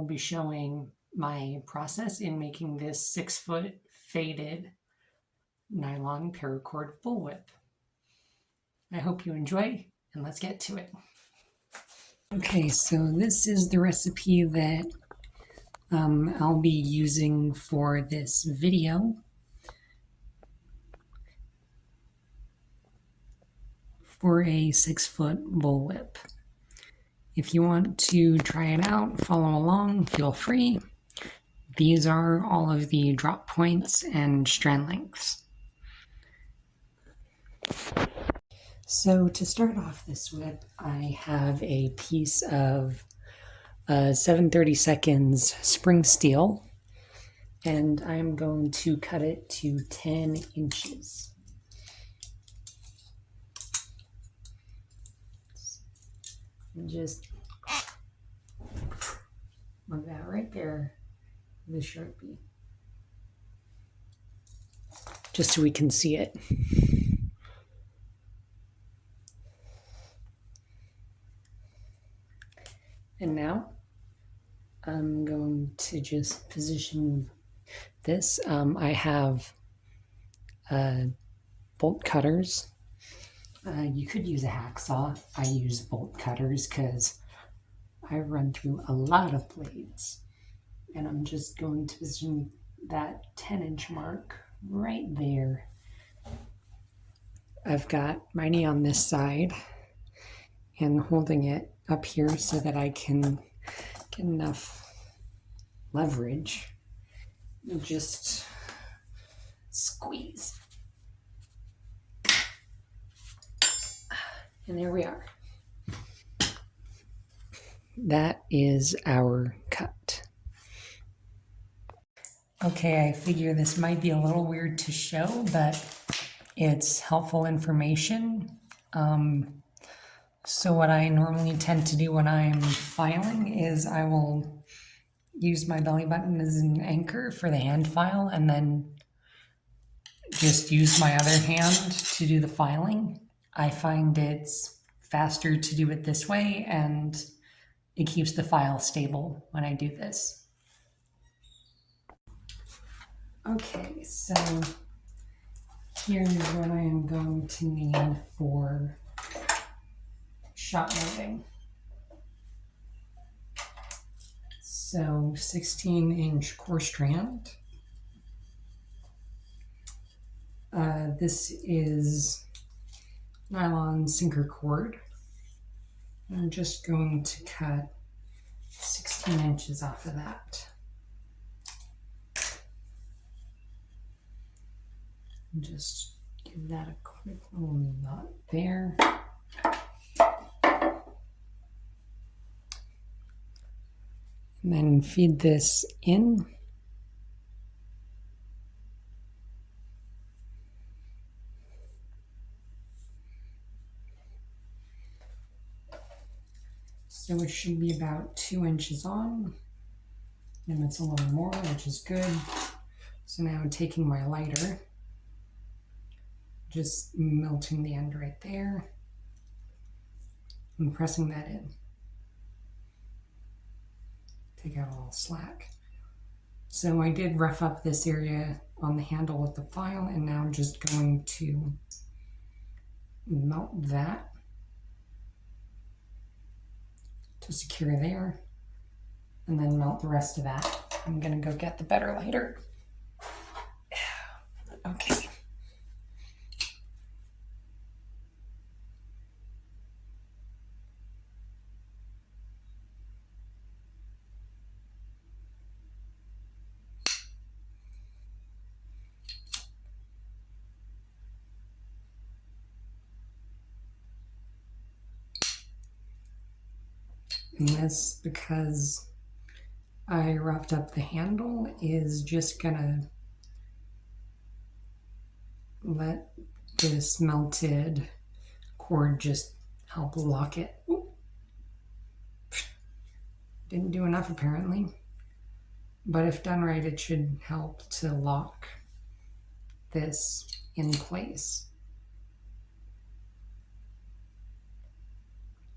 I'll be showing my process in making this 6-foot faded nylon paracord bullwhip. I hope you enjoy, and let's get to it. Okay, so this is the recipe that I'll be using for this video. For a 6-foot bullwhip. If you want to try it out, follow along, feel free. These are all of the drop points and strand lengths. So to start off this whip, I have a piece of 7/32 spring steel, and I'm going to cut it to 10 inches. And just mark that right there with a Sharpie, just so we can see it. And now I'm going to just position this. I have bolt cutters. You could use a hacksaw. I use bolt cutters because I run through a lot of blades. And I'm just going to position that 10-inch mark right there. I've got my knee on this side and holding it up here so that I can get enough leverage. And just squeeze. And there we are. That is our cut. Okay, I figure this might be a little weird to show, but it's helpful information. So what I normally tend to do when I'm filing is I will use my belly button as an anchor for the hand file and then just use my other hand to do the filing. I find it's faster to do it this way, and it keeps the file stable when I do this. Okay, so here's what I am going to need for shot loading. So 16-inch core strand. This is nylon sinker cord. I'm just going to cut 16 inches off of that. And just give that a quick little knot there. And then feed this in. So it should be about 2 inches on, and it's a little more, which is good. So now I'm taking my lighter, just melting the end right there, and pressing that in. Take out all slack. So I did rough up this area on the handle with the file, and now I'm just going to melt that to secure there, and then melt the rest of that. I'm gonna go get the better lighter. Okay. And this, because I roughed up the handle, is just gonna let this melted cord just help lock it. Ooh. Didn't do enough apparently, but if done right, it should help to lock this in place.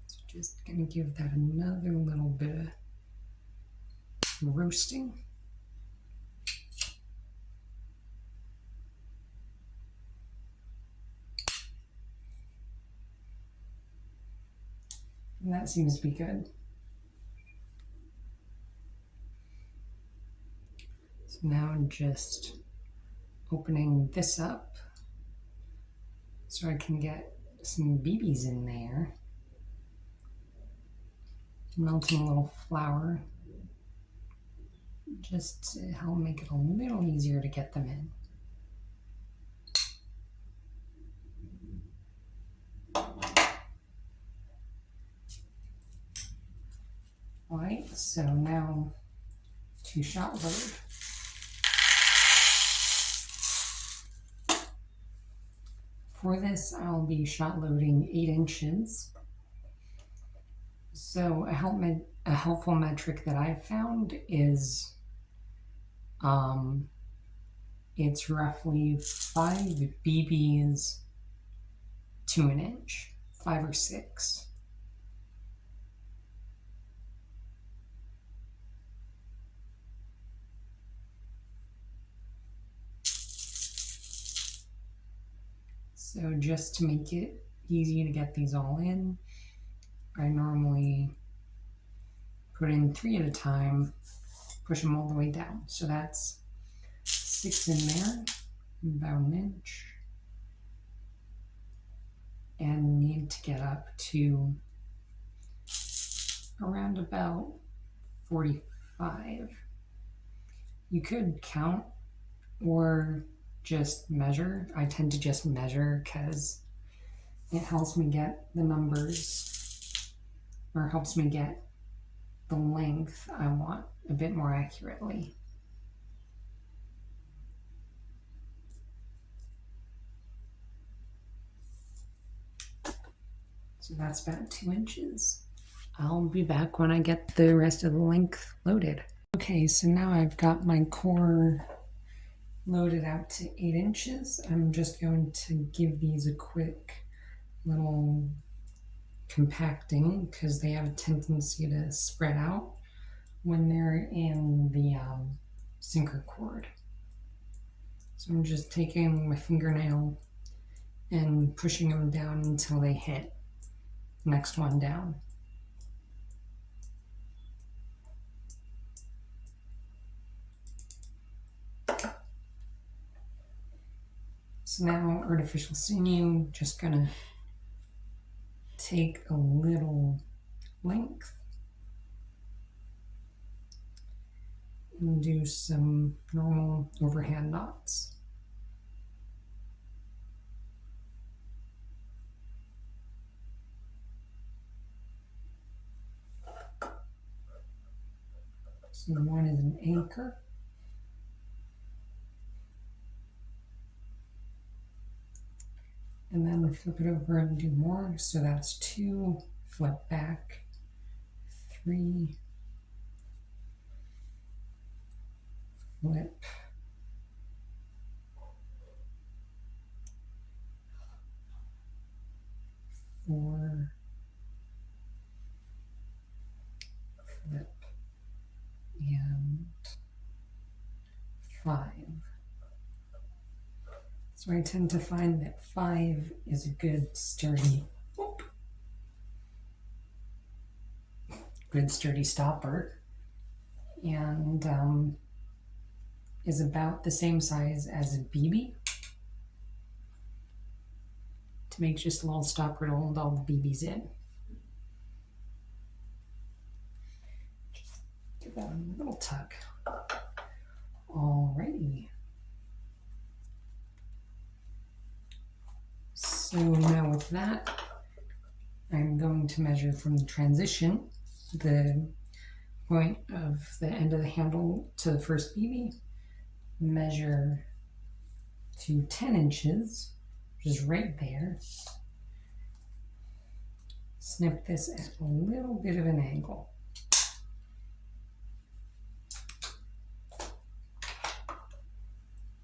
So just gonna give that another little bit of for roasting. And that seems to be good. So now I'm just opening this up so I can get some BBs in there. Melting a little flour just to help make it a little easier to get them in. All right, so now to shot load. For this, I'll be shot loading 8 inches. So a helpful metric that I've found is it's roughly 5 BBs to an inch, 5 or 6. So just to make it easy to get these all in, I normally put in 3 at a time, push them all the way down. So that's 6 in there, about an inch. And need to get up to around about 45. You could count or just measure. I tend to just measure because it helps me get the numbers, or helps me get the length I want a bit more accurately. So that's about 2 inches. I'll be back when I get the rest of the length loaded. Okay, so now I've got my core loaded out to 8 inches. I'm just going to give these a quick little compacting because they have a tendency to spread out when they're in the sinker cord. So I'm just taking my fingernail and pushing them down until they hit next one down. So now artificial sinew, just gonna take a little length and do some normal overhand knots. So one is an anchor. And then flip it over and do more. So that's 2, flip back, 3, flip, 4, flip, and 5. So I tend to find that 5 is a good sturdy stopper, and is about the same size as a BB, to make just a little stopper to hold all the BBs in. Just give that a little tug. Alrighty. So now with that, I'm going to measure from the transition, the point of the end of the handle to the first BB, measure to 10 inches, which is right there. Snip this at a little bit of an angle.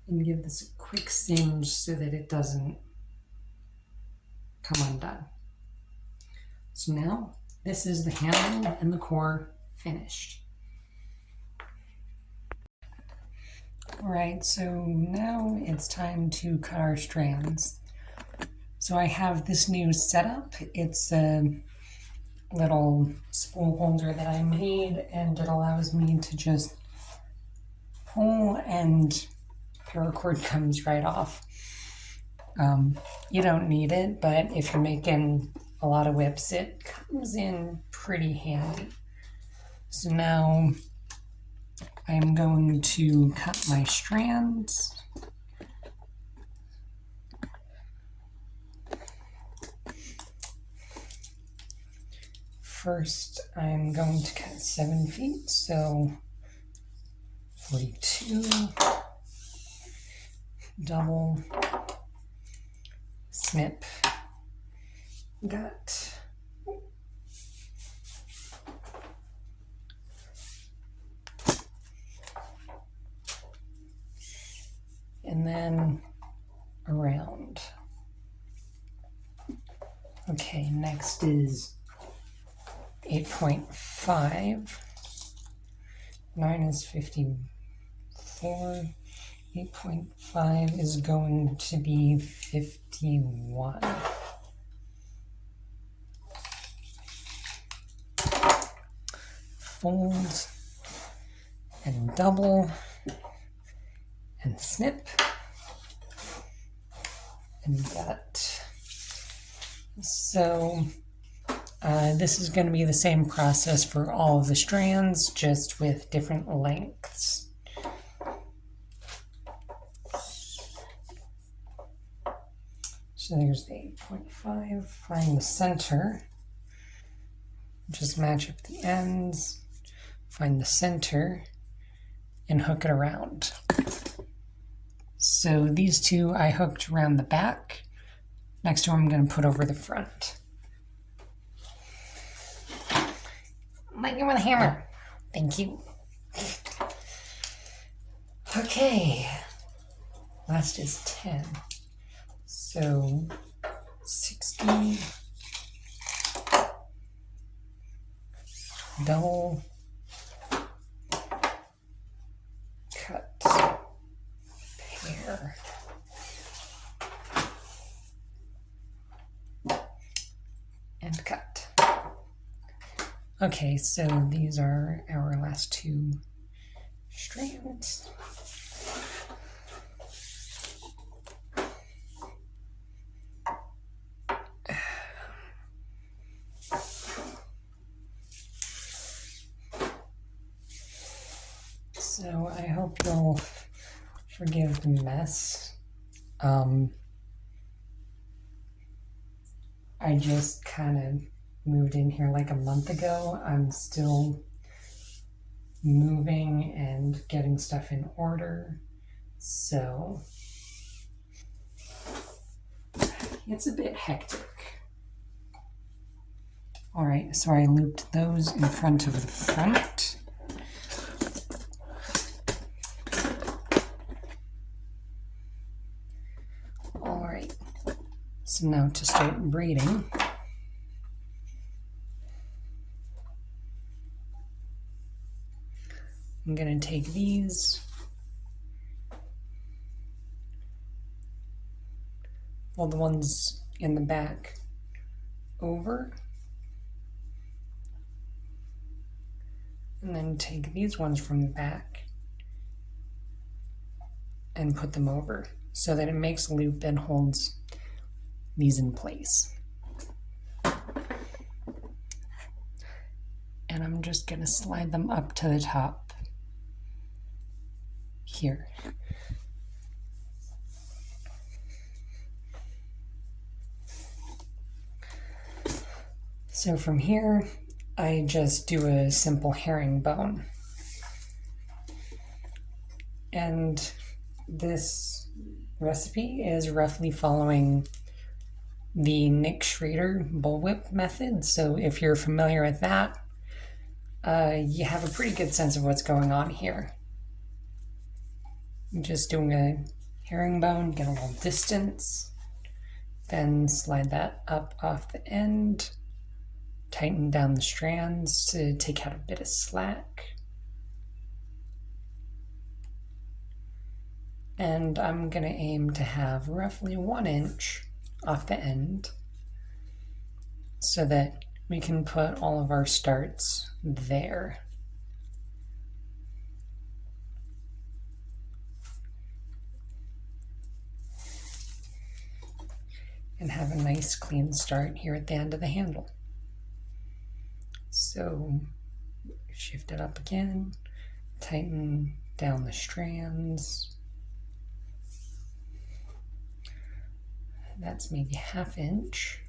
And give this a quick singe so that it doesn't come undone. So now this is the handle and the core finished. All right, so now it's time to cut our strands. So I have this new setup. It's a little spool holder that I made, and it allows me to just pull and paracord comes right off. You don't need it, but if you're making a lot of whips, it comes in pretty handy. So now I'm going to cut my strands. First, I'm going to cut 7 feet, so 42, double, snip, gut, and then around. Okay, next is 8.5. 9 is 54. 8.5 is going to be 51. Fold and double and snip and gut. So this is going to be the same process for all of the strands, just with different lengths. So there's the 8.5. Find the center. Just match up the ends. Find the center and hook it around. So these two I hooked around the back. Next one I'm going to put over the front. Might get with a hammer. Thank you. Okay. Last is 10. So 60. Double. Cut. Pair. And cut. Okay, so these are our last two strands. So I hope you'll forgive the mess. I just kind of moved in here like a month ago. I'm still moving and getting stuff in order. So it's a bit hectic. All right, so I looped those in front of the front. All right, so now to start braiding. I'm going to take these, fold the ones in the back over, and then take these ones from the back and put them over so that it makes a loop and holds these in place. And I'm just going to slide them up to the top here. So from here, I just do a simple herringbone. And this recipe is roughly following the Nick Schrader Bullwhip method. So if you're familiar with that, you have a pretty good sense of what's going on here. I'm just doing a herringbone, get a little distance, then slide that up off the end, tighten down the strands to take out a bit of slack. And I'm gonna aim to have roughly 1 inch off the end so that we can put all of our starts there. And have a nice clean start here at the end of the handle. So shift it up again, tighten down the strands. That's maybe 1/2 inch.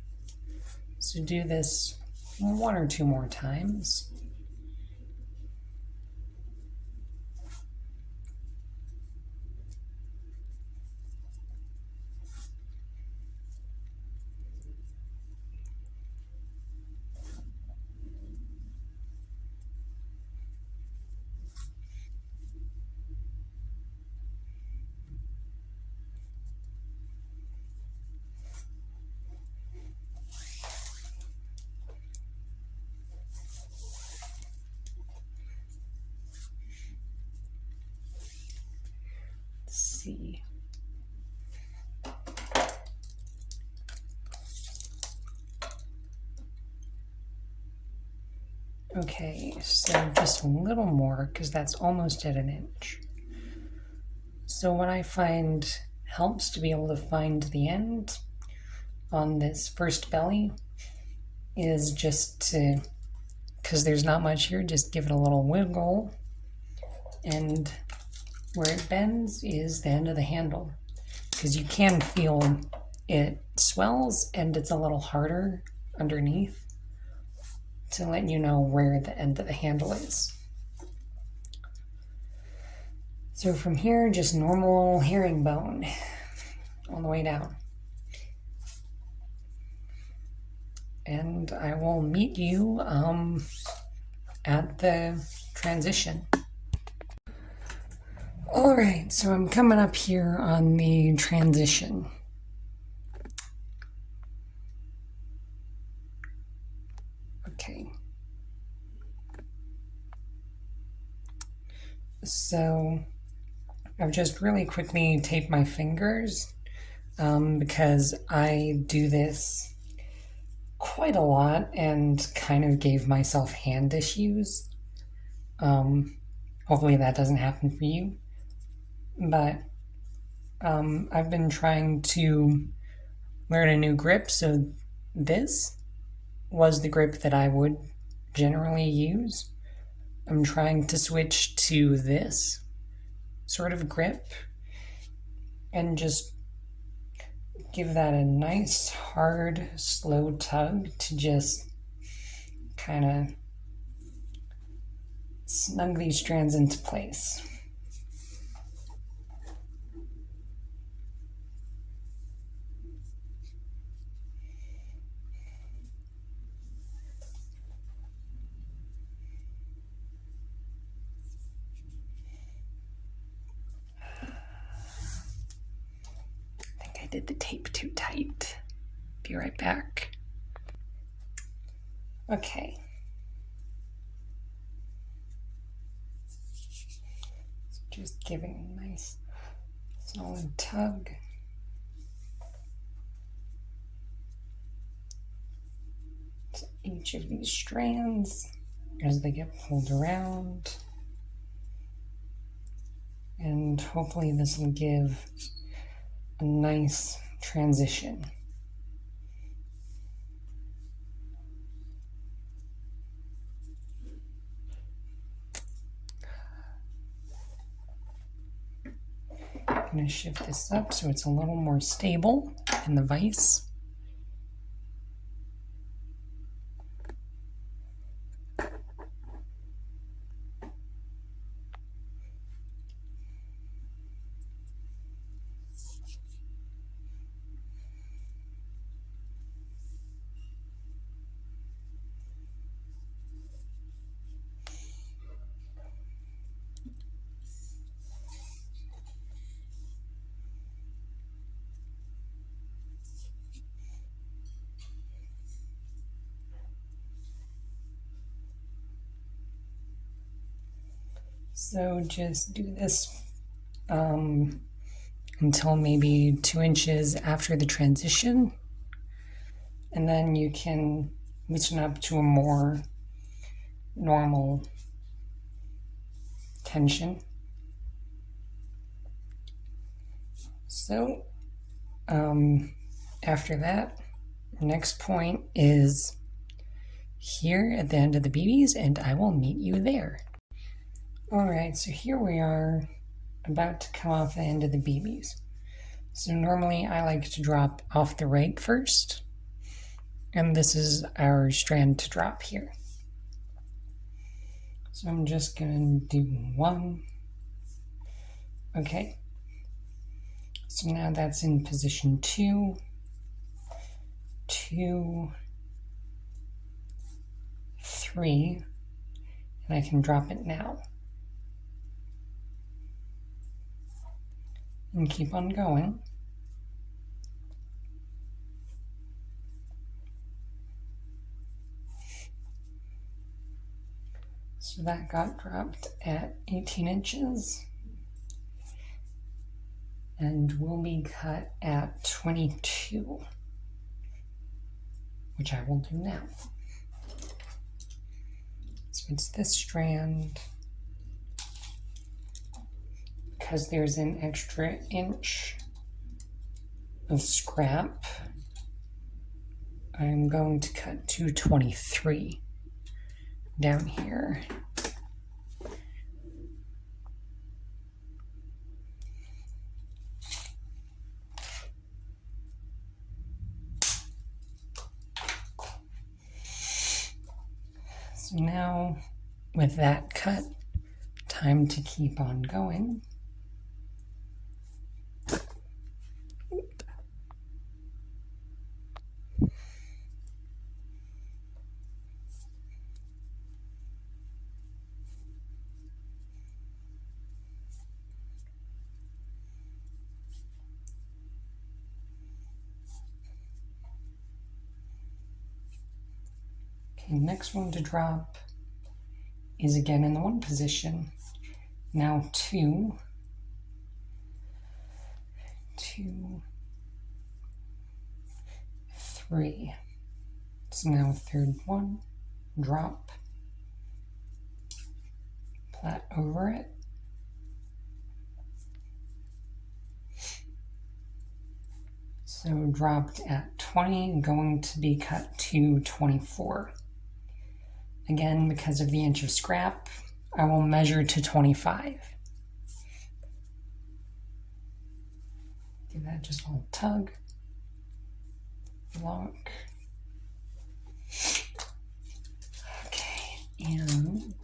So do this 1 or 2 more times. Let's see. Okay, so just a little more because that's almost at 1 inch. So what I find helps to be able to find the end on this first belly is just to, because there's not much here, just give it a little wiggle, and where it bends is the end of the handle, because you can feel it swells and it's a little harder underneath to let you know where the end of the handle is. So from here, just normal herringbone all the way down. And I will meet you at the transition. All right, so I'm coming up here on the transition. Okay. So I've just really quickly taped my fingers because I do this quite a lot and kind of gave myself hand issues. Hopefully that doesn't happen for you. But I've been trying to learn a new grip, so this was the grip that I would generally use. I'm trying to switch to this sort of grip and just give that a nice, hard, slow tug to just kind of snug these strands into place. I think I did the tape too tight. Be right back. Okay. So just giving a nice solid tug. To each of these strands as they get pulled around. And hopefully this will give a nice transition. I'm going to shift this up so it's a little more stable in the vise. So just do this until maybe 2 inches after the transition. And then you can loosen up to a more normal tension. So after that, next point is here at the end of the BBs, and I will meet you there. Alright, so here we are about to come off the end of the BBs. So normally I like to drop off the right first, and this is our strand to drop here. So I'm just going to do one. Okay. So now that's in position 2, 2, 3, and I can drop it now. And keep on going. So that got dropped at 18 inches and will be cut at 22, which I will do now. So it's this strand. Because there's an extra inch of scrap, I'm going to cut to 23 down here. So now, with that cut, time to keep on going. Okay, next one to drop is again in the 1 position. Now 2, 2, 3. So now 3rd one, drop, plait over it. So dropped at 20, going to be cut to 24. Again, because of the inch of scrap, I will measure to 25. Give that just a little tug, lock. Okay, and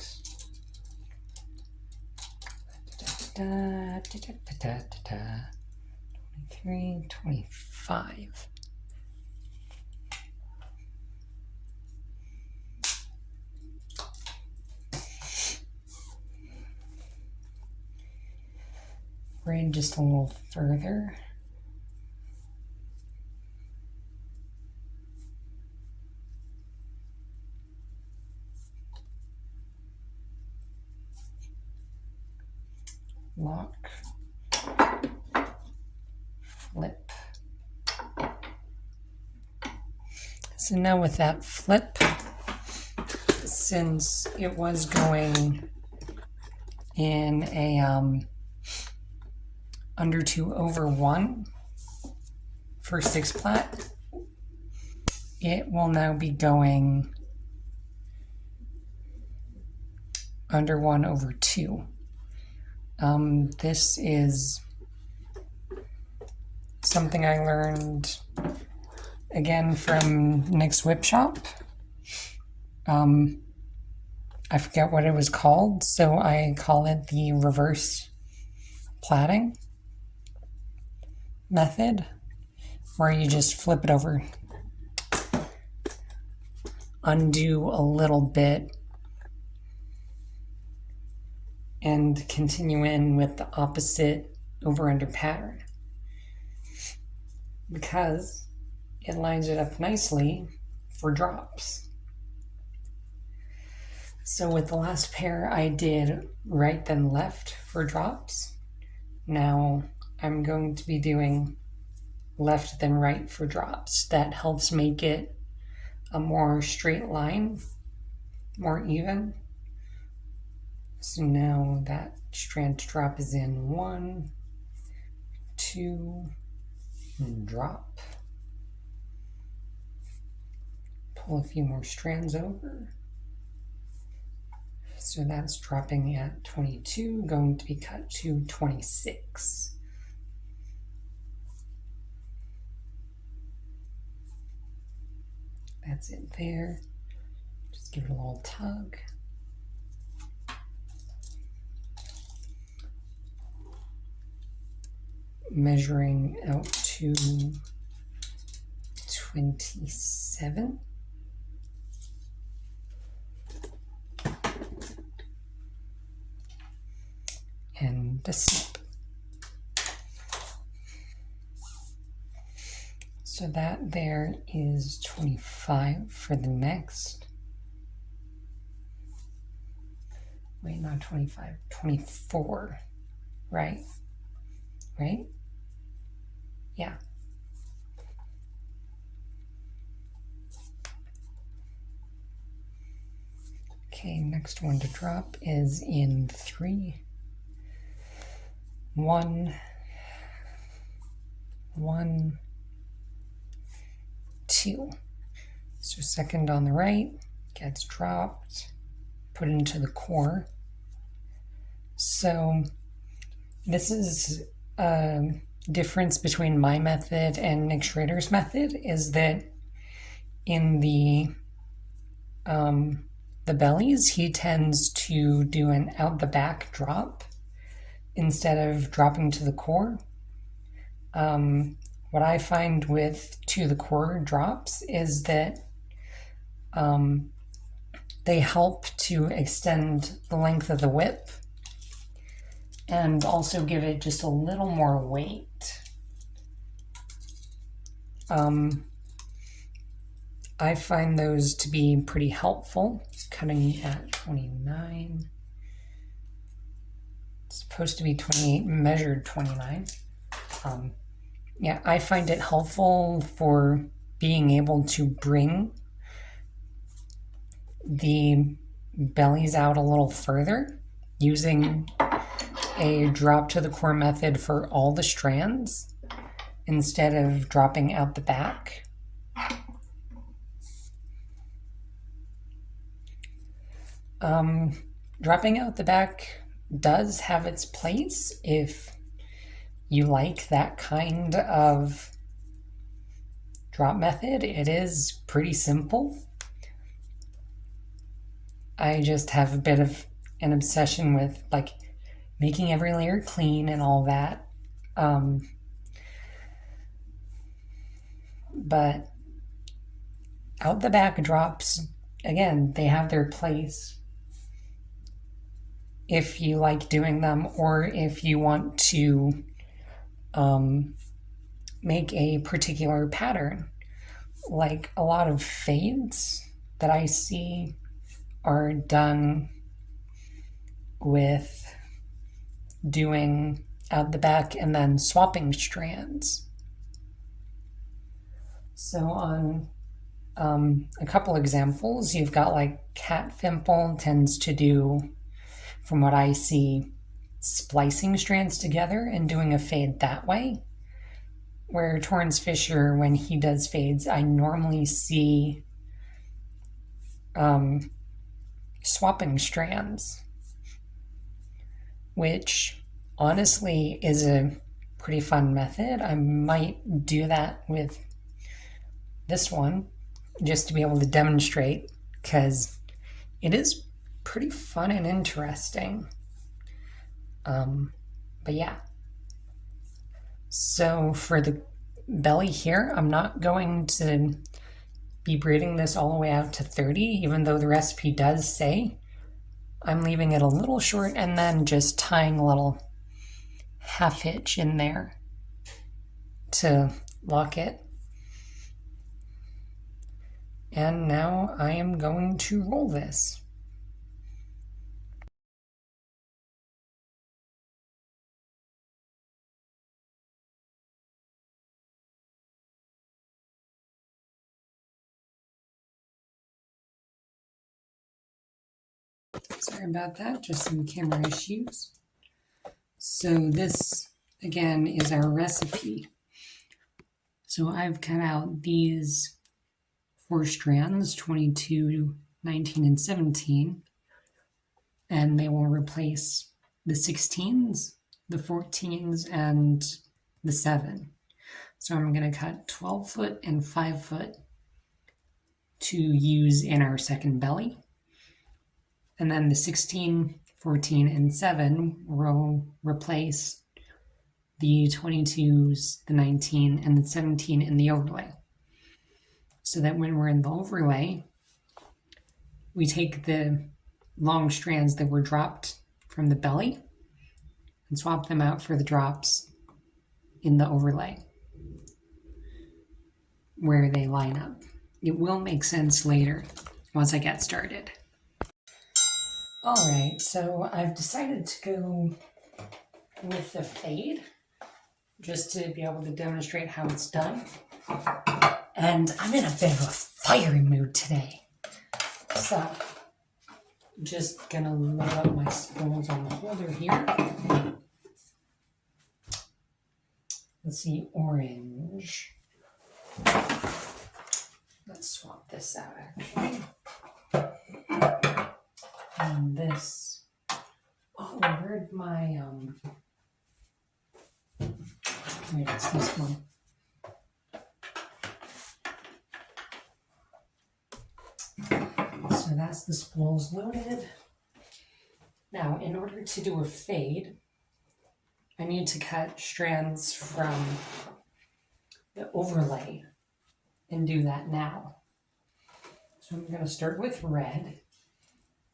23, 25. Braid just a little further. Lock, flip. So now with that flip, since it was going in a under 2 over 1 for 6 plait, it will now be going under 1 over 2. This is something I learned again from Nick's Whip Shop. I forget what it was called, so I call it the reverse plaiting method, where you just flip it over, undo a little bit, and continue in with the opposite over-under pattern, because it lines it up nicely for drops. So with the last pair, I did right then left for drops. Now I'm going to be doing left than right for drops. That helps make it a more straight line, more even. So now that strand drop is in 1, 2, and drop. Pull a few more strands over. So that's dropping at 22, going to be cut to 26. That's it there. Just give it a little tug. Measuring out to 27. And the snip. So that there is 25 for the next. Wait, not 25, 24, right? Right? Yeah. Okay, next one to drop is in 3, 1, 1, 2. So second on the right gets dropped, put into the core. So this is a difference between my method and Nick Schrader's method, is that in the bellies, he tends to do an out the back drop instead of dropping to the core. What I find with to the core drops is that they help to extend the length of the whip and also give it just a little more weight. I find those to be pretty helpful. Cutting at 29. It's supposed to be 28, measured 29. Yeah, I find it helpful for being able to bring the bellies out a little further using a drop to the core method for all the strands instead of dropping out the back. Dropping out the back does have its place if you like that kind of drop method. It is pretty simple. I just have a bit of an obsession with like making every layer clean and all that. But out the back drops, again, they have their place if you like doing them, or if you want to make a particular pattern. Like a lot of fades that I see are done with doing out the back and then swapping strands. So on a couple examples, you've got like Cat Fimple tends to do, from what I see, splicing strands together and doing a fade that way. Where Torrance Fisher, when he does fades, I normally see swapping strands, which honestly is a pretty fun method. I might do that with this one just to be able to demonstrate, because it is pretty fun and interesting. But yeah. So for the belly here, I'm not going to be braiding this all the way out to 30, even though the recipe does say. I'm leaving it a little short and then just tying a little half hitch in there to lock it. And now I am going to roll this. Sorry about that, just some camera issues. So this, again, is our recipe. So I've cut out these 4 strands, 22, 19, and 17, and they will replace the 16s, the 14s, and the 7. So I'm going to cut 12 foot and 5 foot to use in our second belly. And then the 16, 14, and 7 will replace the 22s, the 19, and the 17 in the overlay. So that when we're in the overlay, we take the long strands that were dropped from the belly and swap them out for the drops in the overlay where they line up. It will make sense later once I get started. Alright, so I've decided to go with the fade just to be able to demonstrate how it's done. And I'm in a bit of a fiery mood today. So, just gonna load up my spools on the holder here. Let's see, orange. Let's swap this out actually. And this, oh, where'd my, wait, it's this one. So that's the spools loaded. Now, in order to do a fade, I need to cut strands from the overlay and do that now. So I'm going to start with red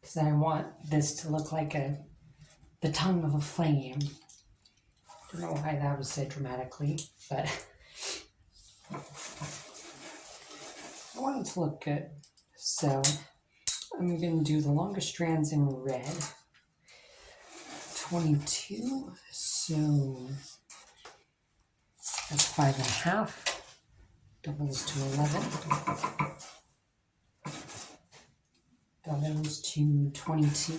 because I want this to look like the tongue of a flame. Don't know why that was said dramatically, but I want it to look good. So I'm going to do the longest strands in red, 22, so that's 5.5, doubles to 11, doubles to 22.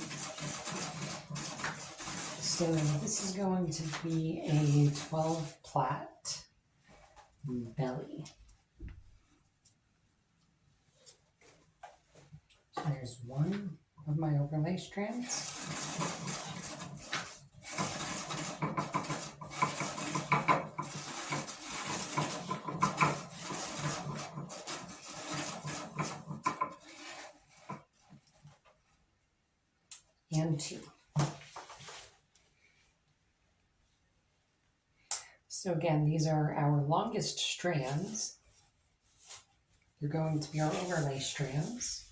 So this is going to be a 12 plait belly. So there's one of my overlay strands. And 2. So again, these are our longest strands. They're going to be our overlay strands.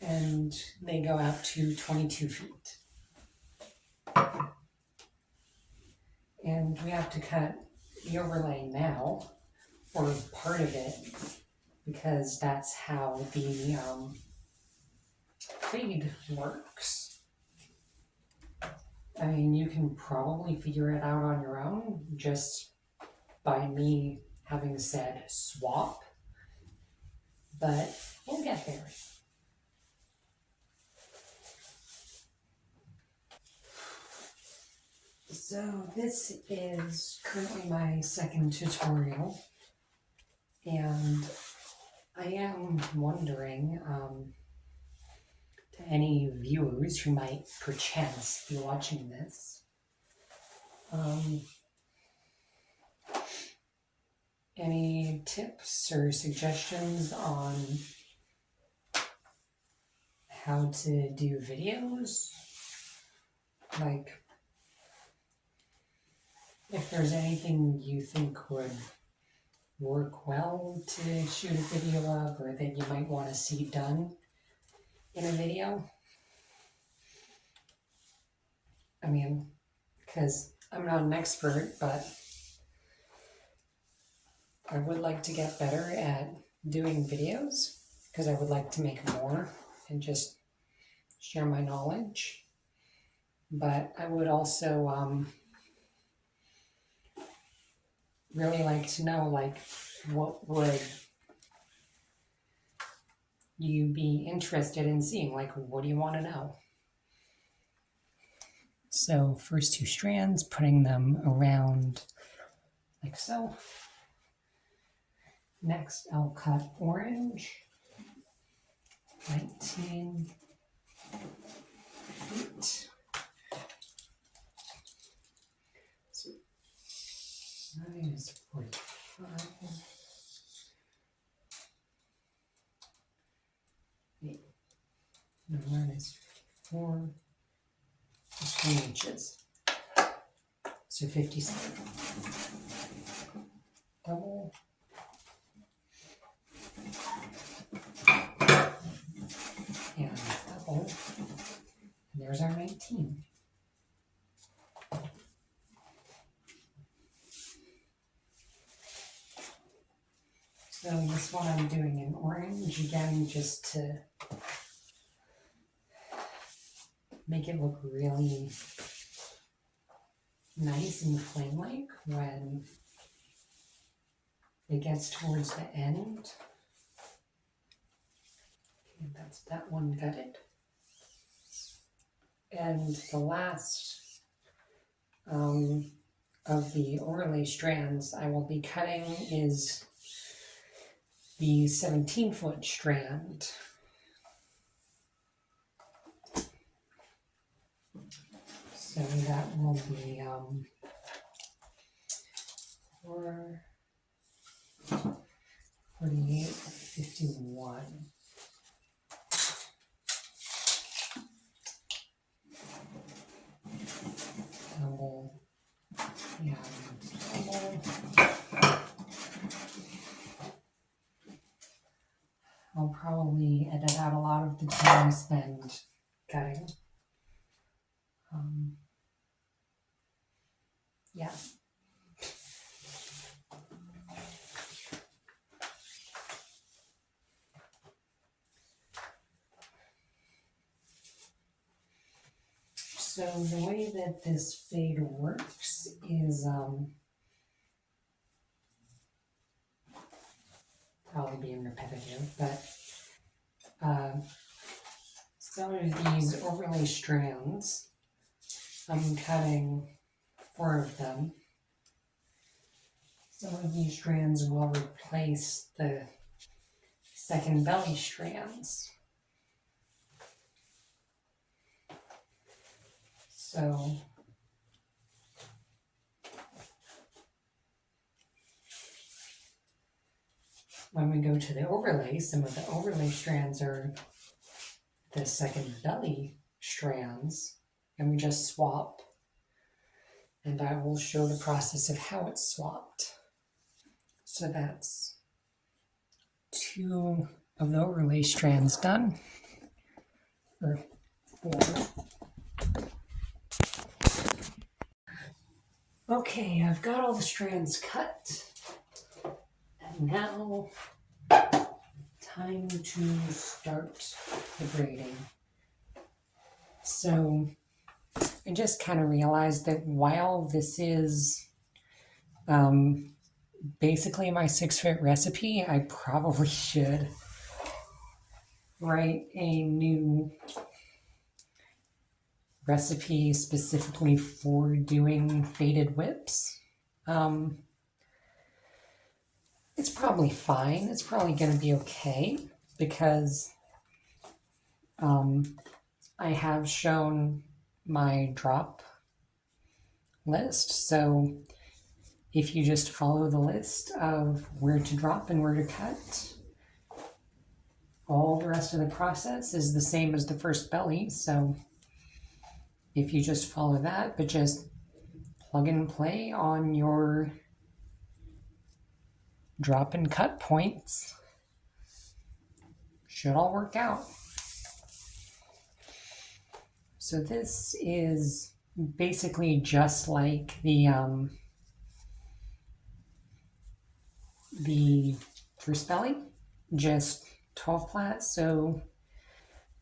And they go out to 22 feet. And we have to cut the overlay now, or part of it, because that's how the fade works. I mean, you can probably figure it out on your own just by me having said swap, but we'll get there. So this is currently my second tutorial, and I am wondering to any viewers who might perchance be watching this, any tips or suggestions on how to do videos? Like, if there's anything you think would work well to shoot a video of, or that you might want to see done in a video. I mean, because I'm not an expert, but I would like to get better at doing videos, because I would like to make more and just share my knowledge. But I would also really like to know, like, what would you be interested in seeing? Like, what do you want to know? So first two strands, putting them around like so. Next, I'll cut orange, 19 feet. So 9 is 45. 8. 9 is 54. 20 inches. So 57. Double. And double. And there's our 19. So this one I'm doing in orange again, just to make it look really nice and flame-like when it gets towards the end. Okay, that's that one gutted. And the last of the overlay strands I will be cutting is the 17-foot strand. So that will be 48, 51. Double and double. I'll probably edit out a lot of the time I spend cutting. Yeah. So the way that this fade works is probably being repetitive, but some of these overlay strands, I'm cutting 4 of them. Some of these strands will replace the second belly strands. So when we go to the overlay, some of the overlay strands are the second belly strands, and we just swap. And I will show the process of how it's swapped. So that's 2 of the overlay strands done, or 4. Okay, I've got all the strands cut, and now time to start the braiding. So I just kind of realized that while this is basically my 6-foot recipe, I probably should write a new recipe specifically for doing faded whips. It's probably fine. It's probably going to be okay because I have shown my drop list. So if you just follow the list of where to drop and where to cut, all the rest of the process is the same as the first belly. So if you just follow that, but just plug and play on your drop and cut points, should all work out. So this is basically just like the first belly, just 12 plats. So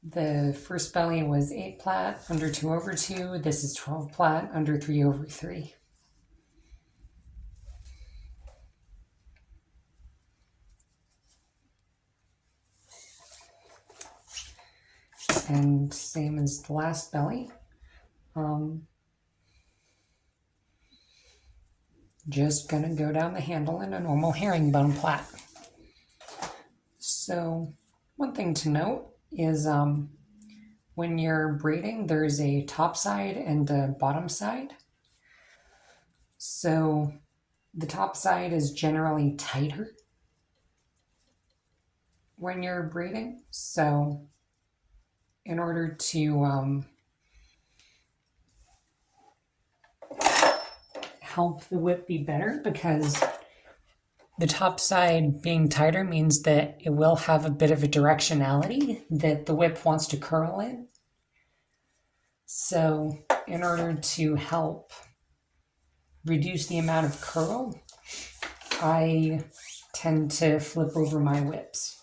the first belly was 8 plat under 2/2. This is 12 plat under 3/3. And same as the last belly. Just gonna go down the handle in a normal herringbone plait. So one thing to note is when you're braiding, there's a top side and a bottom side. So the top side is generally tighter when you're braiding. So in order to help the whip be better, because the top side being tighter means that it will have a bit of a directionality that the whip wants to curl in. So in order to help reduce the amount of curl, I tend to flip over my whips.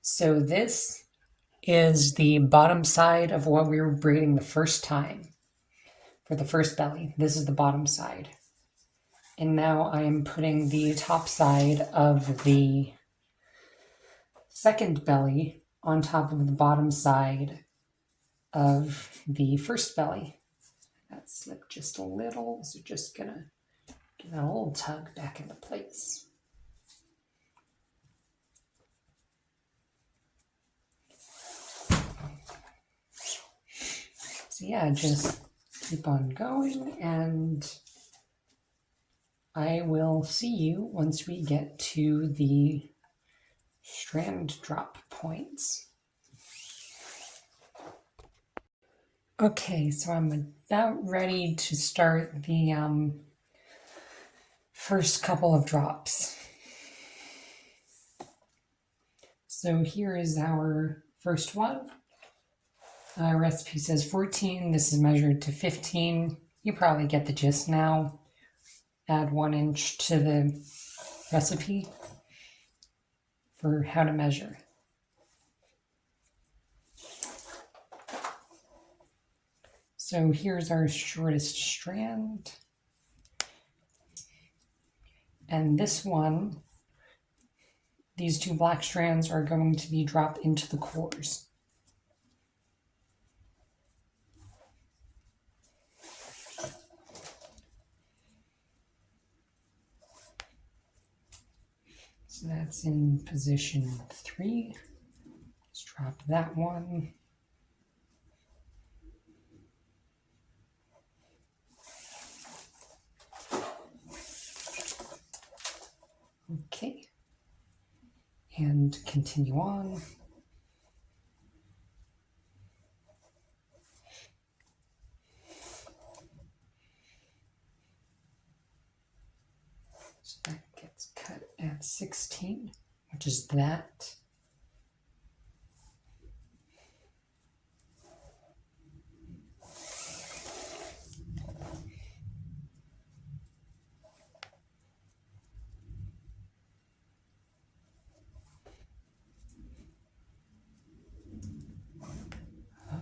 So this is the bottom side of what we were braiding the first time. For the first belly, this is the bottom side. And now I am putting the top side of the second belly on top of the bottom side of the first belly. That slipped just a little, so just gonna give that a little tug back into place. So yeah, just keep on going, and I will see you once we get to the strand drop points. Okay, so I'm about ready to start the first couple of drops. So here is our first one. Recipe says 14. This is measured to 15. You probably get the gist now. Add 1 inch to the recipe for how to measure. So here's our shortest strand. And this one, these 2 black strands are going to be dropped into the cores. So that's in position 3. Let's drop that one. Okay. And continue on. So that gets cut at 16, which is that.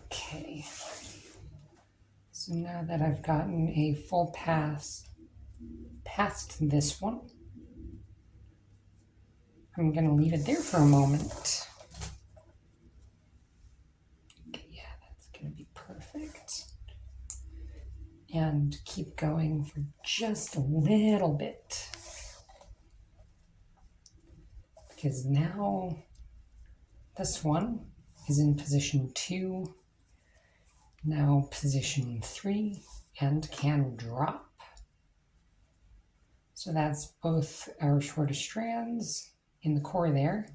Okay. So now that I've gotten a full pass past this one, I'm going to leave it there for a moment. Okay, yeah, that's going to be perfect. And keep going for just a little bit. Because now this one is in position 2, now position 3, and can drop. So that's both our shortest strands in the core there.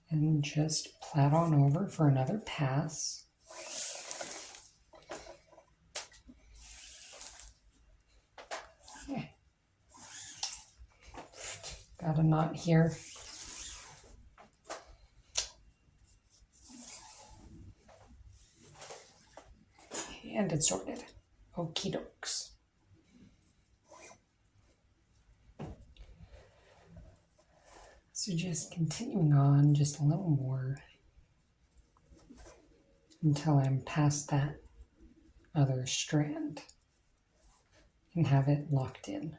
And just plait on over for another pass. Okay. Got a knot here. And it's sorted. Okie dokes. So just continuing on just a little more until I'm past that other strand and have it locked in.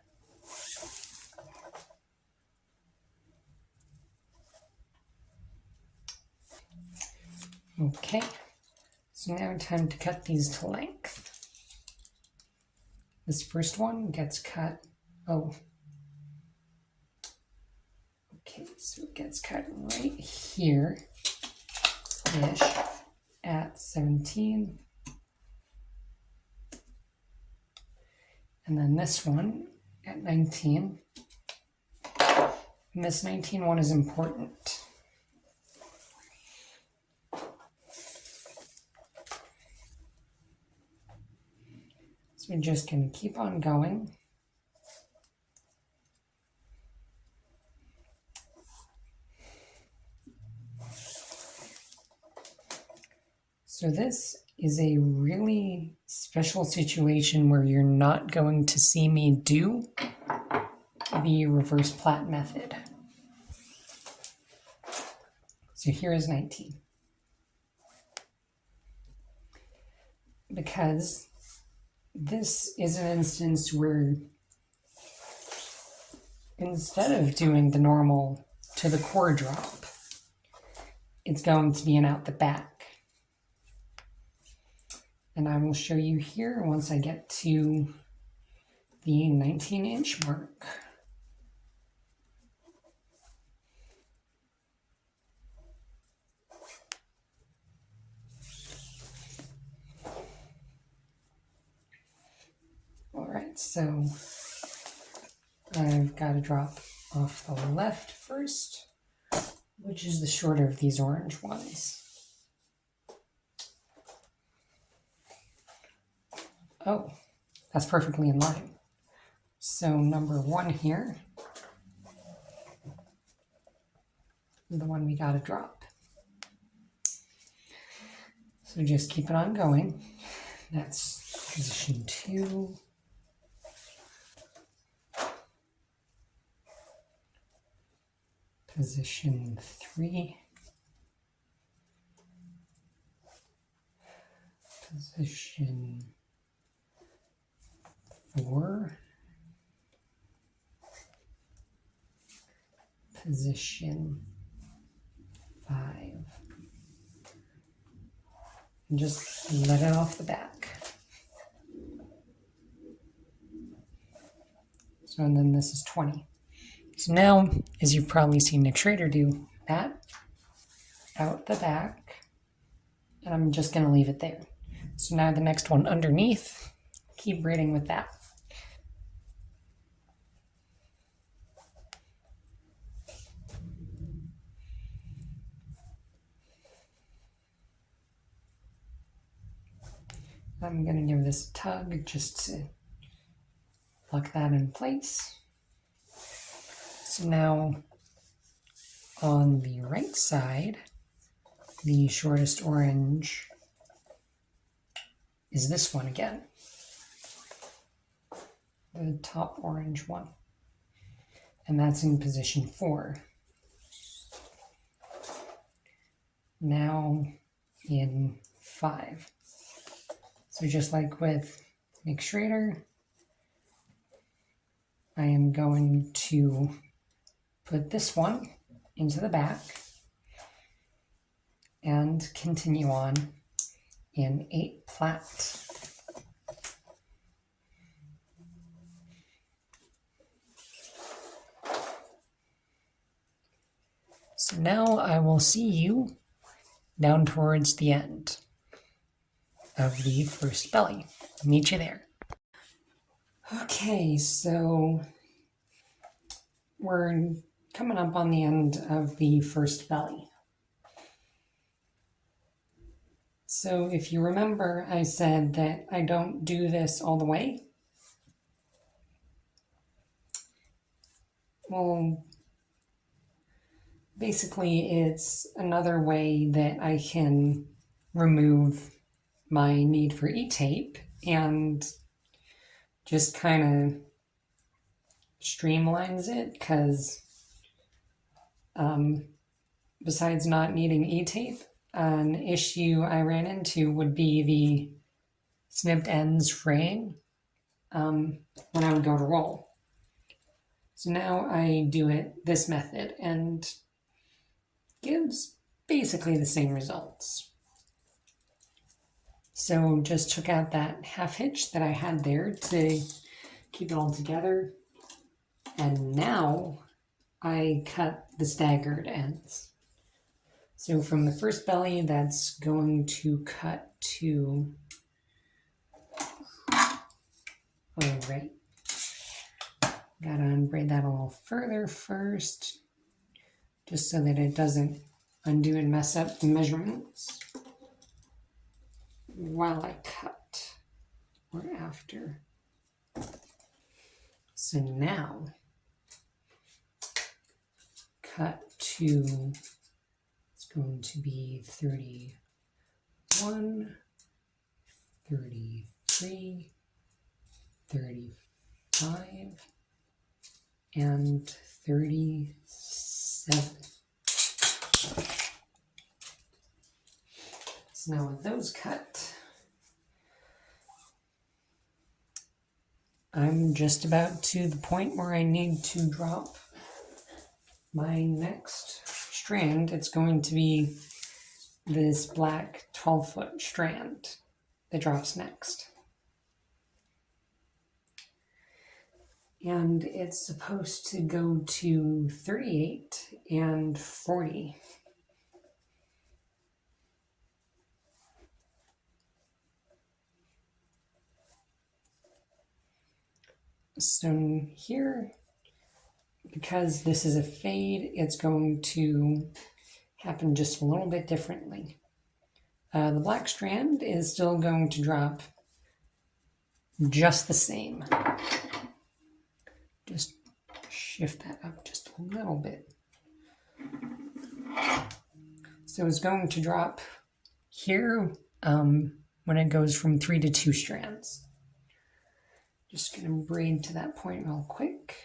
Okay, so now time to cut these to length. This first one gets cut, okay, so it gets cut right here-ish at 17. And then this one at 19. And this 19 one is important. So we're just going to keep on going. So this is a really special situation where you're not going to see me do the reverse plait method. So here is 19. Because this is an instance where instead of doing the normal to the core drop, it's going to be an out the back. And I will show you here once I get to the 19-inch mark. All right, so I've got to drop off the left first, which is the shorter of these orange ones. Oh, that's perfectly in line. So number 1 here is the one we got to drop. So just keep it on going. That's position 2. Position 3. Position 4. Position 5. And just let it off the back. So, and then this is 20. So now, as you've probably seen Nick Schrader do, that out the back, and I'm just going to leave it there. So now the next one underneath, keep braiding with that. I'm going to give this a tug just to lock that in place. So now on the right side, the shortest orange is this one again, the top orange one, and that's in position 4. Now in 5. So just like with Nick Schrader, I am going to put this one into the back and continue on in 8 plait. So now I will see you down towards the end of the first belly. Meet you there. Okay, so we're coming up on the end of the first belly. So if you remember, I said that I don't do this all the way. Well, basically it's another way that I can remove my need for e-tape and just kind of streamlines it, because besides not needing e-tape, an issue I ran into would be the snipped ends fraying when I would go to roll. So now I do it this method and gives basically the same results. So just took out that half hitch that I had there to keep it all together. And now I cut the staggered ends. So from the first belly, that's going to cut to, all right, gotta unbraid that a little further first, just so that it doesn't undo and mess up the measurements while I cut or after. So now cut to, it's going to be 31, 33, 35, and 37. So now with those cut, I'm just about to the point where I need to drop my next strand. It's going to be this black 12-foot strand that drops next. And it's supposed to go to 38 and 40. So here, because this is a fade, it's going to happen just a little bit differently. The black strand is still going to drop just the same. Just shift that up just a little bit. So it's going to drop here when it goes from 3 to 2 strands. Just going to braid to that point real quick.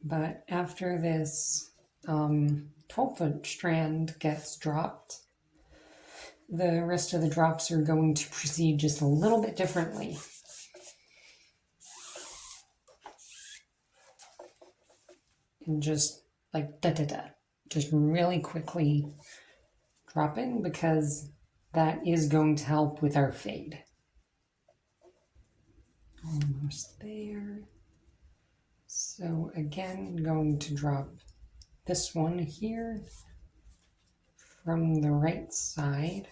But after this 12-foot strand gets dropped, the rest of the drops are going to proceed just a little bit differently. And just like da-da-da, just really quickly dropping, because that is going to help with our fade. Almost there. So again, going to drop this one here from the right side.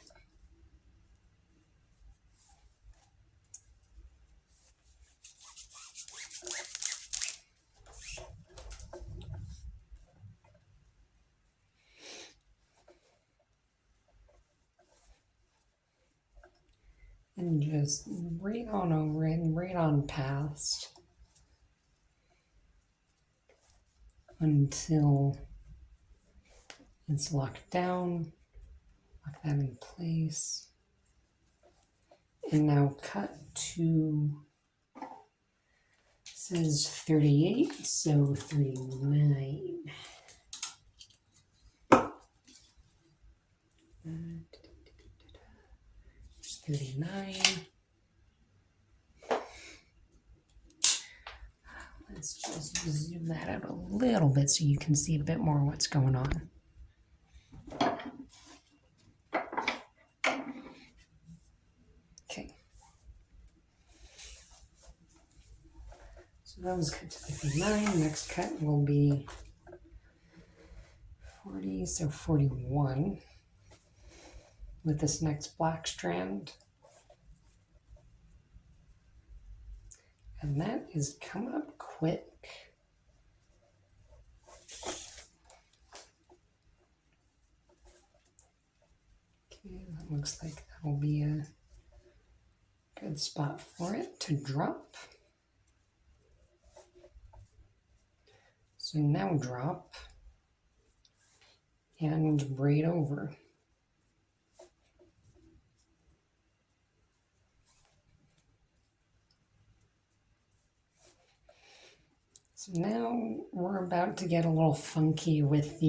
And just right on over it and right on past until it's locked down. Lock that in place. And now cut to, says 38, so 39. 39. Let's just zoom that out a little bit so you can see a bit more what's going on. Okay. So that was cut to 59. Next cut will be 40, so 41 with this next black strand. And that is coming up quick. Okay, that looks like that will be a good spot for it to drop. So now drop and braid over. So now we're about to get a little funky with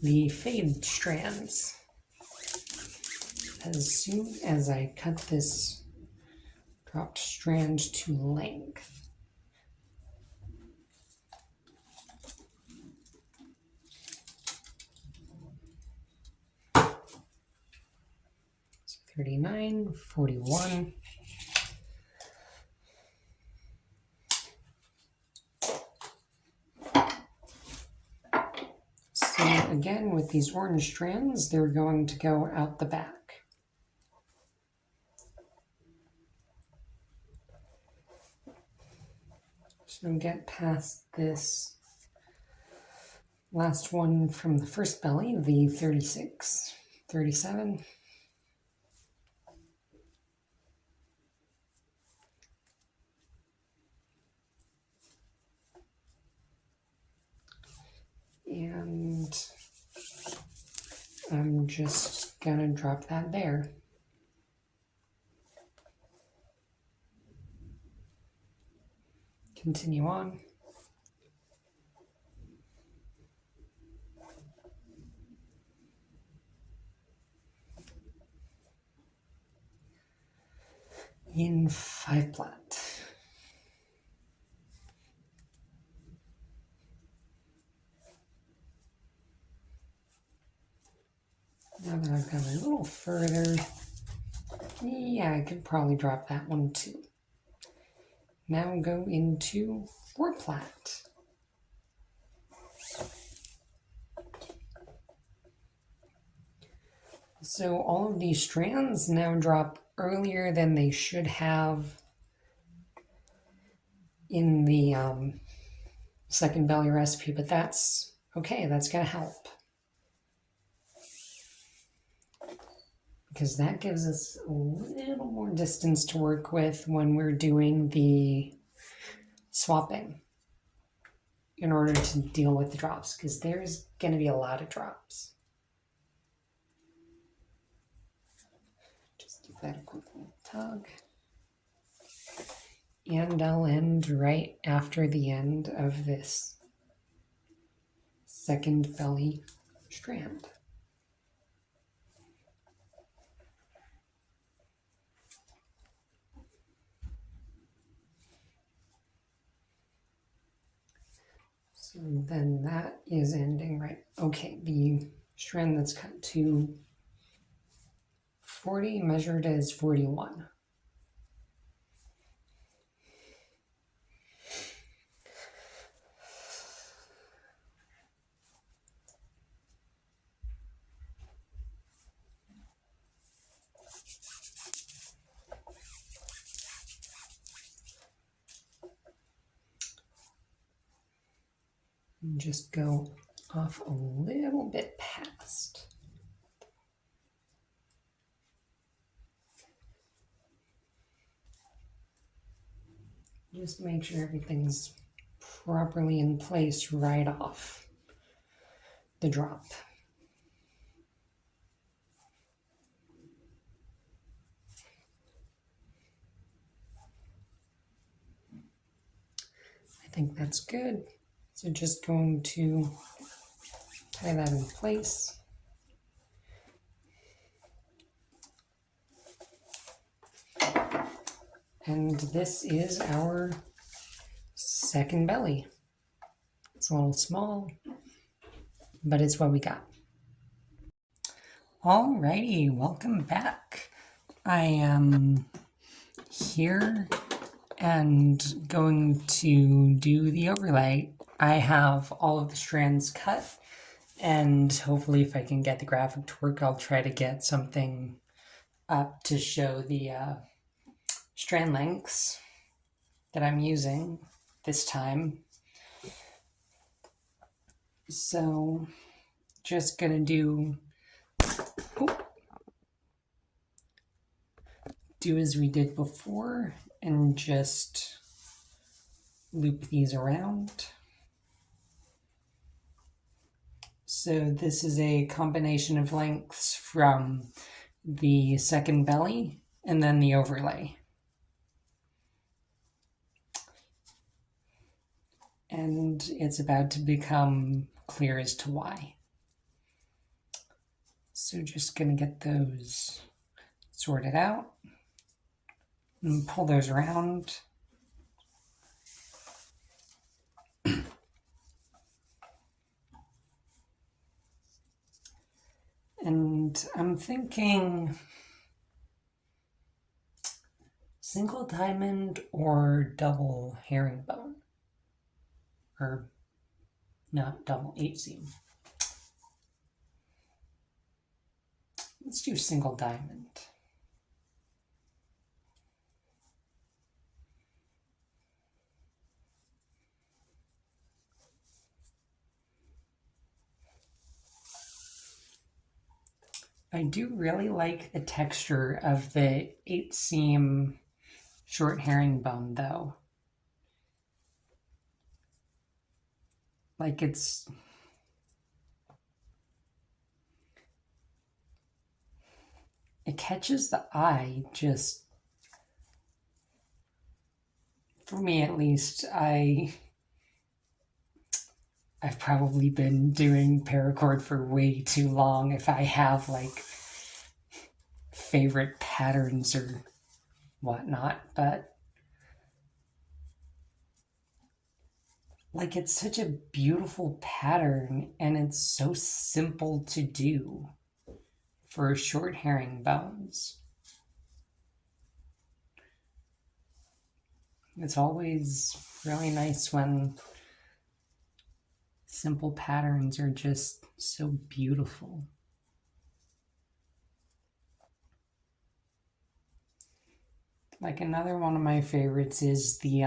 the fade strands. as soon as I cut this dropped strand to length, so 39, 41. So again, with these orange strands, they're going to go out the back. So get past this last one from the first belly, the 36, 37. And I'm just gonna drop that there. Continue on. In 5 plat. Now that I've gone a little further, yeah, I could probably drop that one too. Now go into 4 plat. So all of these strands now drop earlier than they should have in the second belly recipe, but that's okay, that's gonna help. Because that gives us a little more distance to work with when we're doing the swapping in order to deal with the drops, because there's going to be a lot of drops. Just give that a quick little tug. And I'll end right after the end of this second belly strand. So then that is ending right. Okay, the strand that's cut to 40 measured as 41. And just go off a little bit past. Just make sure everything's properly in place right off the drop. I think that's good. So just going to tie that in place. And this is our second belly. It's a little small, but it's what we got. Alrighty, welcome back. I am here and going to do the overlay. I have all of the strands cut, and hopefully if I can get the graphic to work, I'll try to get something up to show the strand lengths that I'm using this time. So just gonna do as we did before and just loop these around. So this is a combination of lengths from the second belly and then the overlay. And it's about to become clear as to why. So just gonna get those sort it out, and pull those around. And I'm thinking single diamond or double herringbone. Or not double, 8 seam. Let's do single diamond. I do really like the texture of the 8 seam short herringbone though. Like it catches the eye. Just for me at least, I've probably been doing paracord for way too long if I have like favorite patterns or whatnot, but like it's such a beautiful pattern and it's so simple to do for short herringbones. It's always really nice when simple patterns are just so beautiful. Like another one of my favorites is the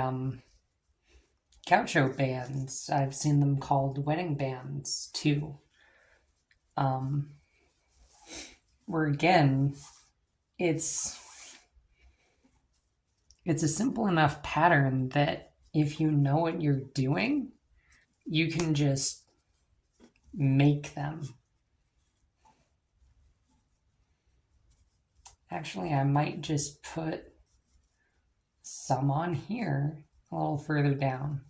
gaucho bands. I've seen them called wedding bands too. Where again, it's a simple enough pattern that if you know what you're doing, you can just make them. Actually, I might just put some on here a little further down.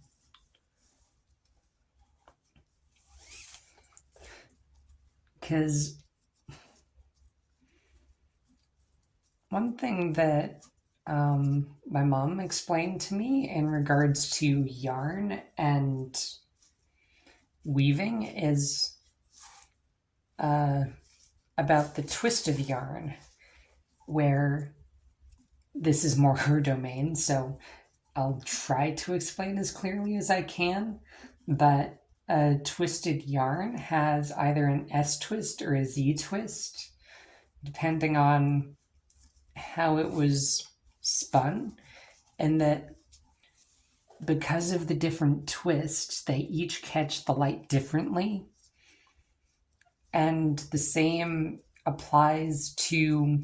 Because one thing that my mom explained to me in regards to yarn and weaving is about the twist of yarn, where this is more her domain, so I'll try to explain as clearly as I can, but a twisted yarn has either an S twist or a Z twist, depending on how it was spun, and that because of the different twists, they each catch the light differently. And the same applies to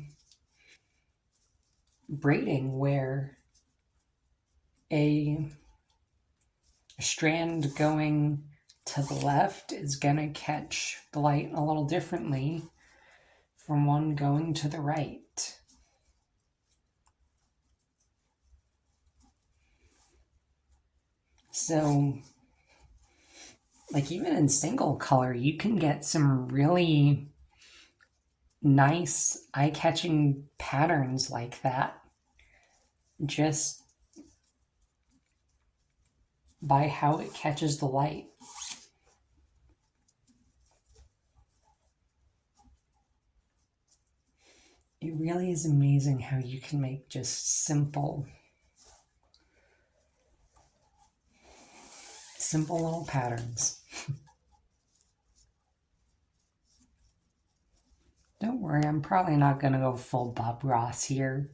braiding, where a strand going to the left is going to catch the light a little differently from one going to the right. So, like even in single color, you can get some really nice eye-catching patterns like that just by how it catches the light. It really is amazing how you can make just simple little patterns. Don't worry, I'm probably not going to go full Bob Ross here.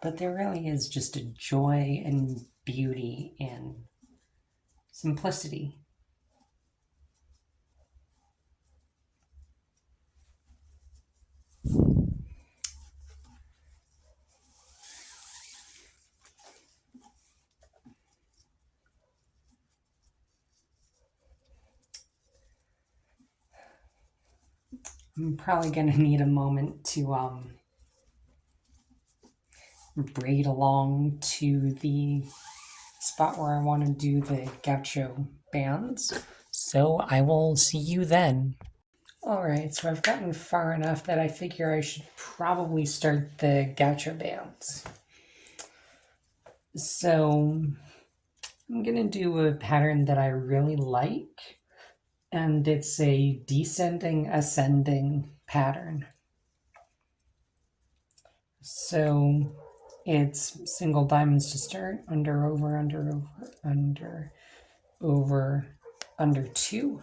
But there really is just a joy and beauty in simplicity. I'm probably going to need a moment to braid along to the spot where I want to do the gaucho bands. So I will see you then. Alright, so I've gotten far enough that I figure I should probably start the gaucho bands. So I'm going to do a pattern that I really like, and it's a descending ascending pattern. So it's single diamonds to start, under, over, under, under 2.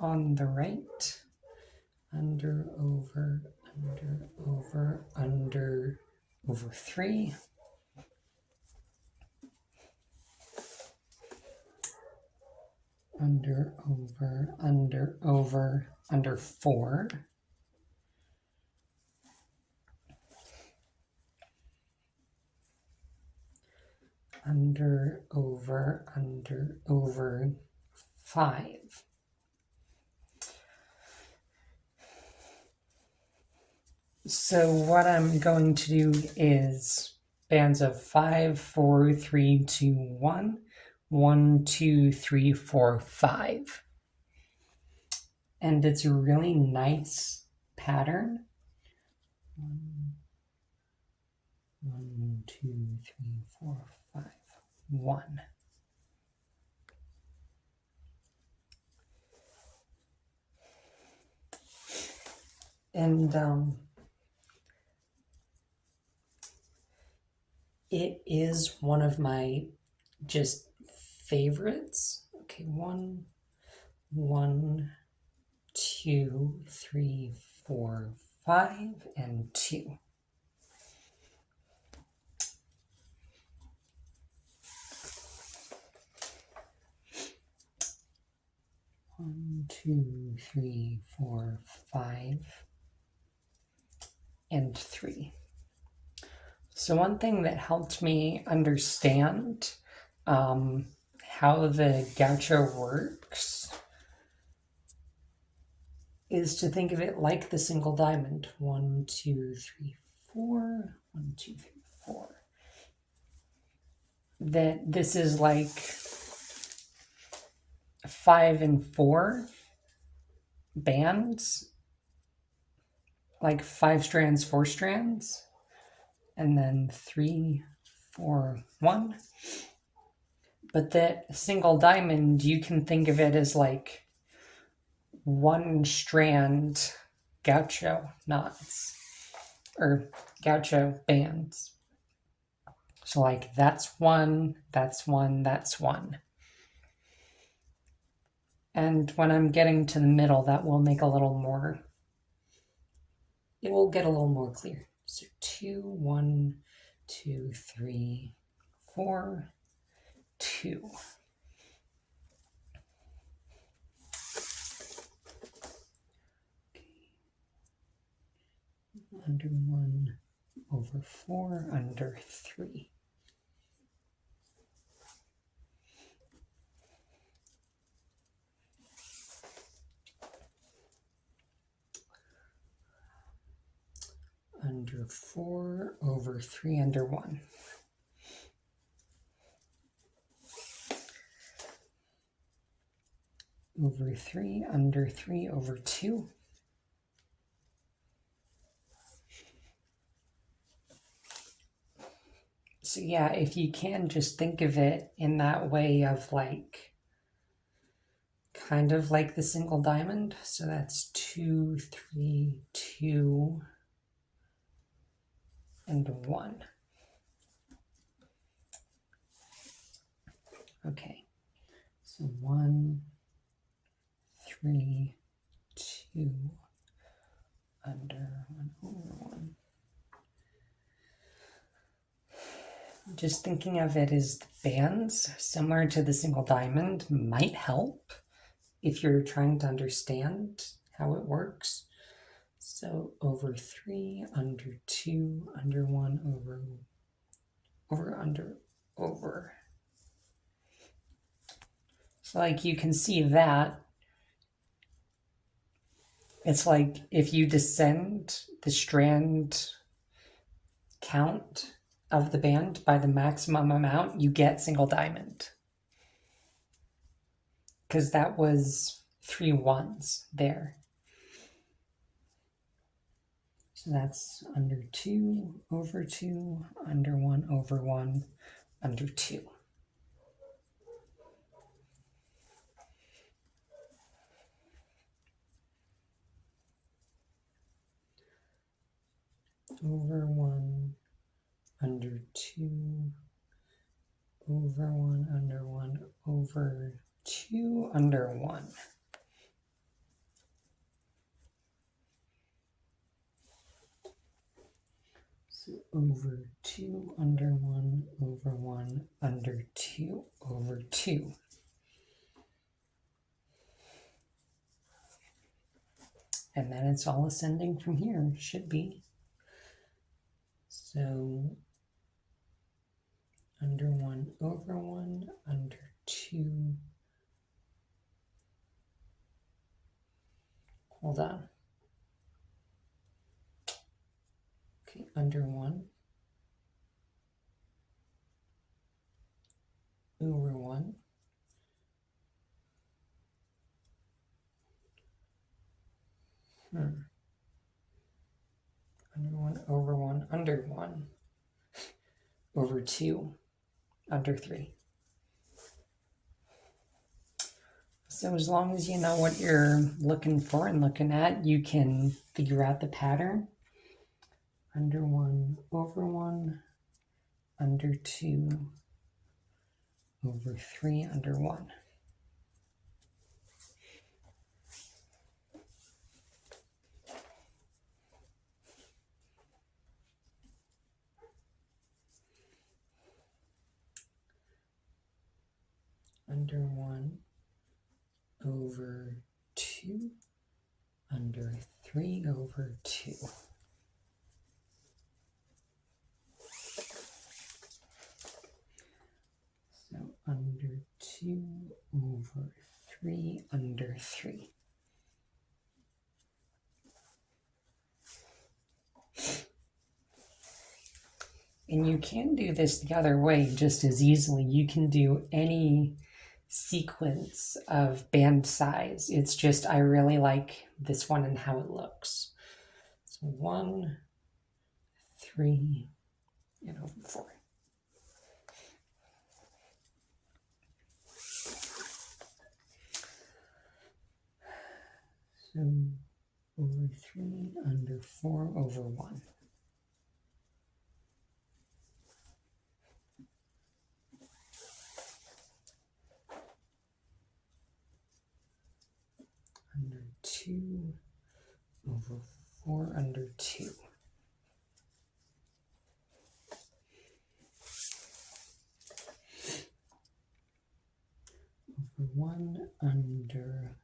On the right, under, over, over 3. Under, over, under 4. Under, over, 5. So what I'm going to do is bands of 5, 4, 3, 2, 1. 1, 2, 3, 4, 5. And it's a really nice pattern. 1, 2, 3, 4, 5, 1. And it is one of my just favorites. Okay, 1, 2, 3, 4, 5, and 2. One, 2, 3, 4, 5, and 3. So one thing that helped me understand how the gaucho works is to think of it like the single diamond. 1, 2, 3, 4. 1, 2, 3, 4. That this is like 5 and 4 bands, like 5 strands, 4 strands, and then 3, 4, 1. But that single diamond, you can think of it as like 1 strand gaucho knots, or gaucho bands. So like that's 1, that's 1, that's 1. And when I'm getting to the middle, that will make a little more, it will get a little more clear. So 2, 1, 2, 3, 4, 2. Under 1, over 4, under 3. Under 4, over 3, under 1. Over 3, under 3, over 2. So yeah, if you can just think of it in that way of like, kind of like the single diamond. So that's 2, 3, 2, and 1. Okay, so 1, 3, 2, under 1, over 1. Just thinking of it as bands, similar to the single diamond, might help if you're trying to understand how it works. So over 3, under 2, under 1, over, under, over. So like you can see that It's like if you descend the strand count of the band by the maximum amount, you get single diamond. Because that was 3 ones there. So that's under 2 over 2, under 1 over 1, under 2. Over 1, under 2, over 1, under 1, over 2, under 1. So over 2, under 1, over 1, under 2, over 2. And then it's all ascending from here, should be. So under 1, over 1, under 2. Hold on. Okay, under 1, over 1. Under 1, over 1, under 1, over 2, under 3. So as long as you know what you're looking for and looking at, you can figure out the pattern. Under 1, over 1, under 2, over 3, under 1. Under 1, over 2, under 3, over 2. So under 2, over 3, under 3. And you can do this the other way just as easily. You can do any sequence of band size. It's just I really like this one and how it looks. So 1, 3, and over 4. So over 3, under 4, over 1. Under 2, over 4, under 2. Over 1, under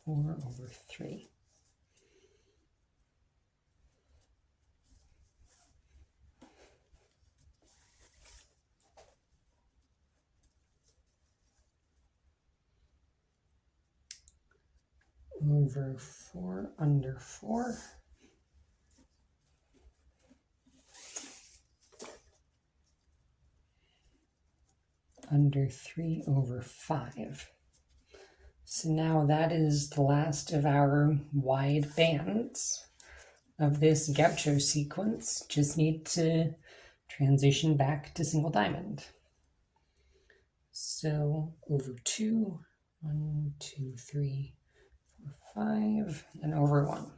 4, over 3. Over 4, under 4. Under 3, over 5. So now that is the last of our wide bands of this gaucho sequence. Just need to transition back to single diamond. So over 2, 1, 2, 3, 4, 5, and over 1.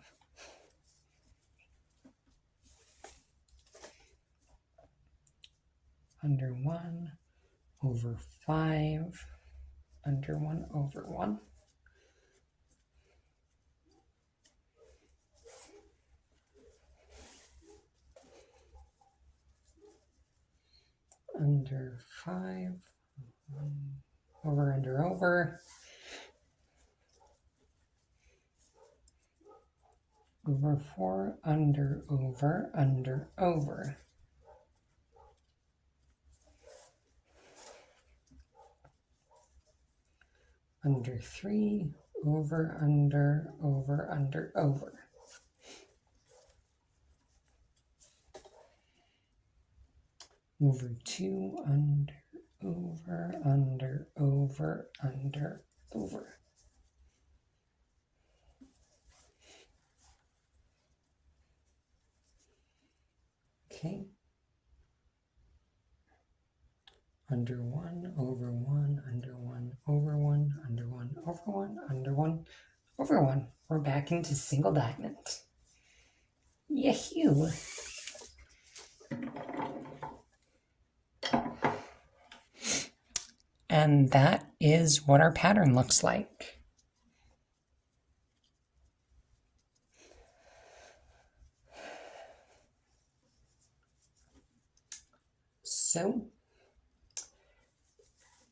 Under 1, over 5, under 1, over 1. Under 5, over, under, over. Over 4, under, over, under, over. Under 3, over, under, over, under, over. Over 2, under, over, under, over, under, over. Okay. Under 1, over 1, under 1, over 1, under 1, over 1, under 1, over 1. We're back into single diamond. Yahoo! And that is what our pattern looks like. So,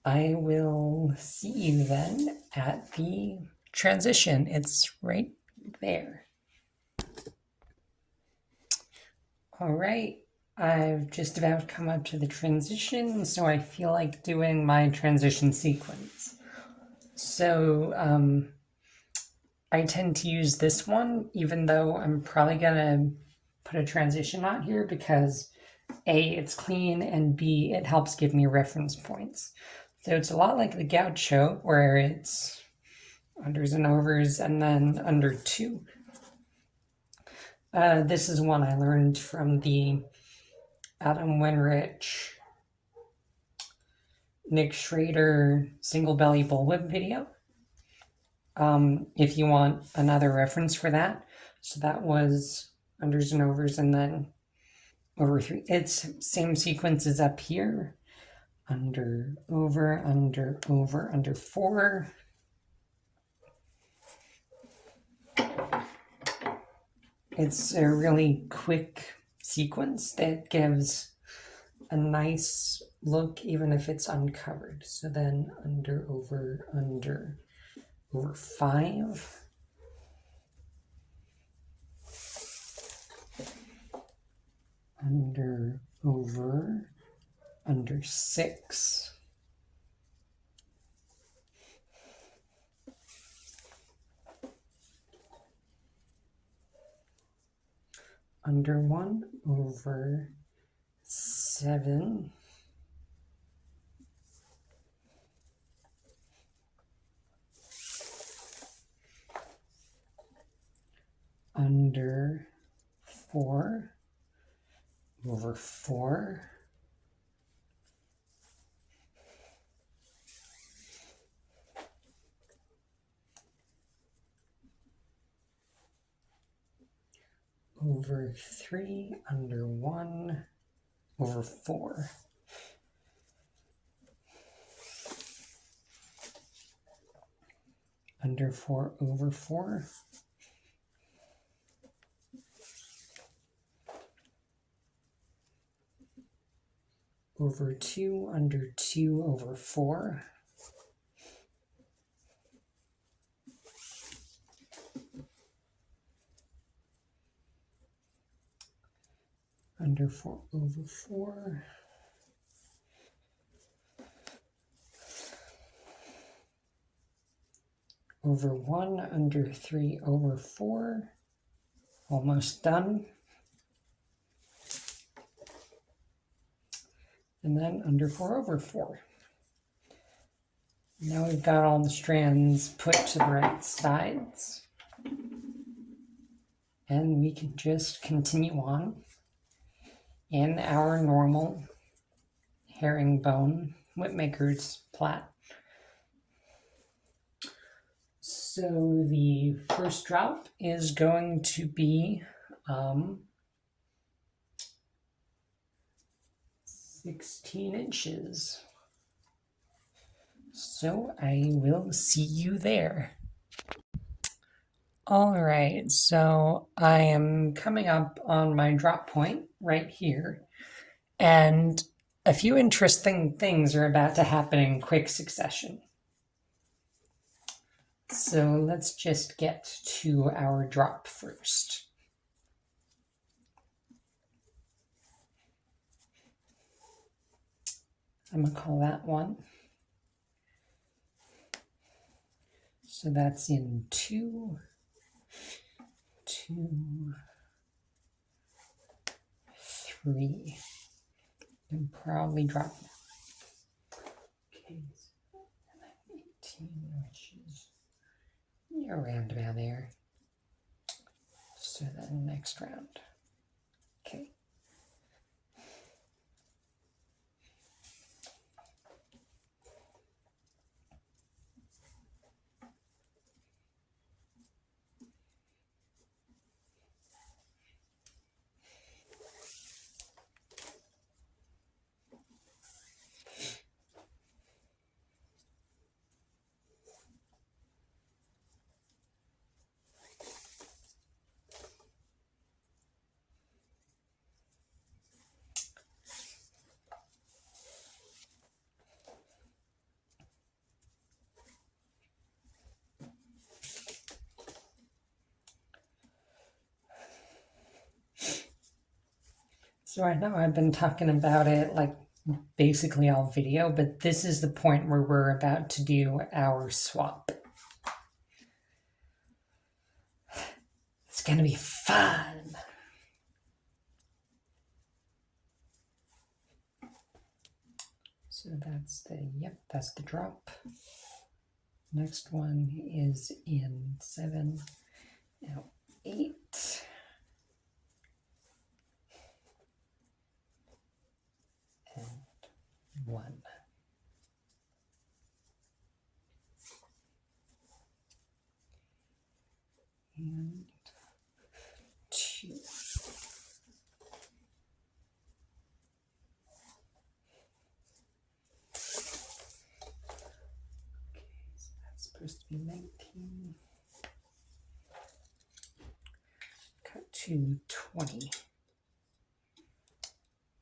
I will see you then at the transition. It's right there. All right, I've just about come up to the transition, so I feel like doing my transition sequence. So I tend to use this one, even though I'm probably gonna put a transition on here because A, it's clean, and B, it helps give me reference points. So it's a lot like the gaucho, where it's unders and overs and then under 2. This is one I learned from the Adam Winrich, Nick Schrader single belly bullwhip video. If you want another reference for that. So that was unders and overs and then over 3. It's same sequence as up here. Under, over, under 4. It's a really quick sequence that gives a nice look even if it's uncovered. So then under, over 5. Under, over, under 6. Under 1, over 7. Under 4, over 4. Over 3, under 1, over 4. Under 4, over 4. Over 2, under 2, over 4. Under 4, over 4. Over 1, under 3, over 4. Almost done. And then under 4, over 4. Now we've got all the strands put to the right sides. And we can just continue on in our normal herringbone whipmaker's plait. So the first drop is going to be 16 inches. So I will see you there. All right, so I am coming up on my drop point right here, and a few interesting things are about to happen in quick succession. So let's just get to our drop first. I'm gonna call that 1. So that's in 2, 2, 3, and probably drop. Okay, and then 18, which is around about there. So then next round. Okay. So I know I've been talking about it like basically all video, but this is the point where we're about to do our swap. It's gonna be fun. So that's that's the drop. Next one is in 7, now 8. And 1. And 2. Okay, so that's supposed to be 19. Cut to 20,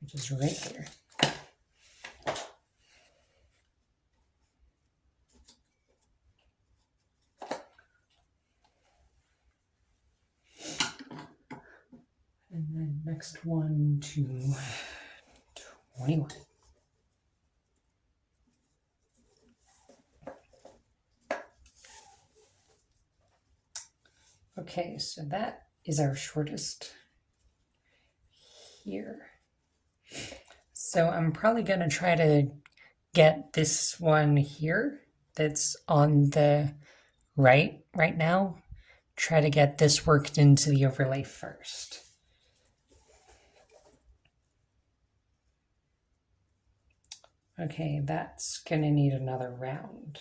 which is right here. And then next one to 21. Okay, so that is our shortest here. So I'm probably going to try to get this one here that's on the right now. Try to get this worked into the overlay first. Okay, that's going to need another round.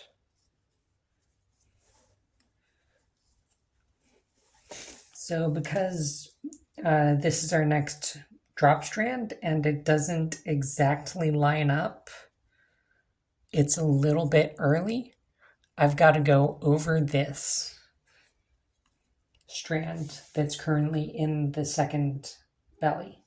So because this is our next drop strand and it doesn't exactly line up, it's a little bit early. I've got to go over this strand that's currently in the second belly.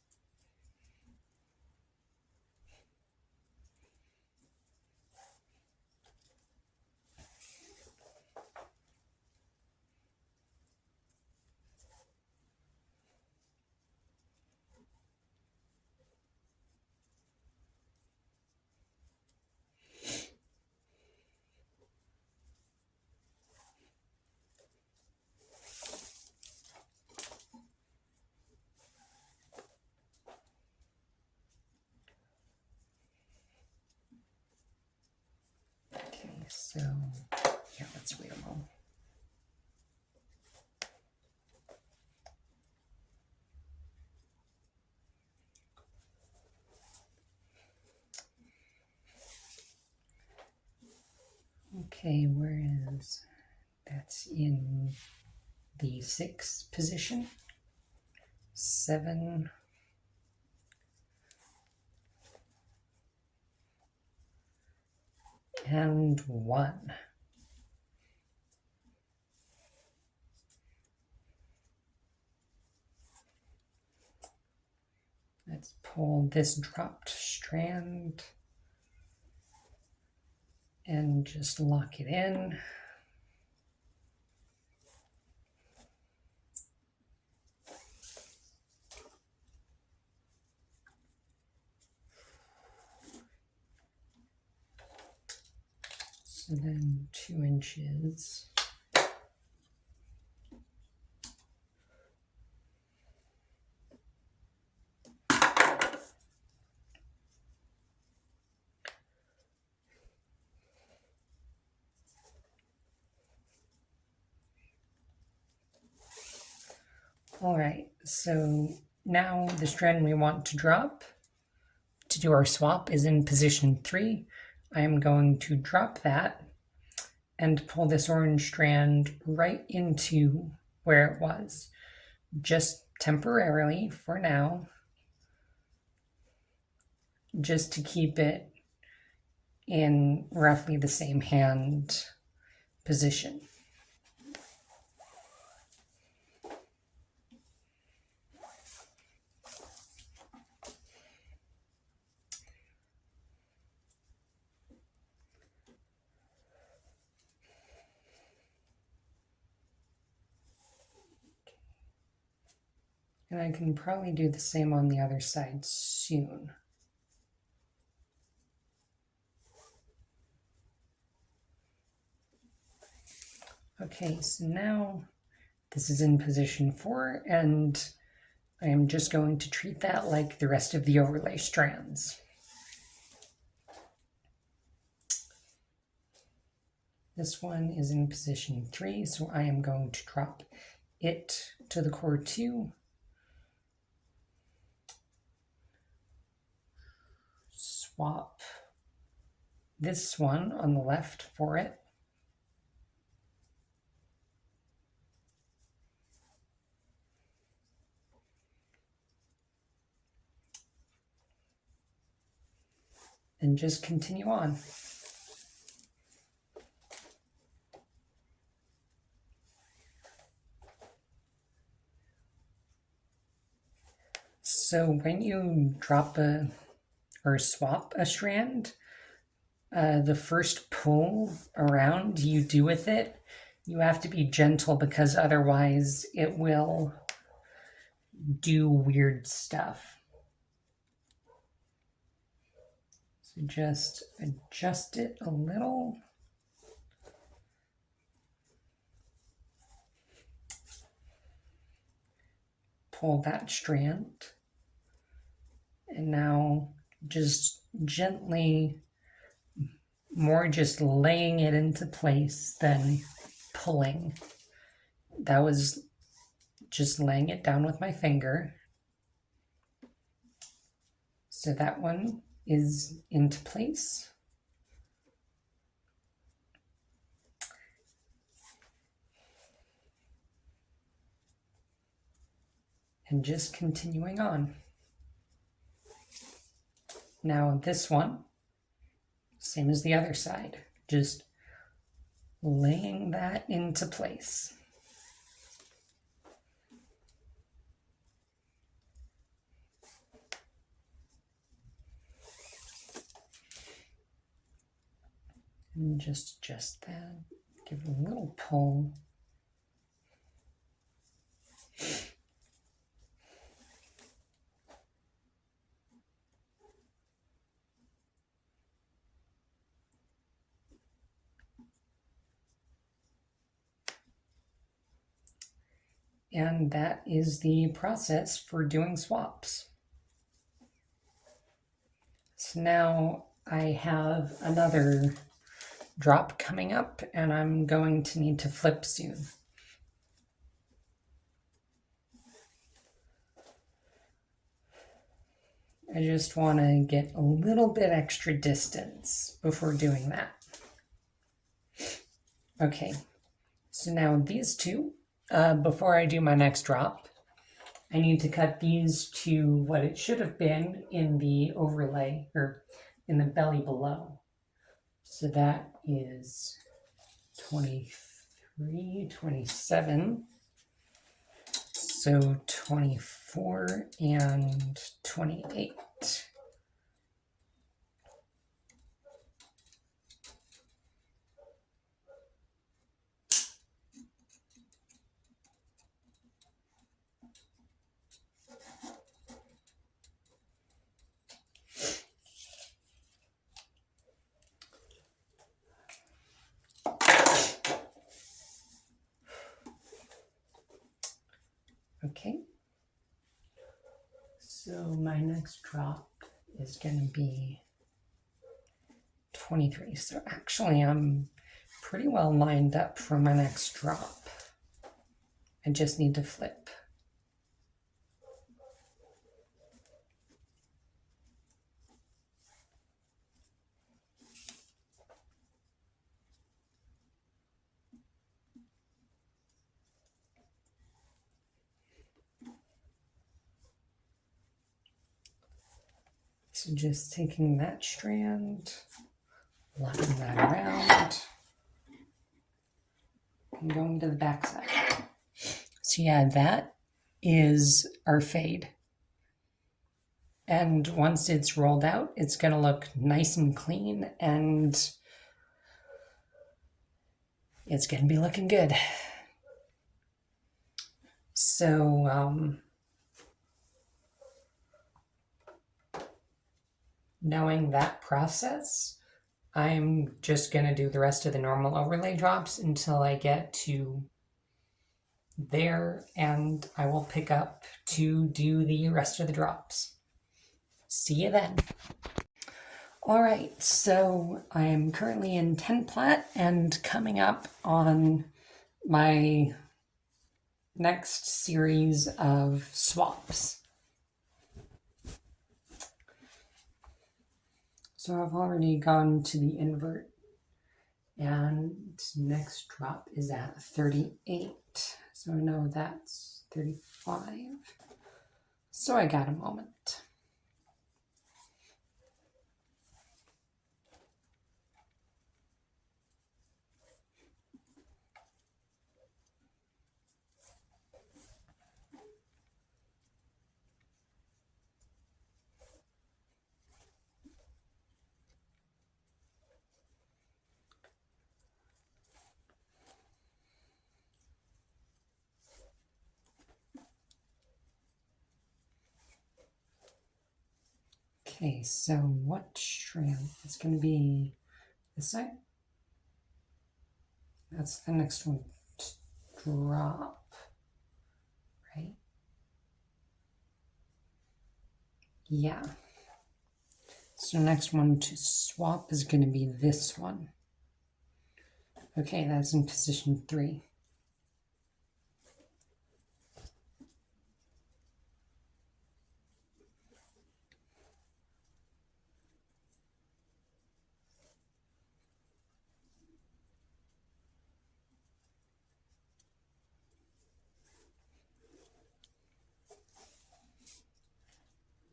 Okay, so yeah, let's wait a moment. Okay, whereas that's in the 6th position, 7, and 1. Let's pull this dropped strand and just lock it in. So then 2 inches All right, so now the strand we want to drop to do our swap is in position 3. I am going to drop that and pull this orange strand right into where it was, just temporarily for now, just to keep it in roughly the same hand position. And I can probably do the same on the other side soon. Okay, so now this is in position 4, and I am just going to treat that like the rest of the overlay strands. This one is in position 3, so I am going to drop it to the core 2. Swap this one on the left for it. And just continue on. So when you drop or swap a strand, the first pull around you do with it, you have to be gentle because otherwise it will do weird stuff. So just adjust it a little. Pull that strand. And now just gently, more just laying it into place than pulling. That was just laying it down with my finger. So that one is into place. And just continuing on. Now this one, same as the other side, just laying that into place. And just adjust that, give it a little pull. And that is the process for doing swaps. So now I have another drop coming up, and I'm going to need to flip soon. I just want to get a little bit extra distance before doing that. Okay, so now these two, before I do my next drop, I need to cut these to what it should have been in the overlay, or in the belly below. So that is 23, 27. So 24 and 28. Okay, so my next drop is going to be 23. So actually I'm pretty well lined up for my next drop. I just need to flip. So just taking that strand, locking that around, and going to the back side. So yeah, that is our fade. And once it's rolled out, it's going to look nice and clean, and it's going to be looking good. So knowing that process, I'm just going to do the rest of the normal overlay drops until I get to there, and I will pick up to do the rest of the drops. See you then. All right, so I am currently in 10 plat and coming up on my next series of swaps. So I've already gone to the invert, and next drop is at 38. So no, that's 35. So I got a moment. Okay, so what strand? It's going to be this side. That's the next one to drop, right? Yeah. So next one to swap is going to be this one. Okay, that's in position 3.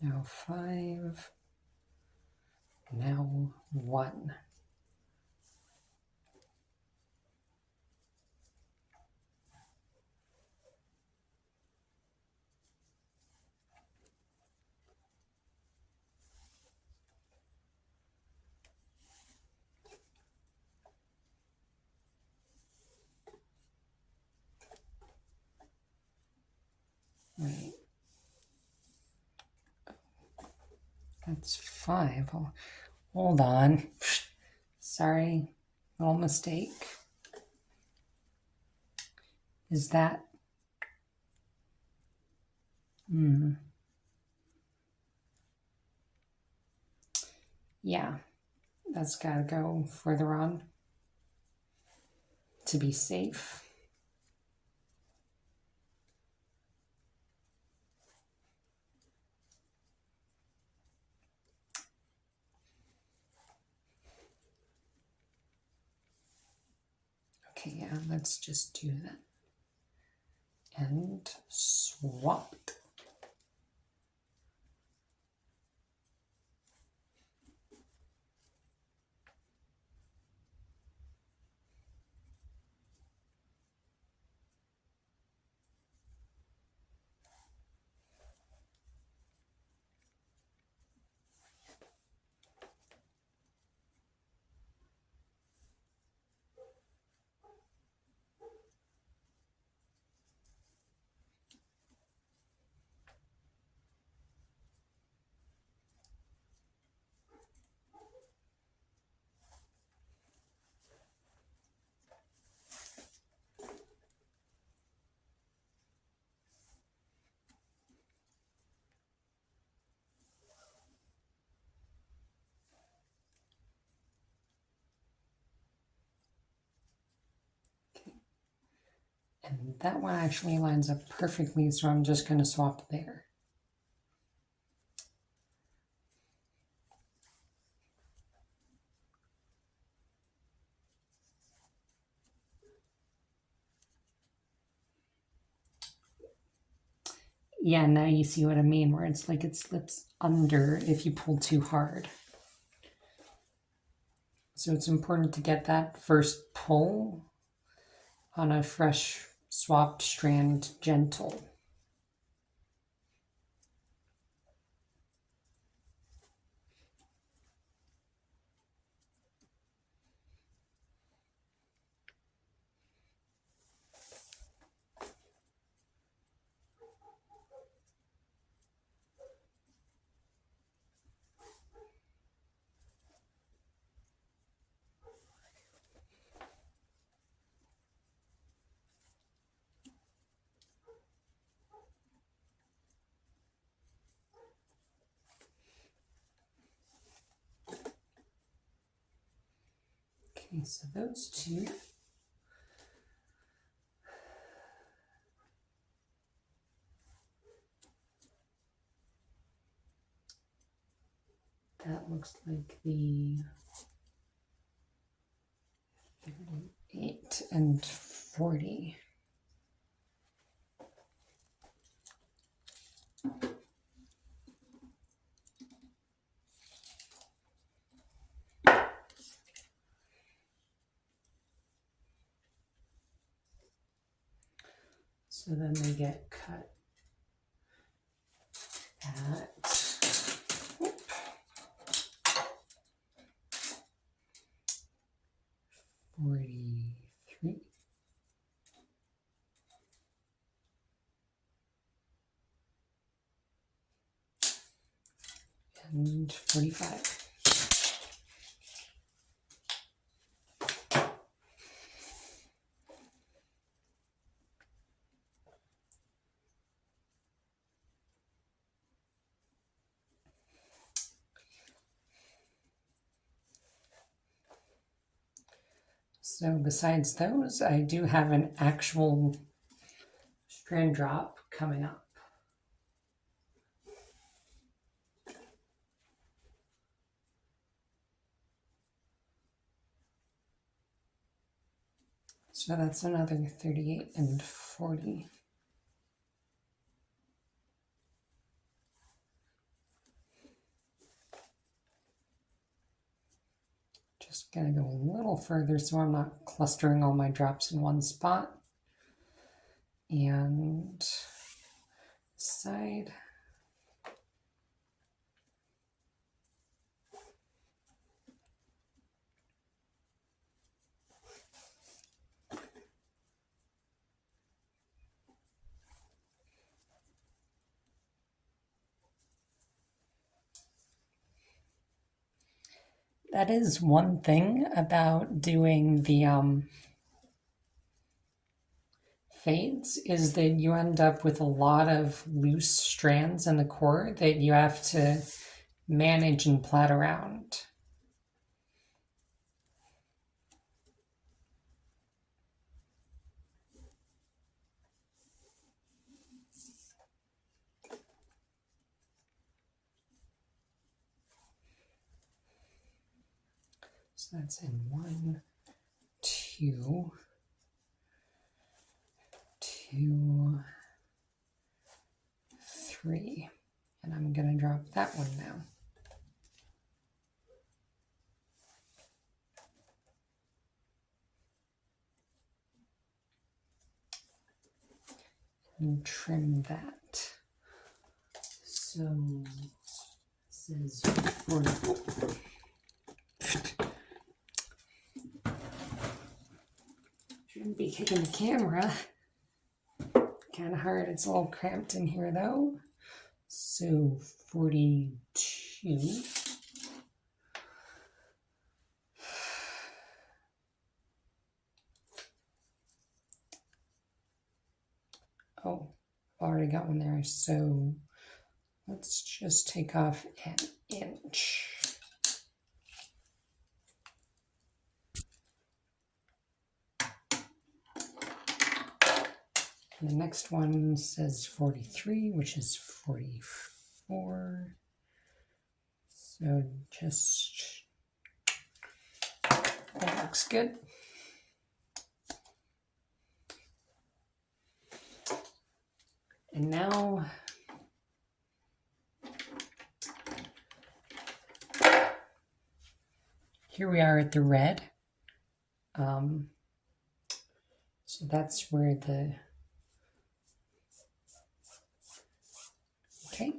Now 5. Now 1. Wait. That's 5. Oh, hold on. Sorry. Little mistake. Is that... Yeah. That's got to go further on to be safe. Okay, yeah, let's just do that. And swap. And that one actually lines up perfectly, so I'm just going to swap there. Yeah, now you see what I mean, where it's like it slips under if you pull too hard. So it's important to get that first pull on a fresh swapped strand gentle. Okay, so those two. That looks like the 38 and 40. So then they get cut at 43 and 45. So besides those, I do have an actual strand drop coming up. So that's another 38 and 40. Just gonna go a little further so I'm not clustering all my drops in one spot. And side. That is one thing about doing the fades, is that you end up with a lot of loose strands in the core that you have to manage and plait around. So that's in 1, 2, 2, 3. And I'm going to drop that one now. And trim that. So this is 40. Shouldn't be kicking the camera. Kind of hard. It's all cramped in here though. So 42. Oh, I've already got one there. So let's just take off an inch. And the next one says 43, which is 44. So just, that looks good. And now here we are at the red. So that's where okay.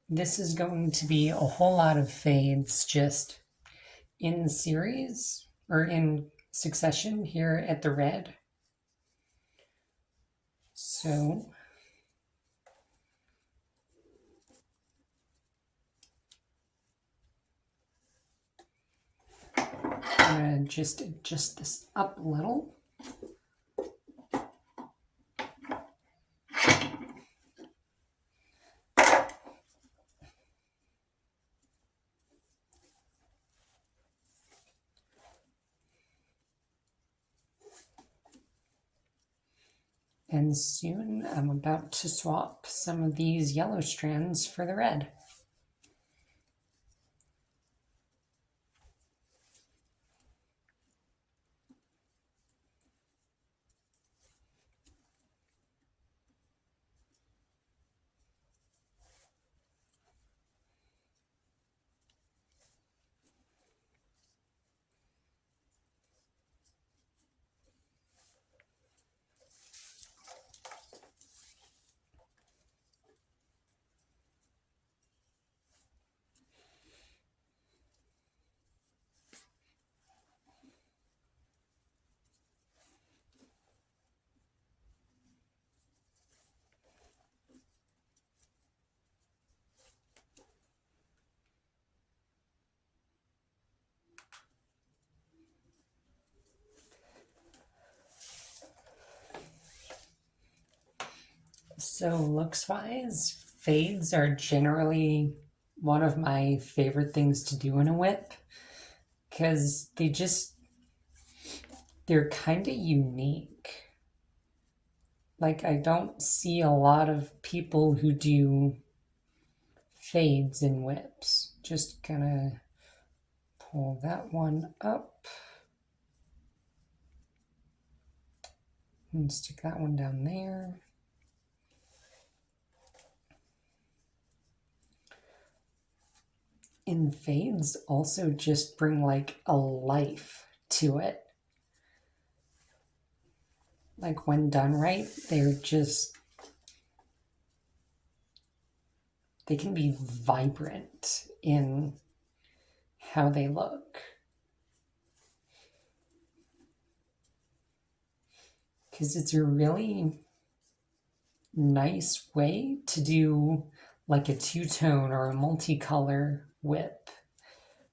This is going to be a whole lot of fades just in series or in succession here at the red. So I'm going to just adjust this up a little. And soon I'm about to swap some of these yellow strands for the red. So looks-wise, fades are generally one of my favorite things to do in a whip because they're kind of unique. Like, I don't see a lot of people who do fades in whips. Just gonna pull that one up and stick that one down there. And fades also just bring like a life to it. Like when done right, they can be vibrant in how they look. Because it's a really nice way to do like a two-tone or a multicolor whip,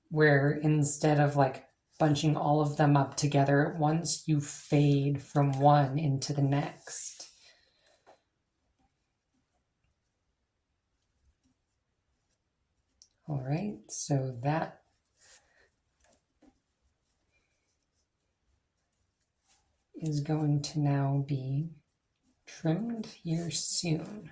where instead of like bunching all of them up together at once, you fade from one into the next. All right, so that is going to now be trimmed here soon.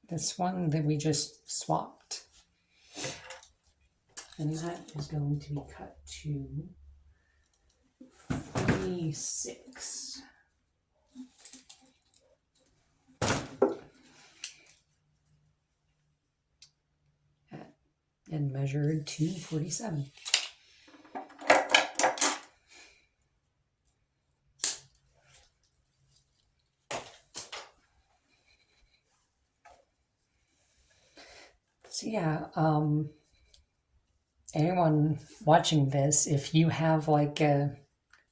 This one that we just swapped. And that is going to be cut to 46. And measured to 47. So yeah, anyone watching this, if you have like a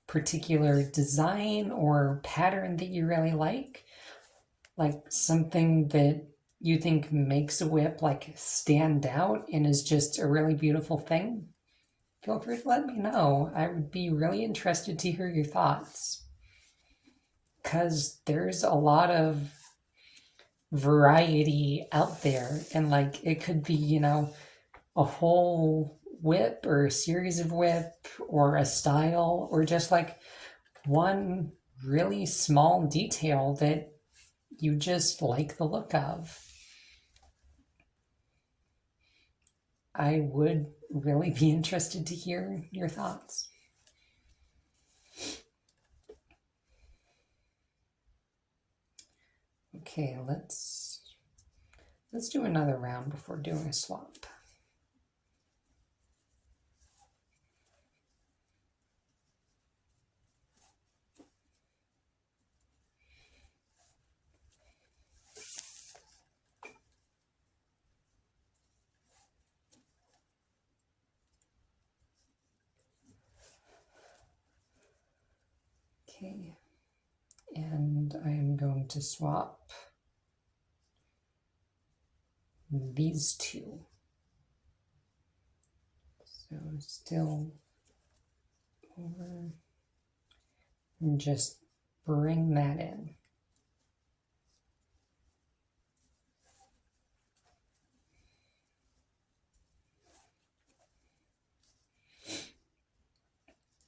particular design or pattern that you really like something that you think makes a whip like stand out and is just a really beautiful thing, feel free to let me know. I would be really interested to hear your thoughts. Because there's a lot of variety out there, and like it could be, you know, a whole whip or a series of whip or a style or just like one really small detail that you just like the look of. I would really be interested to hear your thoughts. Okay, let's do another round before doing a swap. Okay, and I am going to swap these two. So still over and just bring that in.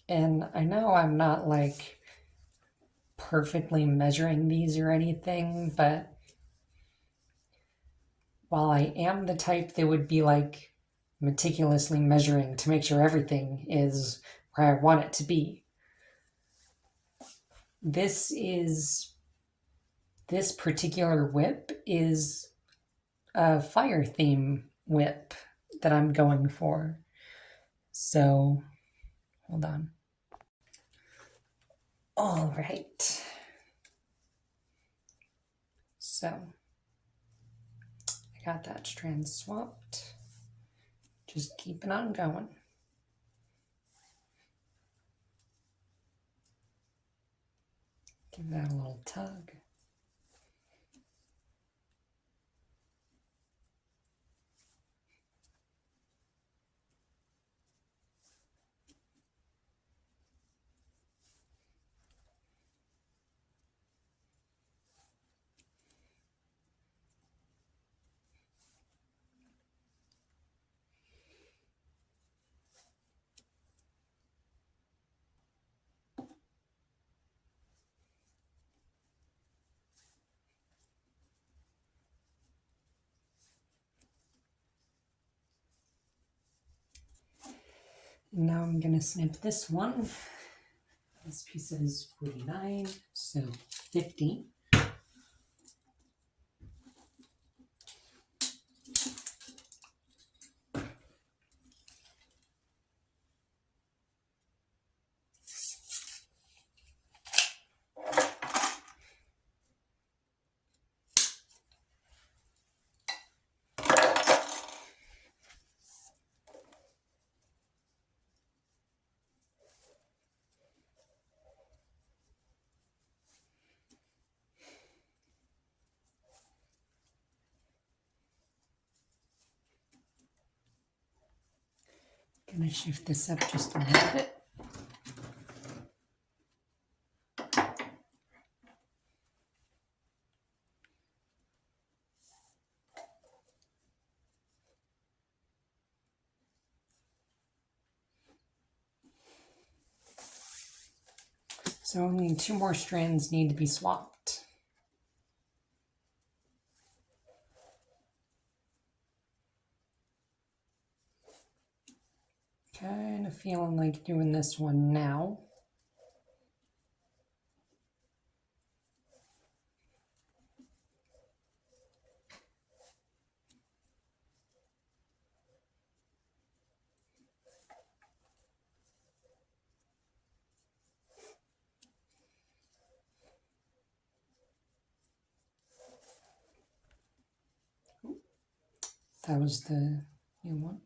And I know I'm not like perfectly measuring these or anything, but while I am the type that would be like meticulously measuring to make sure everything is where I want it to be, this particular whip is a fire theme whip that I'm going for. So, hold on. All right. So, I got that strand swapped. Just keeping on going. Give that a little tug. And now I'm going to snip this one. This piece is 49, so 50. Gonna shift this up just a little bit. So only 2 more strands need to be swapped. Kind of feeling like doing this one now. That was the new one.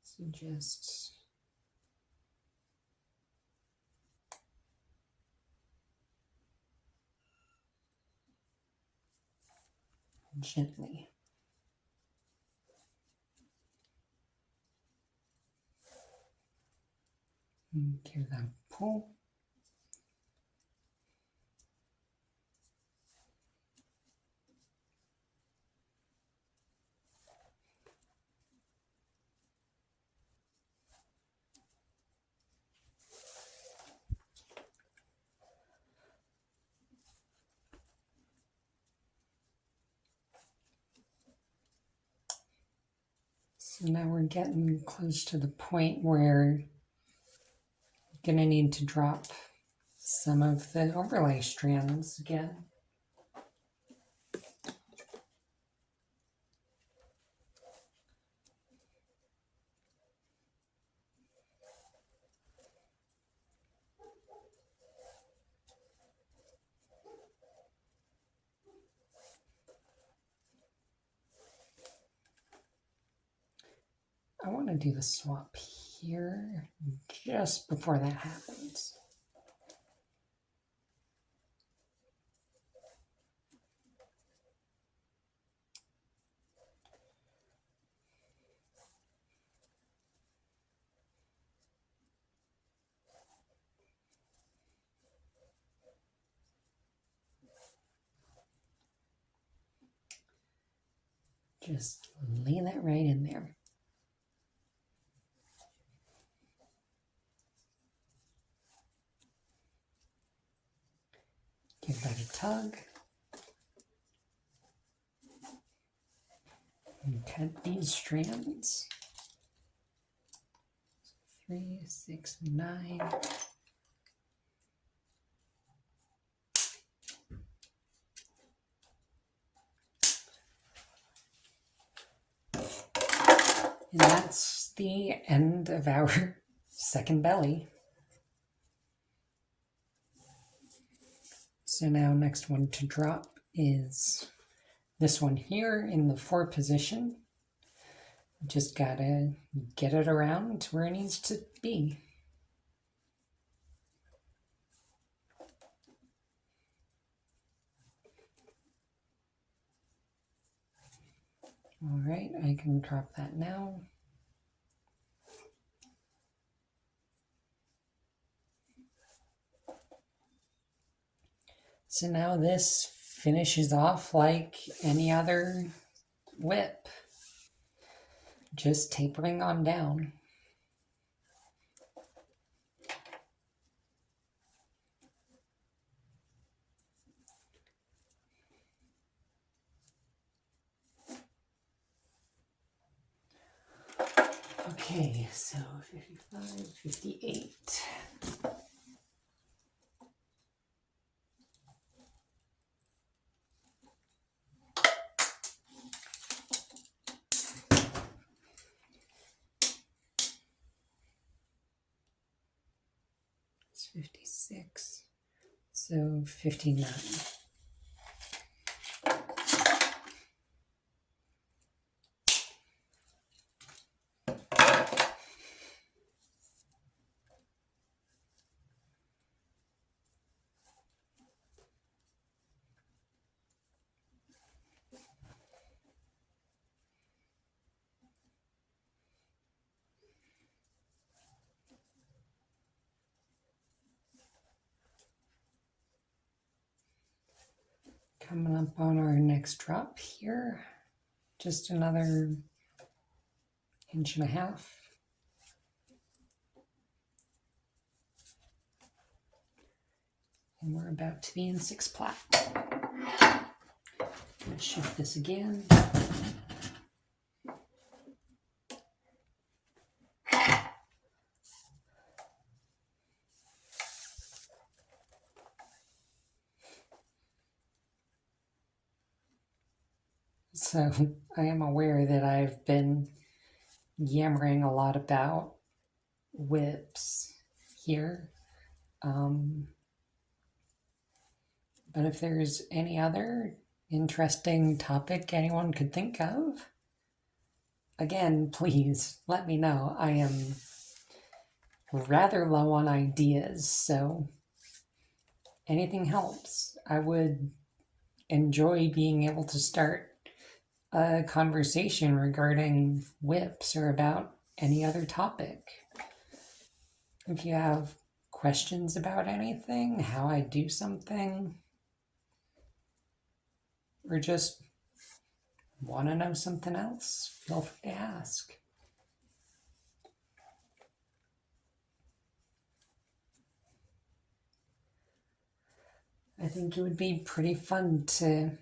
So just gently. And give that a pull. So now we're getting close to the point where you're gonna need to drop some of the overlay strands again. I want to do the swap here just before that happens. Just lay that right in there. Give that a tug. And cut these strands. 3, 6, 9. And that's the end of our second belly. So now next one to drop is this one here in the 4 position. Just gotta get it around to where it needs to be. All right, I can drop that now. So now this finishes off like any other whip, just tapering on down. Okay, so 55, 58. It's 56, so 59. Coming up on our next drop here, just another 1.5 inches. And we're about to be in 6 plat. Let's shift this again. So I am aware that I've been yammering a lot about whips here. But if there's any other interesting topic anyone could think of, again, please let me know. I am rather low on ideas, so anything helps. I would enjoy being able to start a conversation regarding whips or about any other topic. If you have questions about anything, how I do something, or just want to know something else, feel free to ask. I think it would be pretty fun to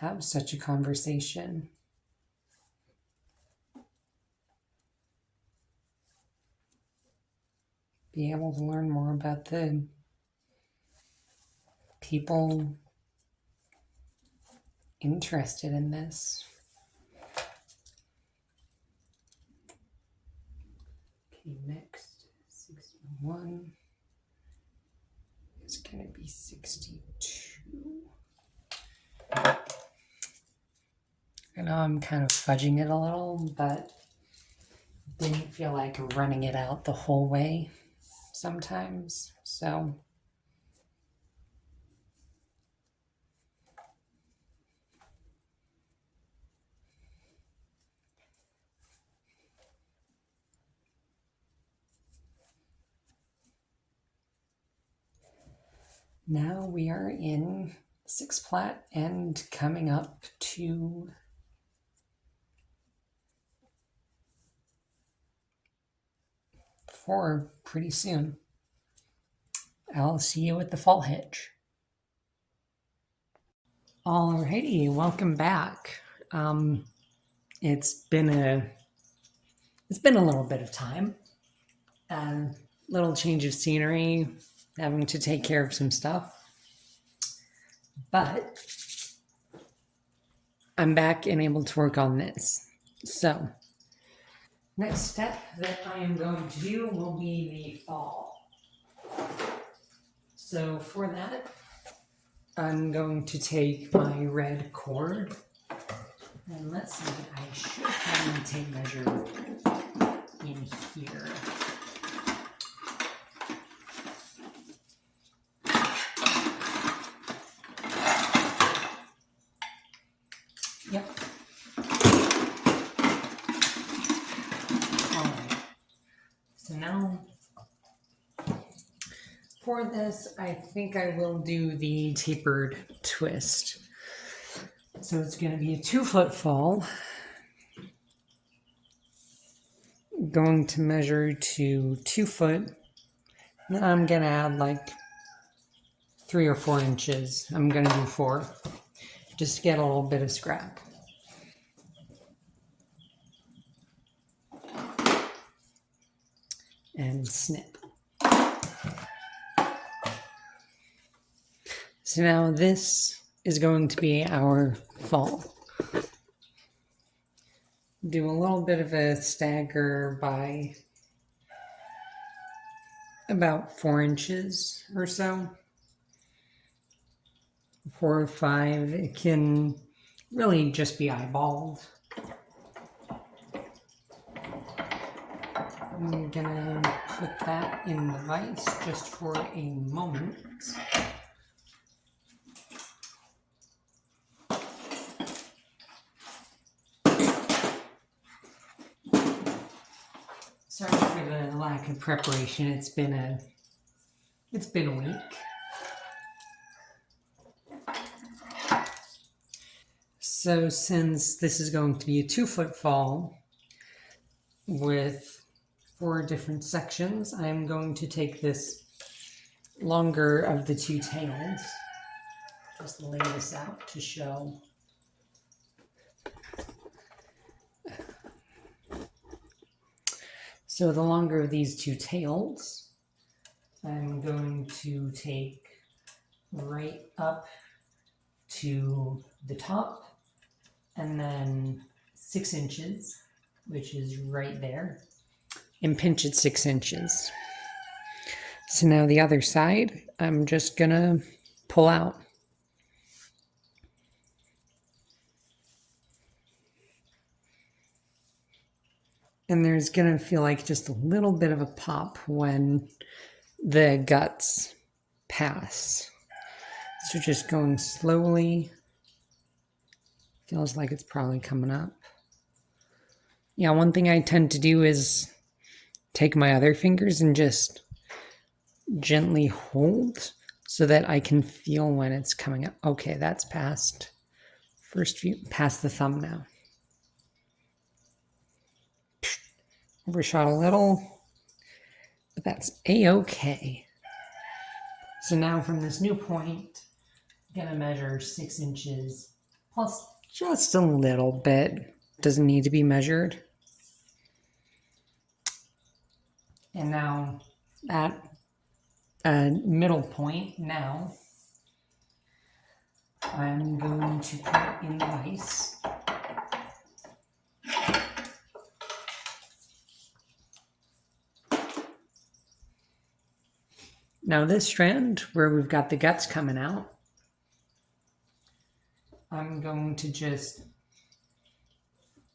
have such a conversation. be able to learn more about the people interested in this. Okay, next 61 is going to be 62. I know I'm kind of fudging it a little, but didn't feel like running it out the whole way sometimes. So now we are in 6 plat and coming up to 4 pretty soon. I'll see you at the fall hitch. Alrighty, welcome back. It's been a little bit of time. Little change of scenery, having to take care of some stuff. But I'm back and able to work on this. So, next step that I am going to do will be the fall. So for that, I'm going to take my red cord, and let's see, I should have my tape measure in here. Yep. Alright. So now, for this, I think I will do the tapered twist. So it's going to be a 2-foot fall. Going to measure to 2 foot. Then I'm going to add like 3 or 4 inches. I'm going to do 4. Just to get a little bit of scrap. And snip. So now this is going to be our fall. Do a little bit of a stagger by about 4 inches or so. 4 or 5. It can really just be eyeballed. I'm gonna put that in the vise just for a moment. Sorry for the lack of preparation. It's been a week. So since this is going to be a 2-foot fall with 4 different sections, I'm going to take this longer of the 2 tails. Just lay this out to show. So the longer of these 2 tails, I'm going to take right up to the top and then 6 inches, which is right there, and pinch it 6 inches. So now the other side, I'm just gonna pull out. And there's gonna feel like just a little bit of a pop when the guts pass. So just going slowly. Feels like it's probably coming up. Yeah, one thing I tend to do is take my other fingers and just gently hold so that I can feel when it's coming up. Okay, that's past past the thumb now. Overshot a little, but that's a-okay. So now from this new point, I'm gonna measure 6 inches plus just a little bit. Doesn't need to be measured. And now at middle point. Now I'm going to put it in the vise. Now this strand where we've got the guts coming out, I'm going to just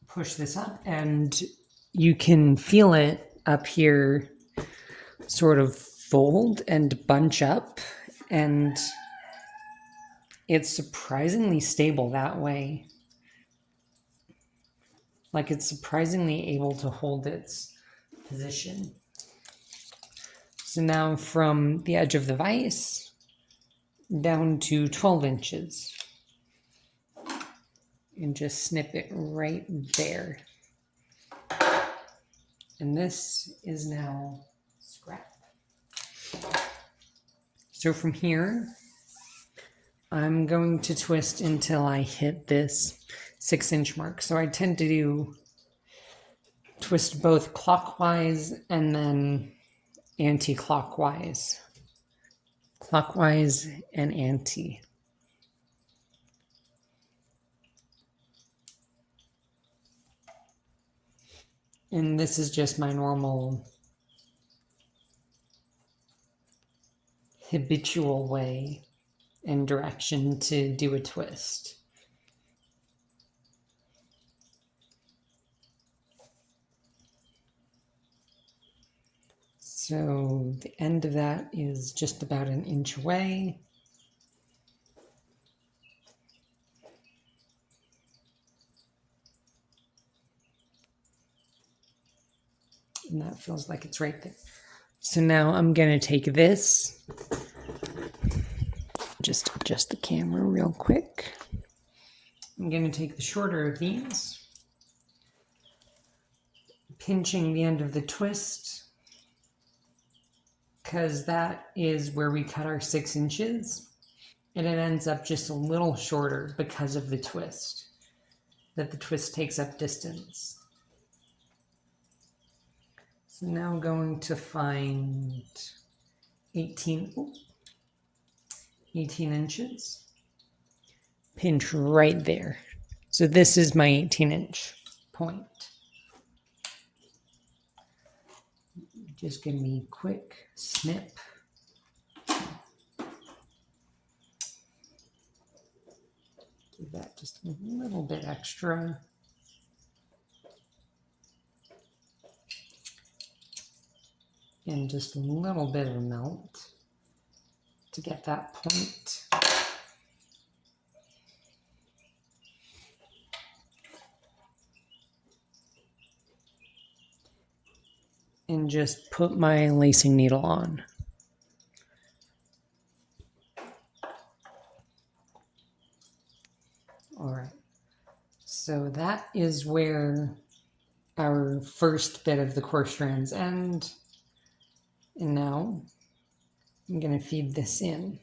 push this up, and you can feel it up here sort of fold and bunch up, and it's surprisingly stable that way. Like, it's surprisingly able to hold its position. So now from the edge of the vise down to 12 inches. And just snip it right there. And this is now scrap. So from here, I'm going to twist until I hit this 6-inch mark. So I tend to twist both clockwise and then anti-clockwise. Clockwise and anti. And this is just my normal habitual way and direction to do a twist. So the end of that is just about 1 inch away. And that feels like it's right there. So now I'm going to take this, just adjust the camera real quick. I'm going to take the shorter of these, pinching the end of the twist, because that is where we cut our 6 inches, and it ends up just a little shorter because of the twist, that the twist takes up distance. So now I'm going to find 18 inches, pinch right there. So this is my 18-inch point. Just give me a quick snip. Give that just a little bit extra. And just a little bit of a melt to get that point. And just put my lacing needle on. All right, so that is where our first bit of the core strands end. And now I'm going to feed this in.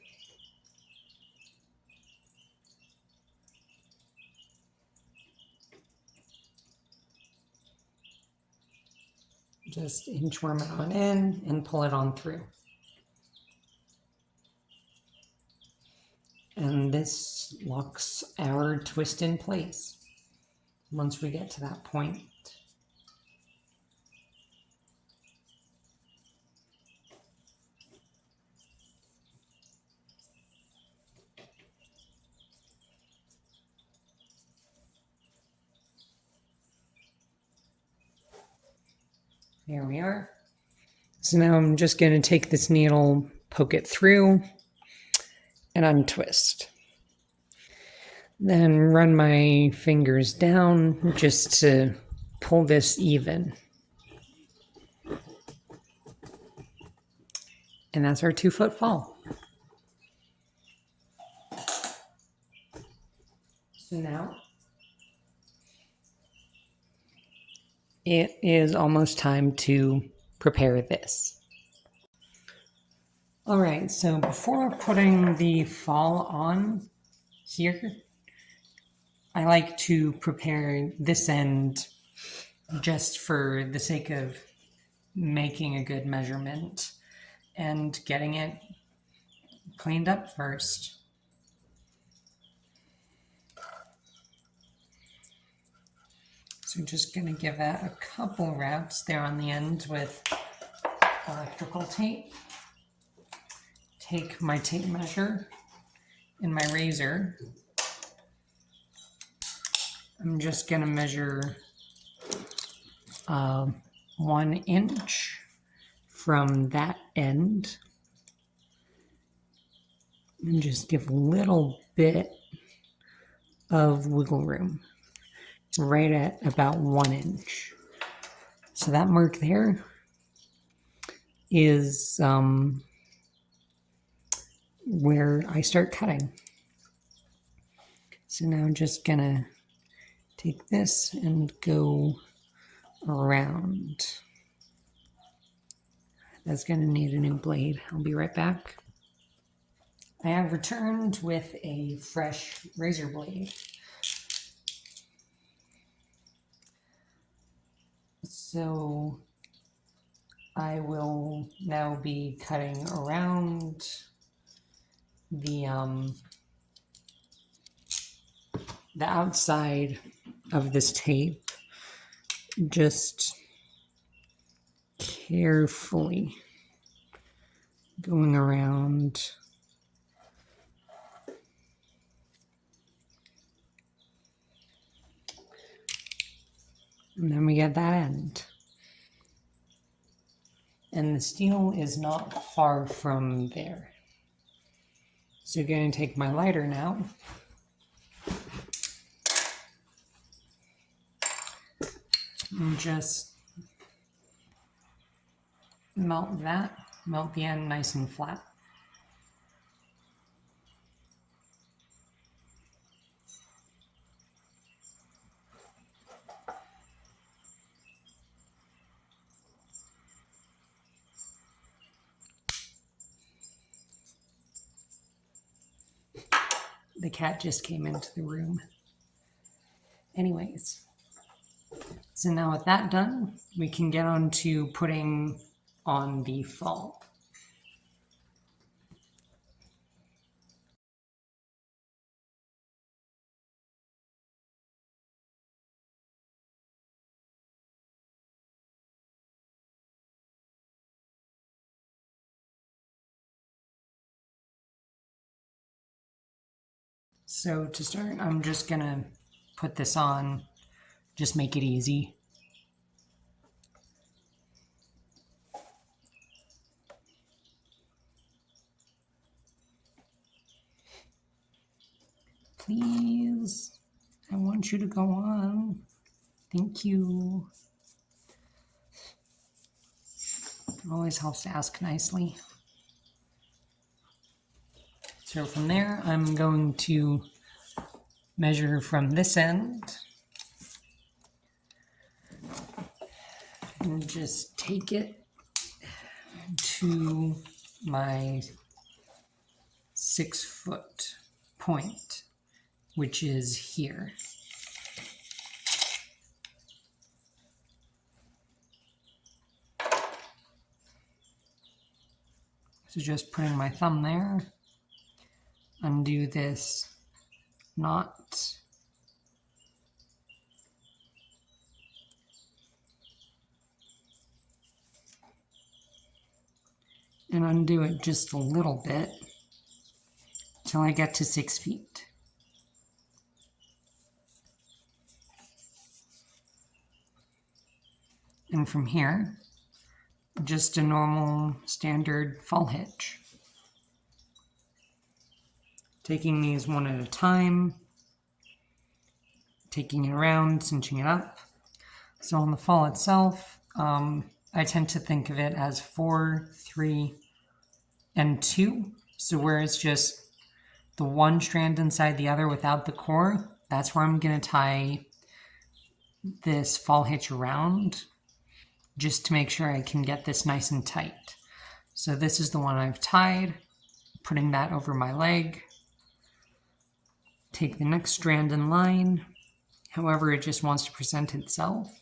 Just inchworm it on in and pull it on through. And this locks our twist in place once we get to that point. There we are. So now I'm just going to take this needle, poke it through, and untwist. Then run my fingers down just to pull this even. And that's our 2-foot fall. So now it is almost time to prepare this. All right, so before putting the fall on here, I like to prepare this end just for the sake of making a good measurement. and getting it cleaned up first. So just gonna give that a couple wraps there on the end with electrical tape. Take my tape measure and my razor. I'm just gonna measure 1 inch from that end and just give a little bit of wiggle room right at about 1 inch. So that mark there is where I start cutting. So now I'm just gonna take this and go around. That's gonna need a new blade. I'll be right back. I have returned with a fresh razor blade. So I will now be cutting around the outside of this tape, just carefully going around. And then we get that end. And the steel is not far from there. So you're going to take my lighter now. And just melt the end nice and flat. The cat just came into the room. Anyways, so now with that done, we can get on to putting on the fall. So to start, I'm just gonna put this on, just make it easy. Please, I want you to go on. Thank you. It always helps to ask nicely. So from there, I'm going to measure from this end and just take it to my 6-foot point, which is here. So just putting my thumb there, undo this knot, and undo it just a little bit till I get to 6 feet. And from here, just a normal standard fall hitch. Taking these one at a time, taking it around, cinching it up. So on the fall itself, I tend to think of it as 4, 3, and 2. So where it's just the one strand inside the other without the core, that's where I'm going to tie this fall hitch around, just to make sure I can get this nice and tight. So this is the one I've tied, putting that over my leg. Take the next strand in line, however it just wants to present itself.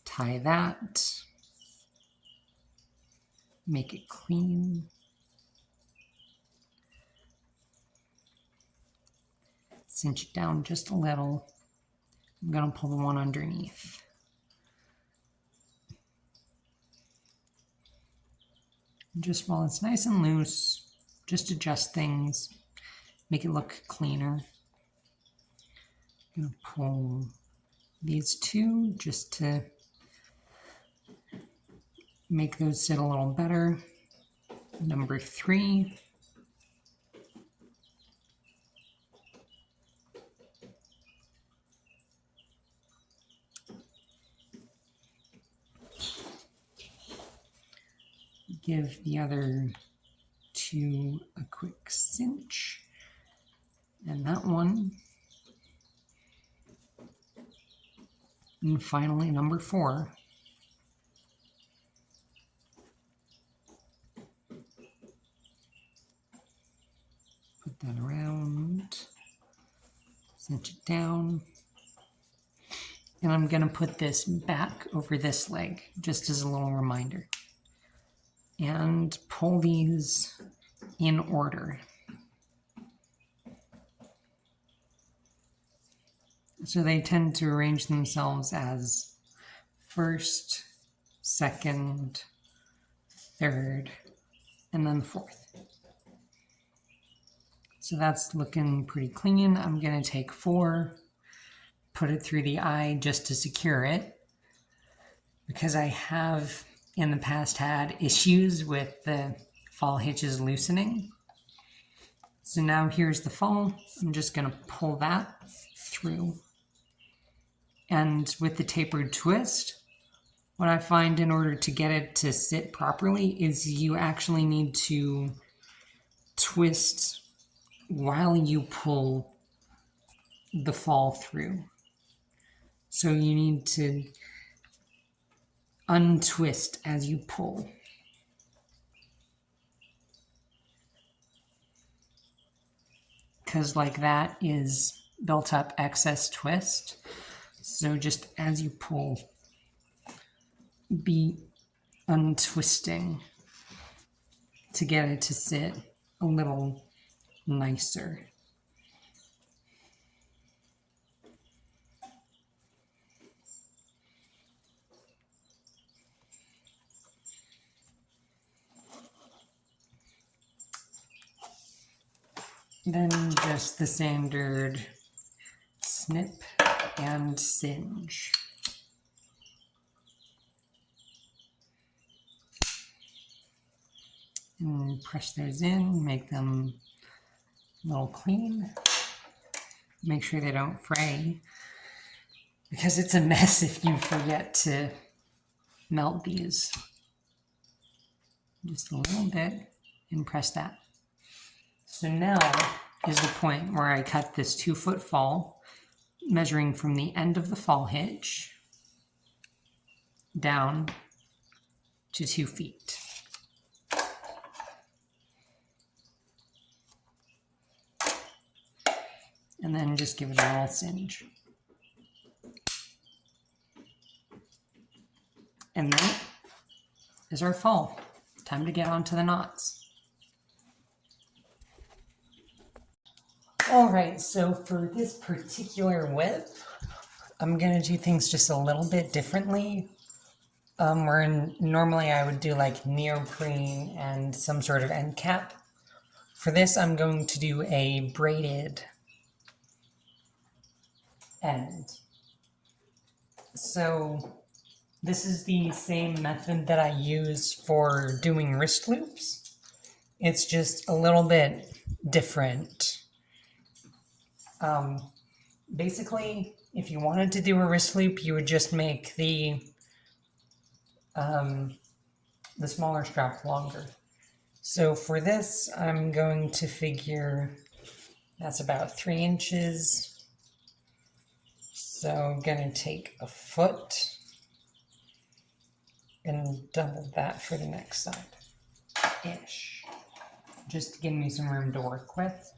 Tie that. make it clean. Cinch it down just a little. I'm going to pull the one underneath. Just while it's nice and loose, just adjust things, make it look cleaner. I'm going to pull these two just to make those sit a little better. Number 3. Give the other 2 a quick cinch. And that one. And finally, number 4. Put that around. Cinch it down. And I'm going to put this back over this leg, just as a little reminder. And pull these in order. So they tend to arrange themselves as first, second, third, and then fourth. So that's looking pretty clean. I'm going to take 4, put it through the eye just to secure it, because I have in the past had issues with the fall hitches loosening. So now here's the fall. I'm just going to pull that through. And with the tapered twist, what I find in order to get it to sit properly is you actually need to twist while you pull the fall through. So you need to untwist as you pull. Because like that is built up excess twist. So just as you pull, be untwisting to get it to sit a little nicer. Then just the standard snip and singe. And press those in, make them a little clean. Make sure they don't fray, because it's a mess if you forget to melt these. Just a little bit and press that. So now is the point where I cut this 2-foot fall, measuring from the end of the fall hitch down to 2 feet. And then just give it a little singe. And that is our fall. Time to get on to the knots. All right, so for this particular whip, I'm gonna do things just a little bit differently. Normally I would do like neoprene and some sort of end cap. For this, I'm going to do a braided end. So this is the same method that I use for doing wrist loops. It's just a little bit different. Basically, if you wanted to do a wrist loop, you would just make the smaller strap longer. So for this, I'm going to figure that's about 3 inches. So I'm going to take a foot and double that for the next side-ish, just to give me some room to work with.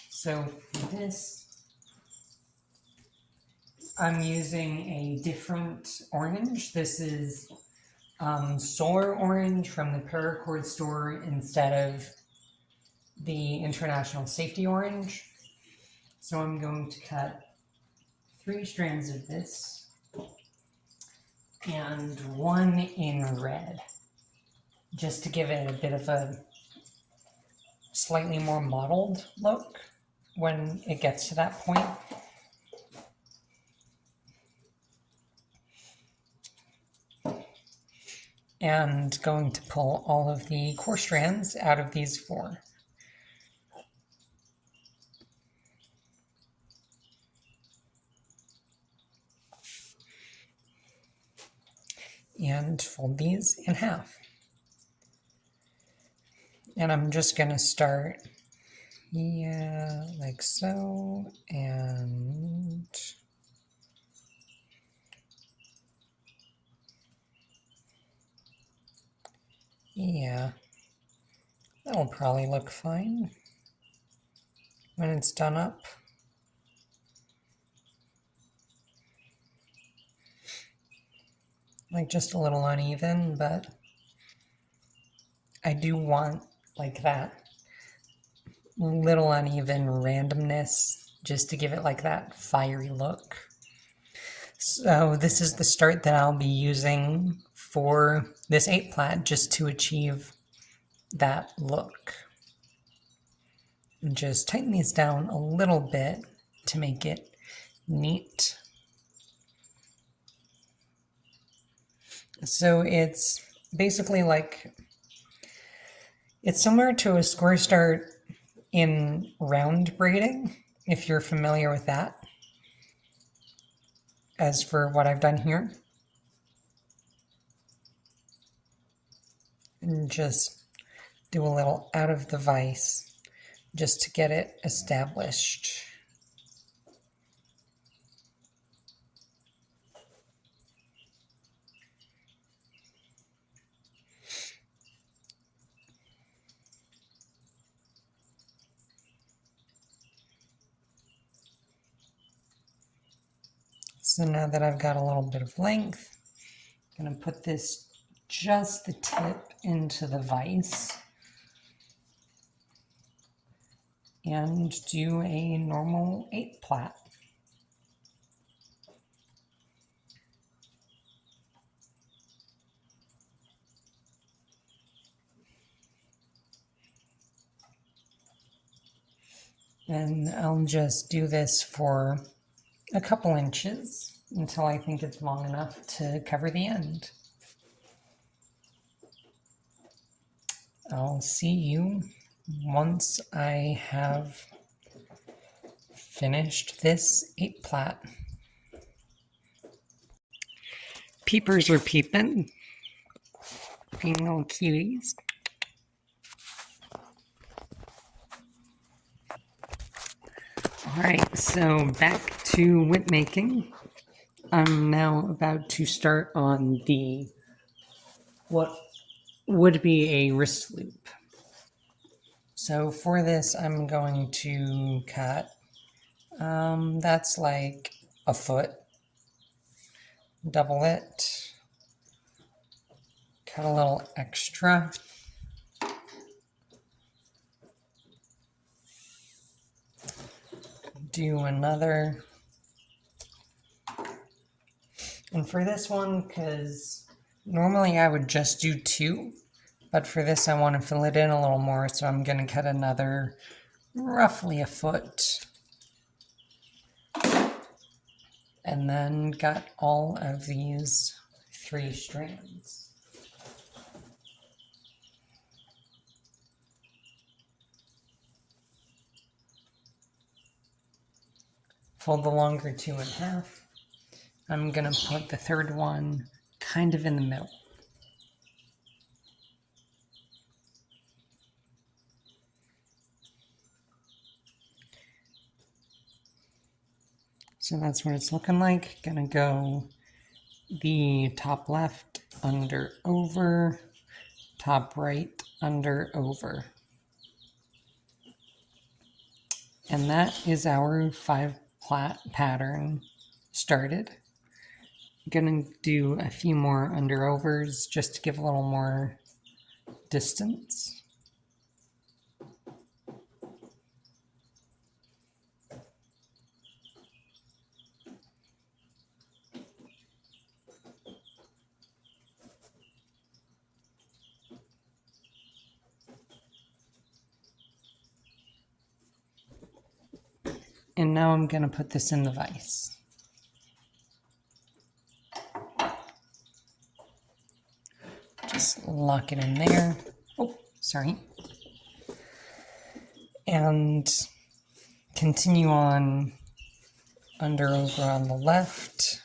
So for this, I'm using a different orange. This is Solar Orange from the Paracord store instead of the International Safety Orange. So I'm going to cut 3 strands of this and 1 in red, just to give it a bit of a slightly more mottled look when it gets to that point. And going to pull all of the core strands out of these 4. And fold these in half. And I'm just going to start, like so, and that'll probably look fine when it's done up. Like just a little uneven, but I do want like that little uneven randomness just to give it like that fiery look. So this is the start that I'll be using for this 8 plat just to achieve that look. And just tighten these down a little bit to make it neat. So it's basically like, it's similar to a square start in round braiding, if you're familiar with that, as for what I've done here. And just do a little out of the vise just to get it established. So now that I've got a little bit of length, I'm going to put this just the tip into the vise and do a normal 8 plat. And I'll just do this for a couple inches until I think it's long enough to cover the end. I'll see you once I have finished this 8 plat. Peepers are peeping, being little cuties. Alright, so back to whip making. I'm now about to start on the what would be a wrist loop. So for this, I'm going to cut, that's like a foot, double it, cut a little extra, do another. And for this one, because normally I would just do 2, but for this I want to fill it in a little more, so I'm going to cut another roughly a foot. And then got all of these 3 strands. Fold the longer 2 in half. I'm going to put the 3rd one kind of in the middle. So that's what it's looking like. Gonna go the top left, under, over, top right, under, over. And that is our 5 plat pattern started. gonna do a few more under-overs just to give a little more distance. And now I'm gonna put this in the vise. Just lock it in there. Oh, sorry. And continue on under over on the left,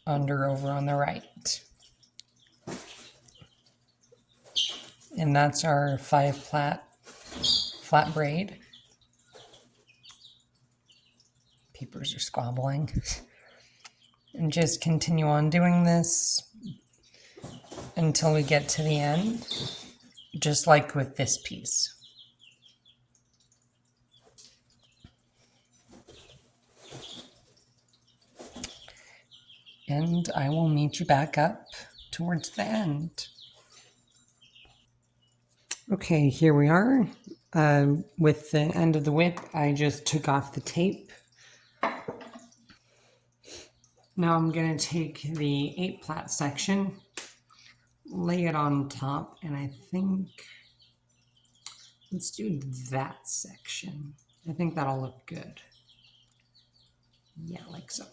under over on the right. And that's our 5 flat braid. Papers are squabbling. And just continue on doing this until we get to the end, just like with this piece. And I will meet you back up towards the end. Okay, here we are. With the end of the whip, I just took off the tape. Now I'm going to take the 8 plat section, lay it on top, and I think, let's do that section. I think that'll look good. Yeah, like so.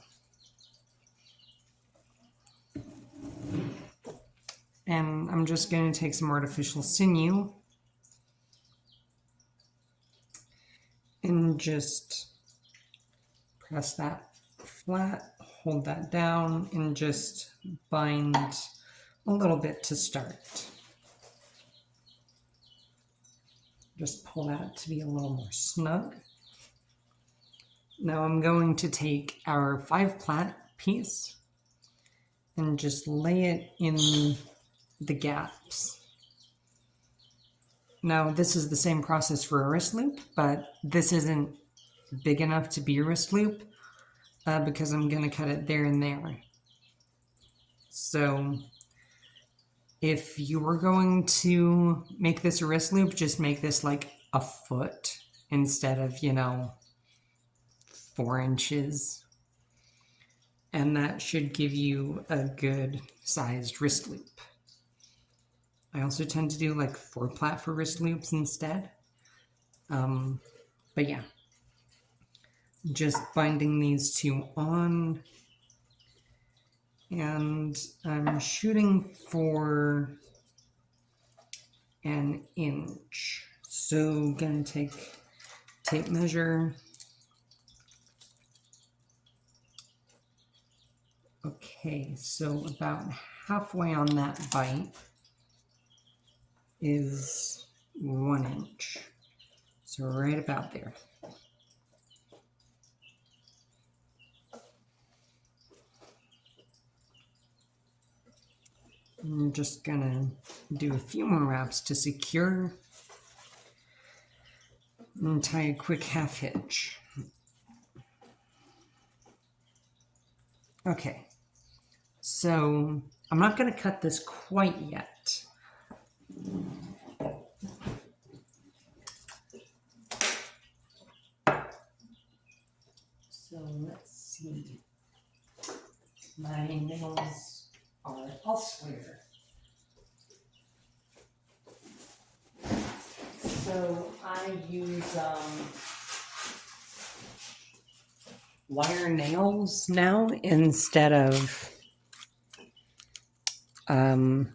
And I'm just going to take some artificial sinew and just press that flat, hold that down, and just bind a little bit to start. Just pull that to be a little more snug. Now I'm going to take our 5 plat piece and just lay it in the gaps. Now this is the same process for a wrist loop, but this isn't big enough to be a wrist loop because I'm going to cut it there and there. So if you were going to make this a wrist loop, just make this like a foot instead of, 4 inches. And that should give you a good sized wrist loop. I also tend to do like 4 plat for wrist loops instead. But yeah, just binding these 2 on. And I'm shooting for an inch. So gonna take tape measure. Okay, so about halfway on that bite is 1 inch. So right about there. I'm just gonna do a few more wraps to secure and tie a quick half hitch. Okay, so I'm not gonna cut this quite yet. So let's see. My nails are elsewhere. So I use wire nails now instead of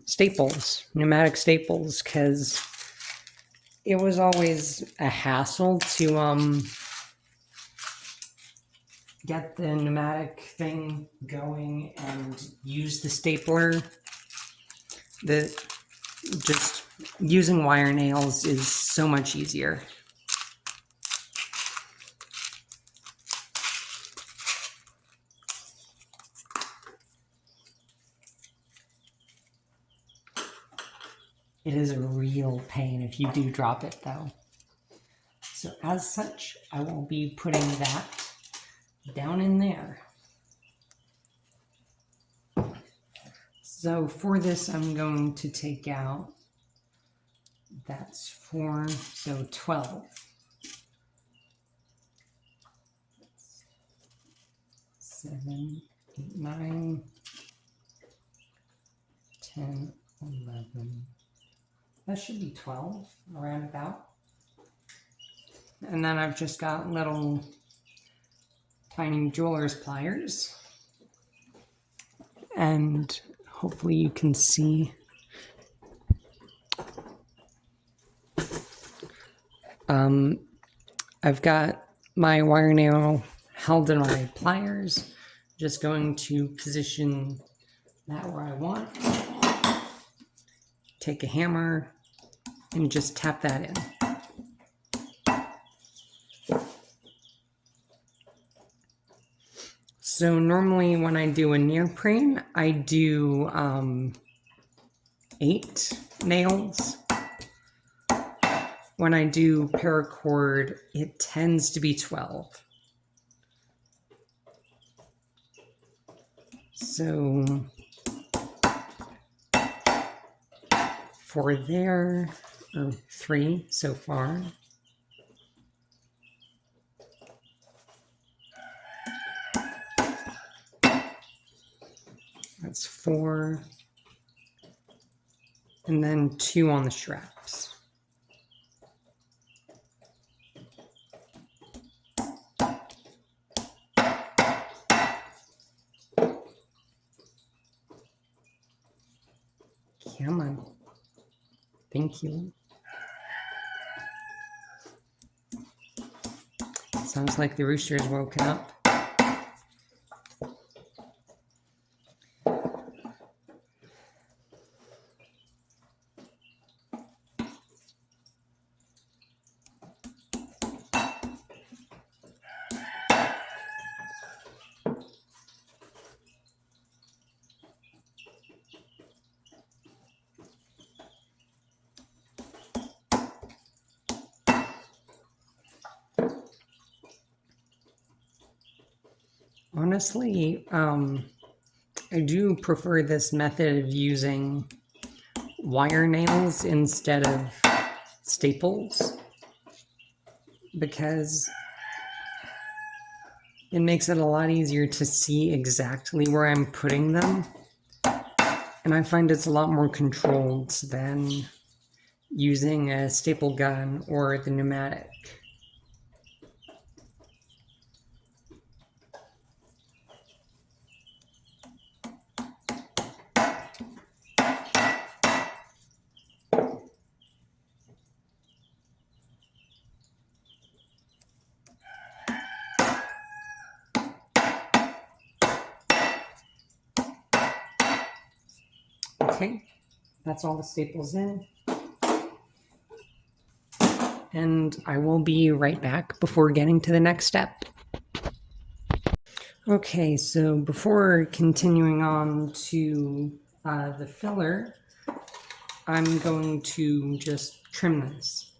staples, pneumatic staples, because it was always a hassle to get the pneumatic thing going and use the stapler. Just using wire nails is so much easier. It is a real pain if you do drop it though. So as such, I will be putting that down in there. So for this, I'm going to take out, that's 4, so 12. 7, 8, 9, 10, 11. That should be 12, around about. And then I've just got little tiny jeweler's pliers. And hopefully you can see. I've got my wire nail held in my pliers. Just going to position that where I want. Take a hammer and just tap that in. So normally when I do a neoprene, I do 8 nails. When I do paracord, it tends to be 12. So for there, or 3 so far. That's 4. And then 2 on the straps. Come on. Thank you. Sounds like the rooster's woken up. Honestly, I do prefer this method of using wire nails instead of staples because it makes it a lot easier to see exactly where I'm putting them. And I find it's a lot more controlled than using a staple gun or the pneumatic. Okay, that's all the staples in. And I will be right back before getting to the next step. Okay, so before continuing on to the filler, I'm going to just trim this.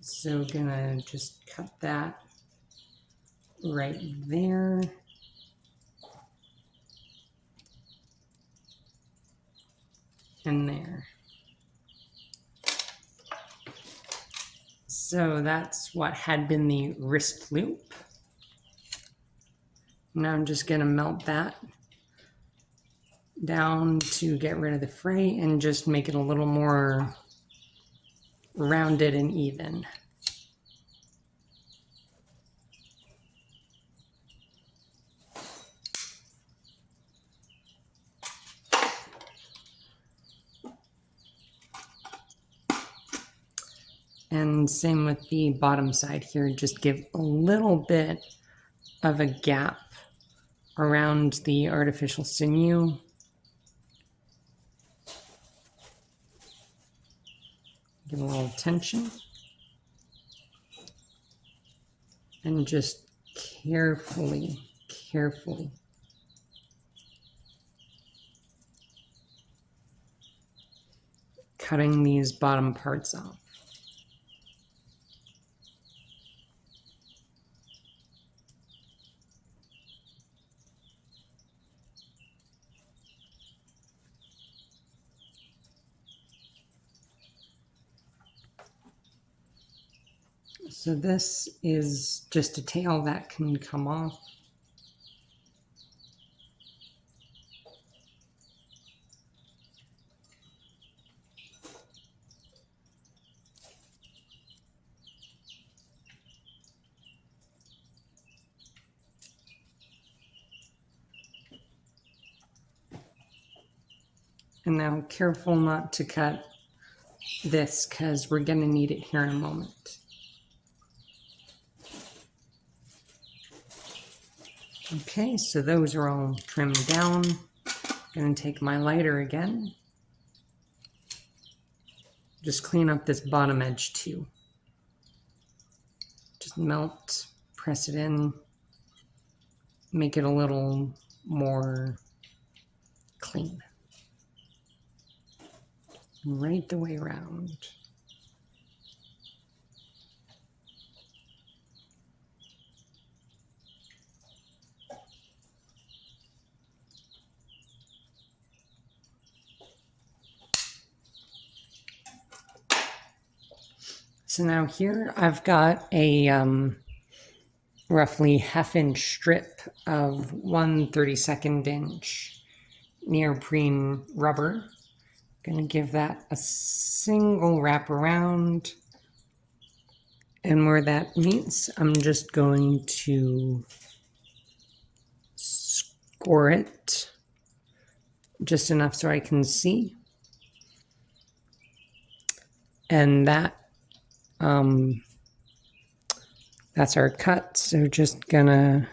So gonna just cut that right there. And there. So that's what had been the wrist loop. Now I'm just gonna melt that down to get rid of the fray and just make it a little more rounded and even. And same with the bottom side here, just give a little bit of a gap around the artificial sinew. Give a little tension. And just carefully cutting these bottom parts off. So this is just a tail that can come off. And now careful not to cut this because we're going to need it here in a moment. Okay, so those are all trimmed down. I'm going to take my lighter again. Just clean up this bottom edge too. Just melt, press it in, make it a little more clean. Right the way around. So now here I've got a roughly 1/2 inch strip of 1/32 inch neoprene rubber. Gonna give that a single wrap around, and where that meets, I'm just going to score it just enough so I can see. And that's our cut. So just gonna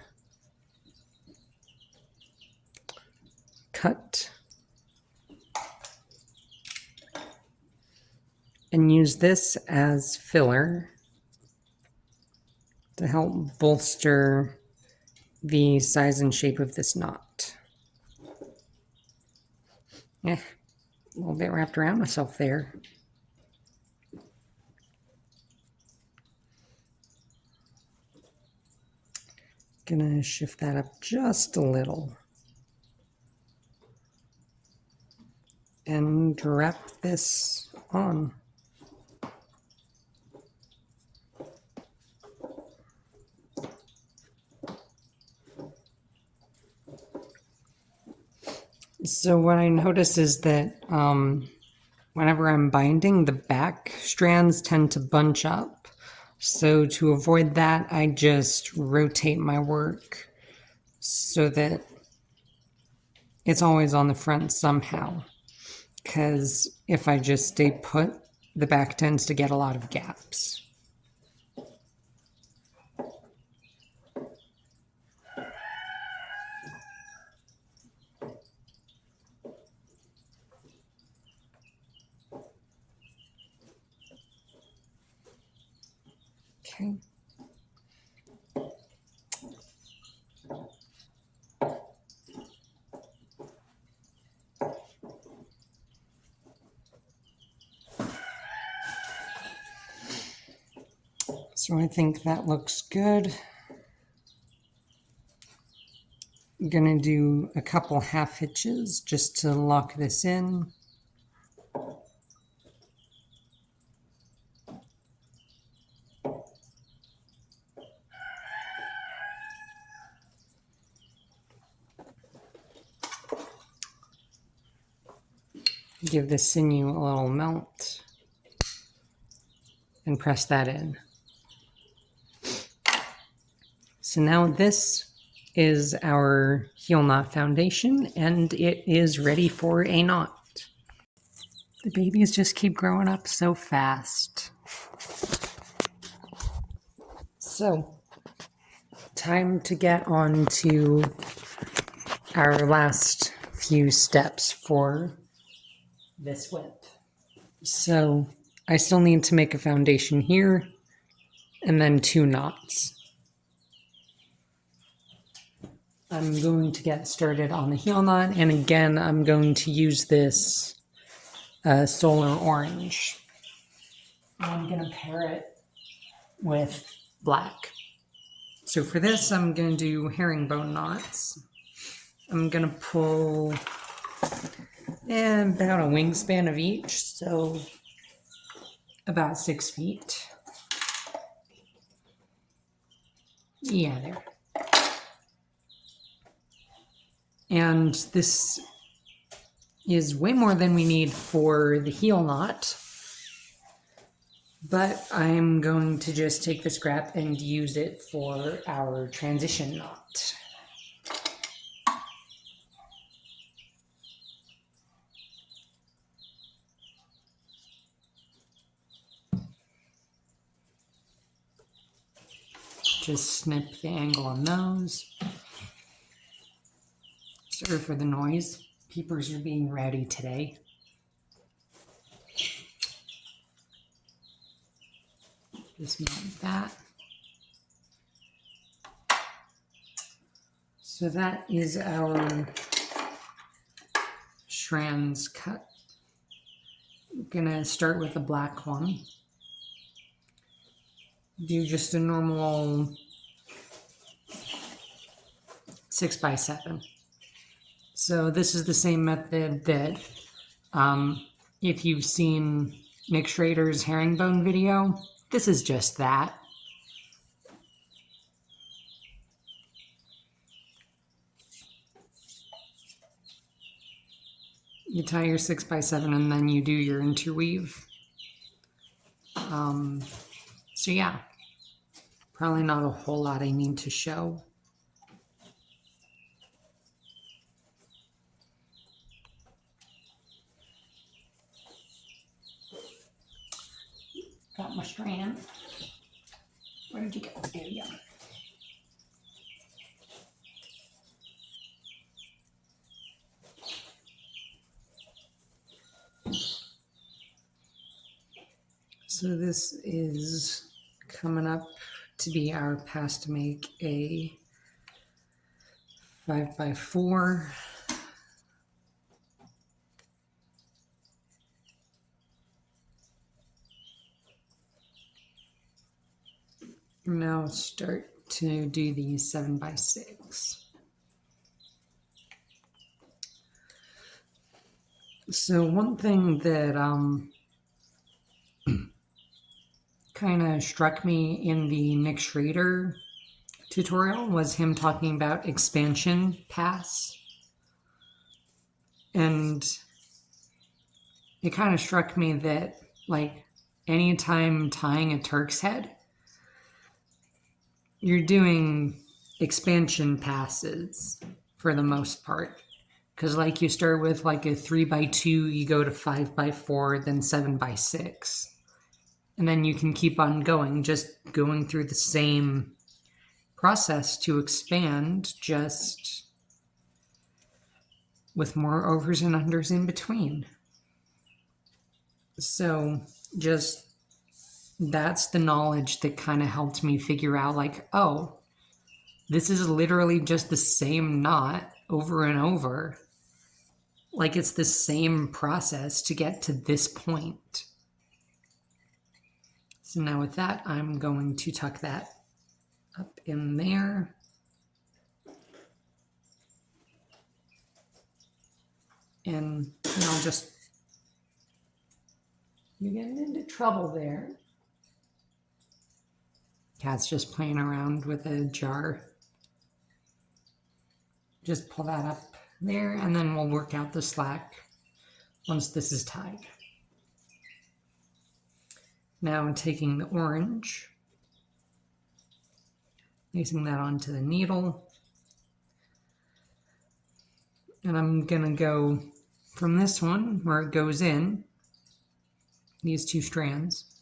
cut and use this as filler to help bolster the size and shape of this knot. Yeah, a little bit wrapped around myself there. Gonna shift that up just a little and wrap this on. So what I notice is that whenever I'm binding, the back strands tend to bunch up. So to avoid that, I just rotate my work so that it's always on the front somehow. Because if I just stay put, the back tends to get a lot of gaps. Okay. So I think that looks good. I'm gonna do a couple half hitches just to lock this in. Give the sinew a little melt and press that in. So now this is our heel knot foundation, and it is ready for a knot. The babies just keep growing up so fast. So, time to get on to our last few steps for this whip. So, I still need to make a foundation here, and then 2 knots. I'm going to get started on the heel knot, and again, I'm going to use this solar orange. I'm going to pair it with black. So for this, I'm going to do herringbone knots. I'm going to pull about a wingspan of each, so about 6 feet. Yeah, there. And this is way more than we need for the heel knot. But I'm going to just take the scrap and use it for our transition knot. Just snip the angle on those. Sorry for the noise. Peepers are being rowdy today. Just mount that. So that is our strands cut. I'm gonna start with the black one. Do just a normal 6x7. So this is the same method that if you've seen Nick Schrader's herringbone video, this is just that. You tie your 6x7 and then you do your interweave. So yeah, probably not a whole lot I need to show. Got my strand. Where did you go? There you go. So this is coming up to be our pass to make a 5x4. Now start to do these 7x6. So one thing that kind of struck me in the Nick Schrader tutorial was him talking about expansion pass. And it kind of struck me that, like, anytime tying a Turk's head, you're doing expansion passes for the most part. Because, like, you start with like a 3x2, you go to 5x4, then 7x6. And then you can keep on going, just going through the same process to expand, just with more overs and unders in between. So just that's the knowledge that kind of helped me figure out, like, oh, this is literally just the same knot over and over. Like, it's the same process to get to this point. So now with that, I'm going to tuck that up in there. And I'll just, you're getting into trouble there. Cat's just playing around with a jar. Just pull that up there, and then we'll work out the slack once this is tied. Now I'm taking the orange, placing that onto the needle, and I'm gonna go from this one where it goes in, these two strands,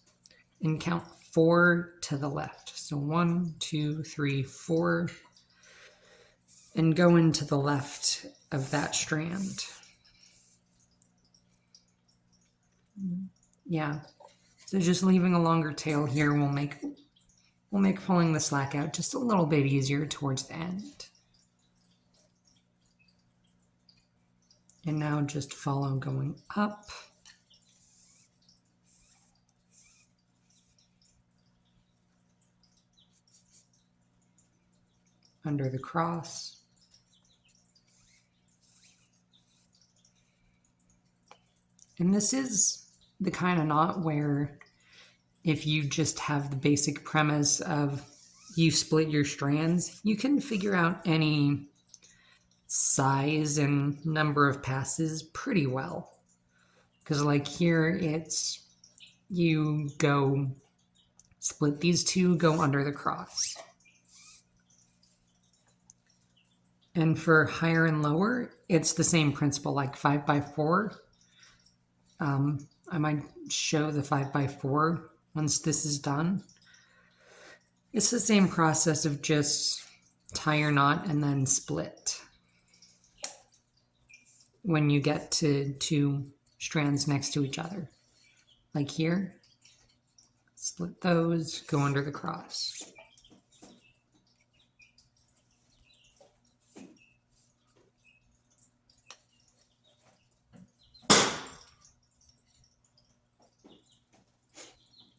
and count 4 to the left. So 1, 2, 3, 4, and go into the left of that strand. Yeah. So just leaving a longer tail here will make pulling the slack out just a little bit easier towards the end. And now just follow going up. Under the cross. And this is the kind of knot where if you just have the basic premise of you split your strands, you can figure out any size and number of passes pretty well. Because like here, it's you go split these two, go under the cross. And for higher and lower, it's the same principle, like 5x4. I might show the 5x4 once this is done. It's the same process of just tie your knot and then split. When you get to two strands next to each other. Like here, split those, go under the cross.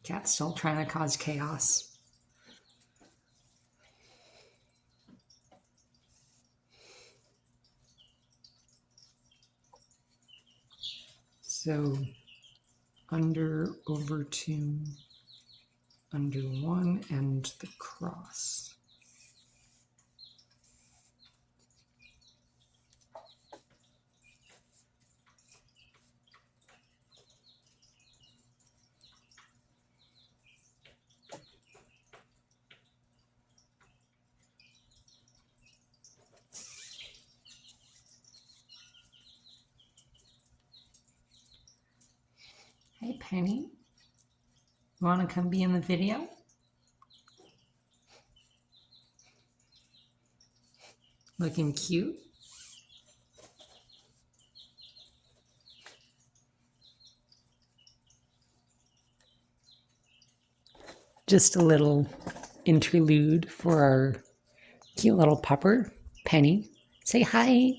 Cat's still trying to cause chaos. So under, over two, under one, and the cross. Hey Penny, you want to come be in the video? Looking cute. Just a little interlude for our cute little pupper, Penny. Say hi.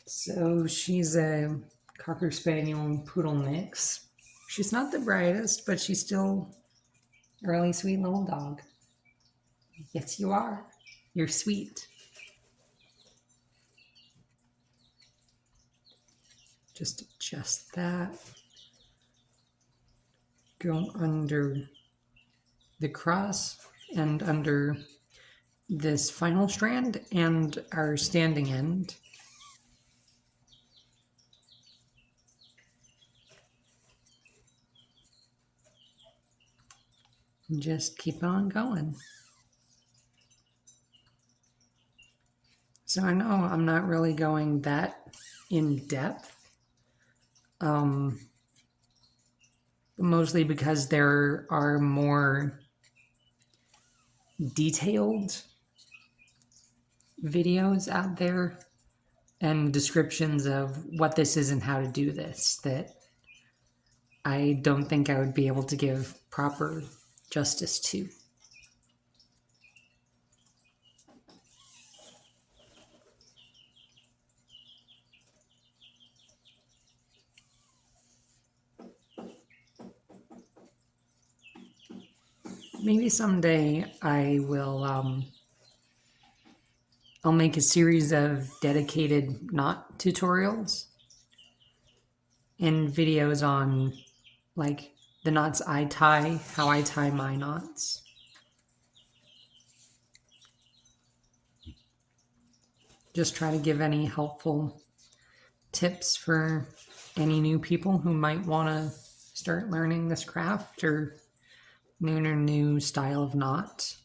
So she's a Cocker Spaniel and Poodle mix. She's not the brightest, but she's still a really sweet little dog. Yes, you are. You're sweet. Just adjust that. Go under the cross and under this final strand and our standing end. Just keep on going. So I know I'm not really going that in depth, mostly because there are more detailed videos out there and descriptions of what this is and how to do this that I don't think I would be able to give proper justice to. Maybe someday I will, I'll make a series of dedicated knot tutorials and videos on like the knots I tie, how I tie my knots. Just try to give any helpful tips for any new people who might want to start learning this craft or learn a new style of knot.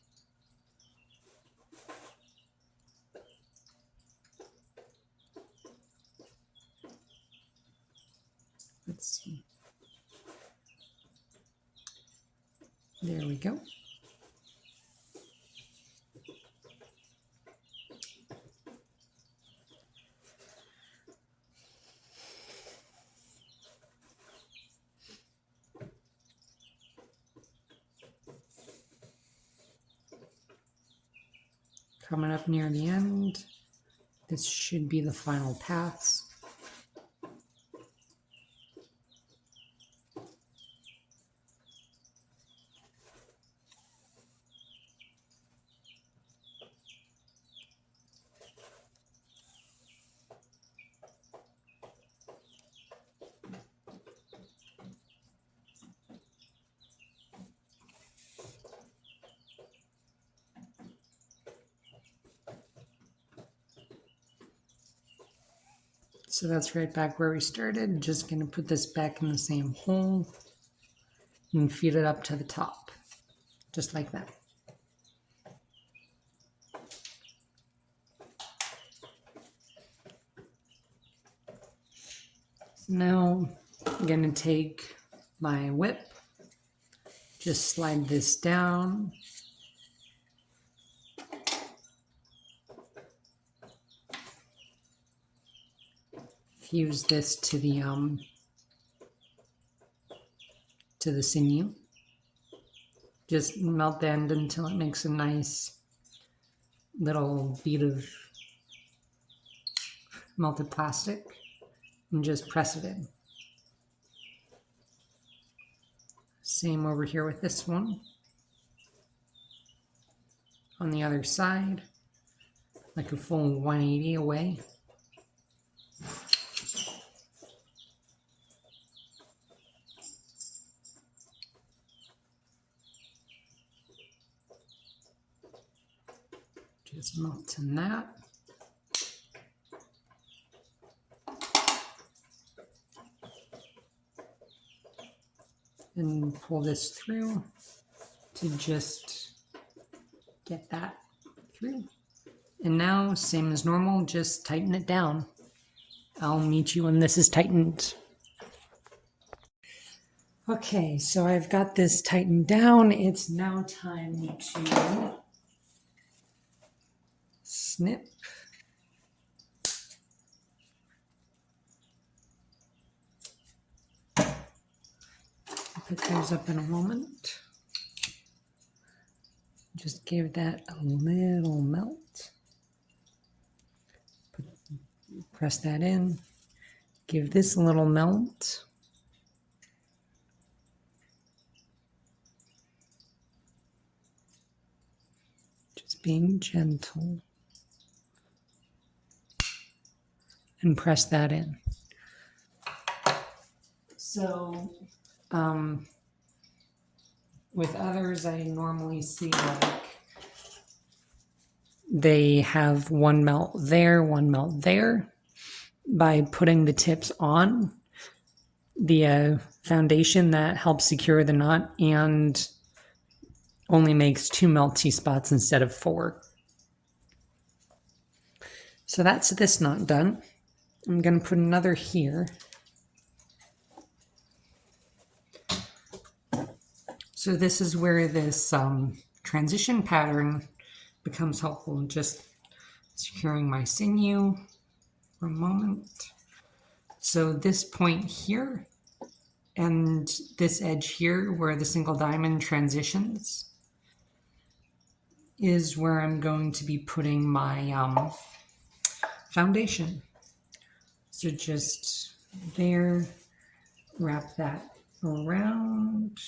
Let's see. There we go. Coming up near the end, this should be the final pass. So that's right back where we started. Just going to put this back in the same hole and feed it up to the top, just like that. Now I'm going to take my whip, just slide this down, fuse this to the sinew. Just melt the end until it makes a nice little bead of melted plastic, and just press it in. Same over here with this one. On the other side, like a full 180 away. Just melt in that. And pull this through to just get that through. And now, same as normal, just tighten it down. I'll meet you when this is tightened. Okay, so I've got this tightened down. It's now time to snip. Put those up in a moment. Just give that a little melt. Press that in. Give this a little melt. Just being gentle. And press that in. So, with others, I normally see like they have one melt there, one melt there. By putting the tips on the foundation, that helps secure the knot and only makes 2 melty spots instead of 4. So that's this knot done. I'm going to put another here. So this is where this transition pattern becomes helpful. Just securing my sinew for a moment. So this point here and this edge here where the single diamond transitions is where I'm going to be putting my foundation. So just there, wrap that around.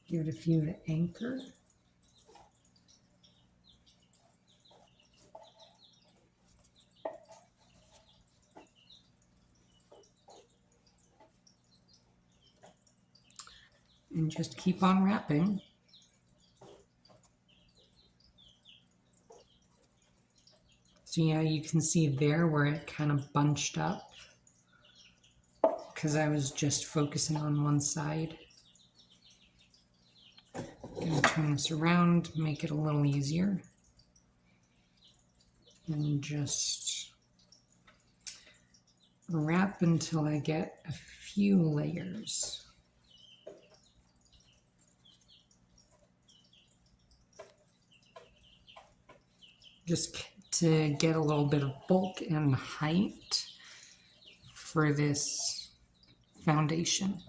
Give it a few to anchor. And just keep on wrapping. So yeah, you can see there where it kind of bunched up because I was just focusing on one side. Gonna turn this around, make it a little easier. And just wrap until I get a few layers. Just to get a little bit of bulk and height for this foundation.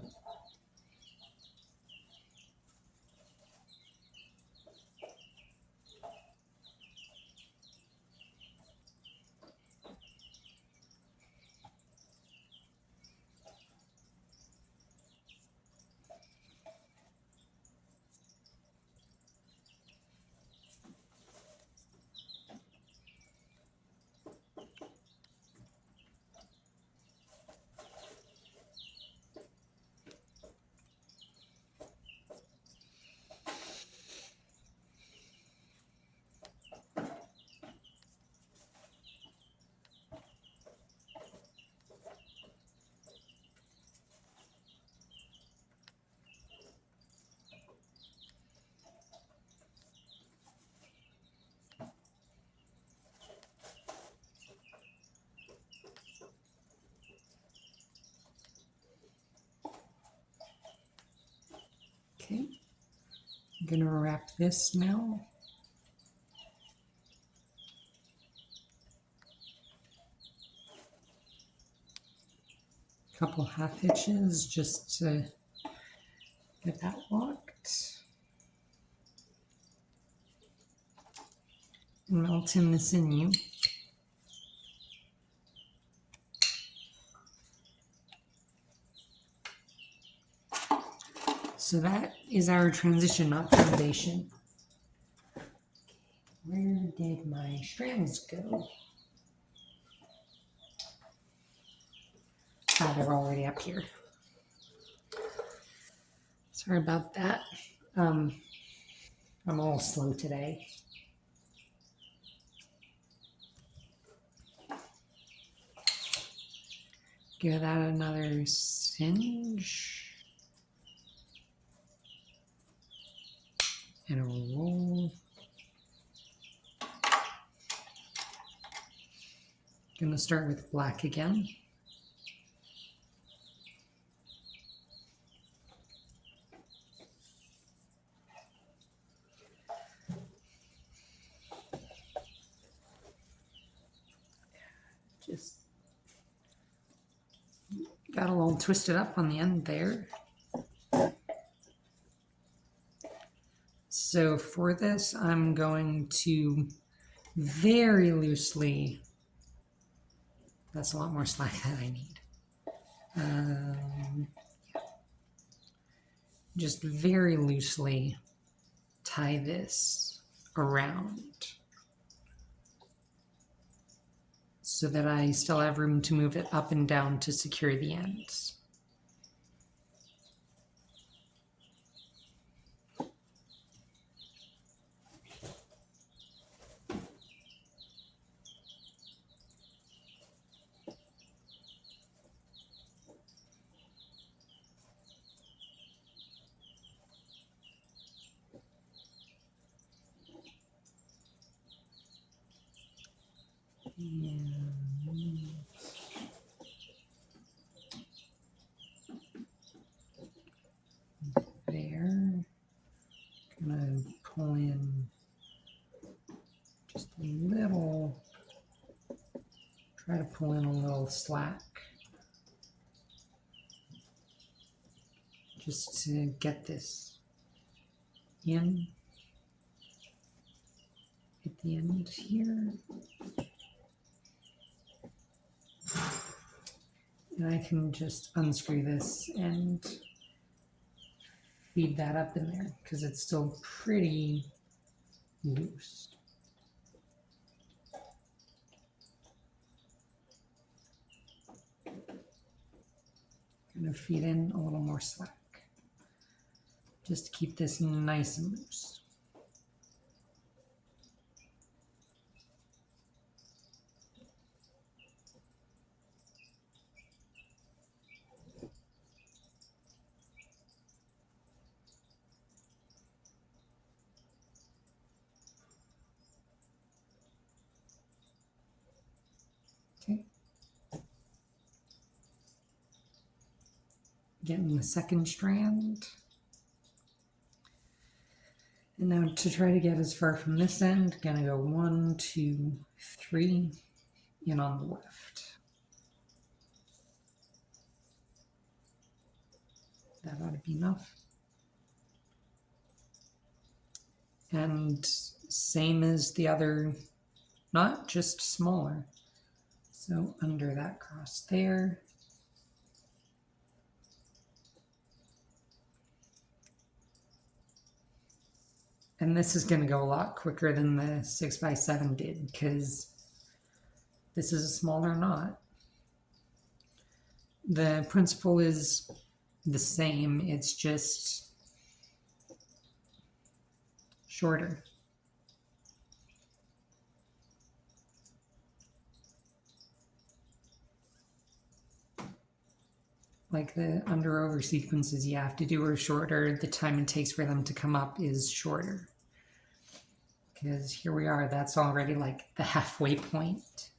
Okay, I'm gonna wrap this now. Couple half hitches just to get that locked. And melt in the sinew. So that is our transition knot foundation. Where did my strands go? Ah, they're already up here. Sorry about that. I'm a little slow today. Give that another singe. And a roll. Gonna start with black again. Just got a little twisted up on the end there. So for this, I'm going to very loosely, that's a lot more slack than I need. Just very loosely tie this around so that I still have room to move it up and down to secure the ends. There, gonna pull in just a little, try to pull in a little slack just to get this in at the end here. And I can just unscrew this and feed that up in there because it's still pretty loose. Gonna feed in a little more slack just to keep this nice and loose. Okay. Getting the second strand. And now to try to get as far from this end, gonna go 1, 2, 3 in on the left. That ought to be enough. And same as the other knot, just smaller. So under that cross there. And this is going to go a lot quicker than the 6x7 did because this is a smaller knot. The principle is the same, it's just shorter. Like the under-over sequences you have to do are shorter, the time it takes for them to come up is shorter. Because here we are, that's already like the halfway point.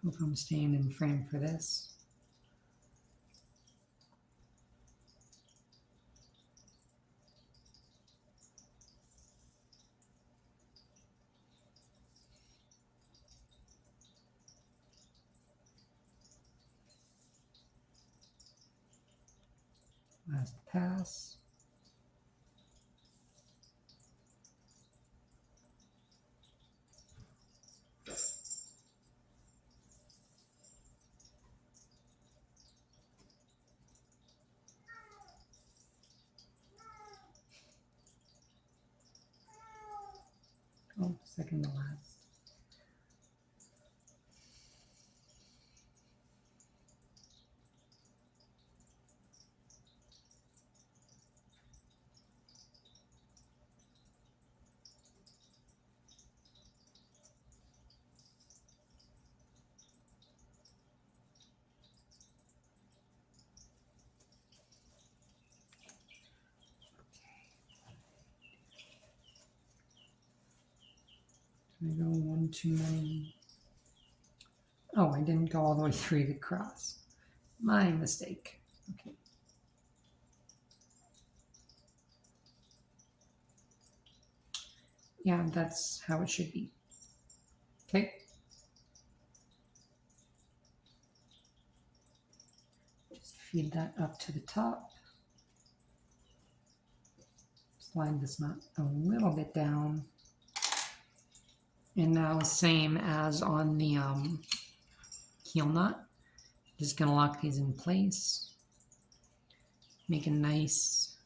Hope I'm staying in frame for this. Last pass. Oh, second to last. I go one too many. Oh, I didn't go all the way through the cross. My mistake. Okay. Yeah, that's how it should be. Okay. Just feed that up to the top. Slide this knot a little bit down. And now same as on the heel knot. Just gonna lock these in place. Make a nice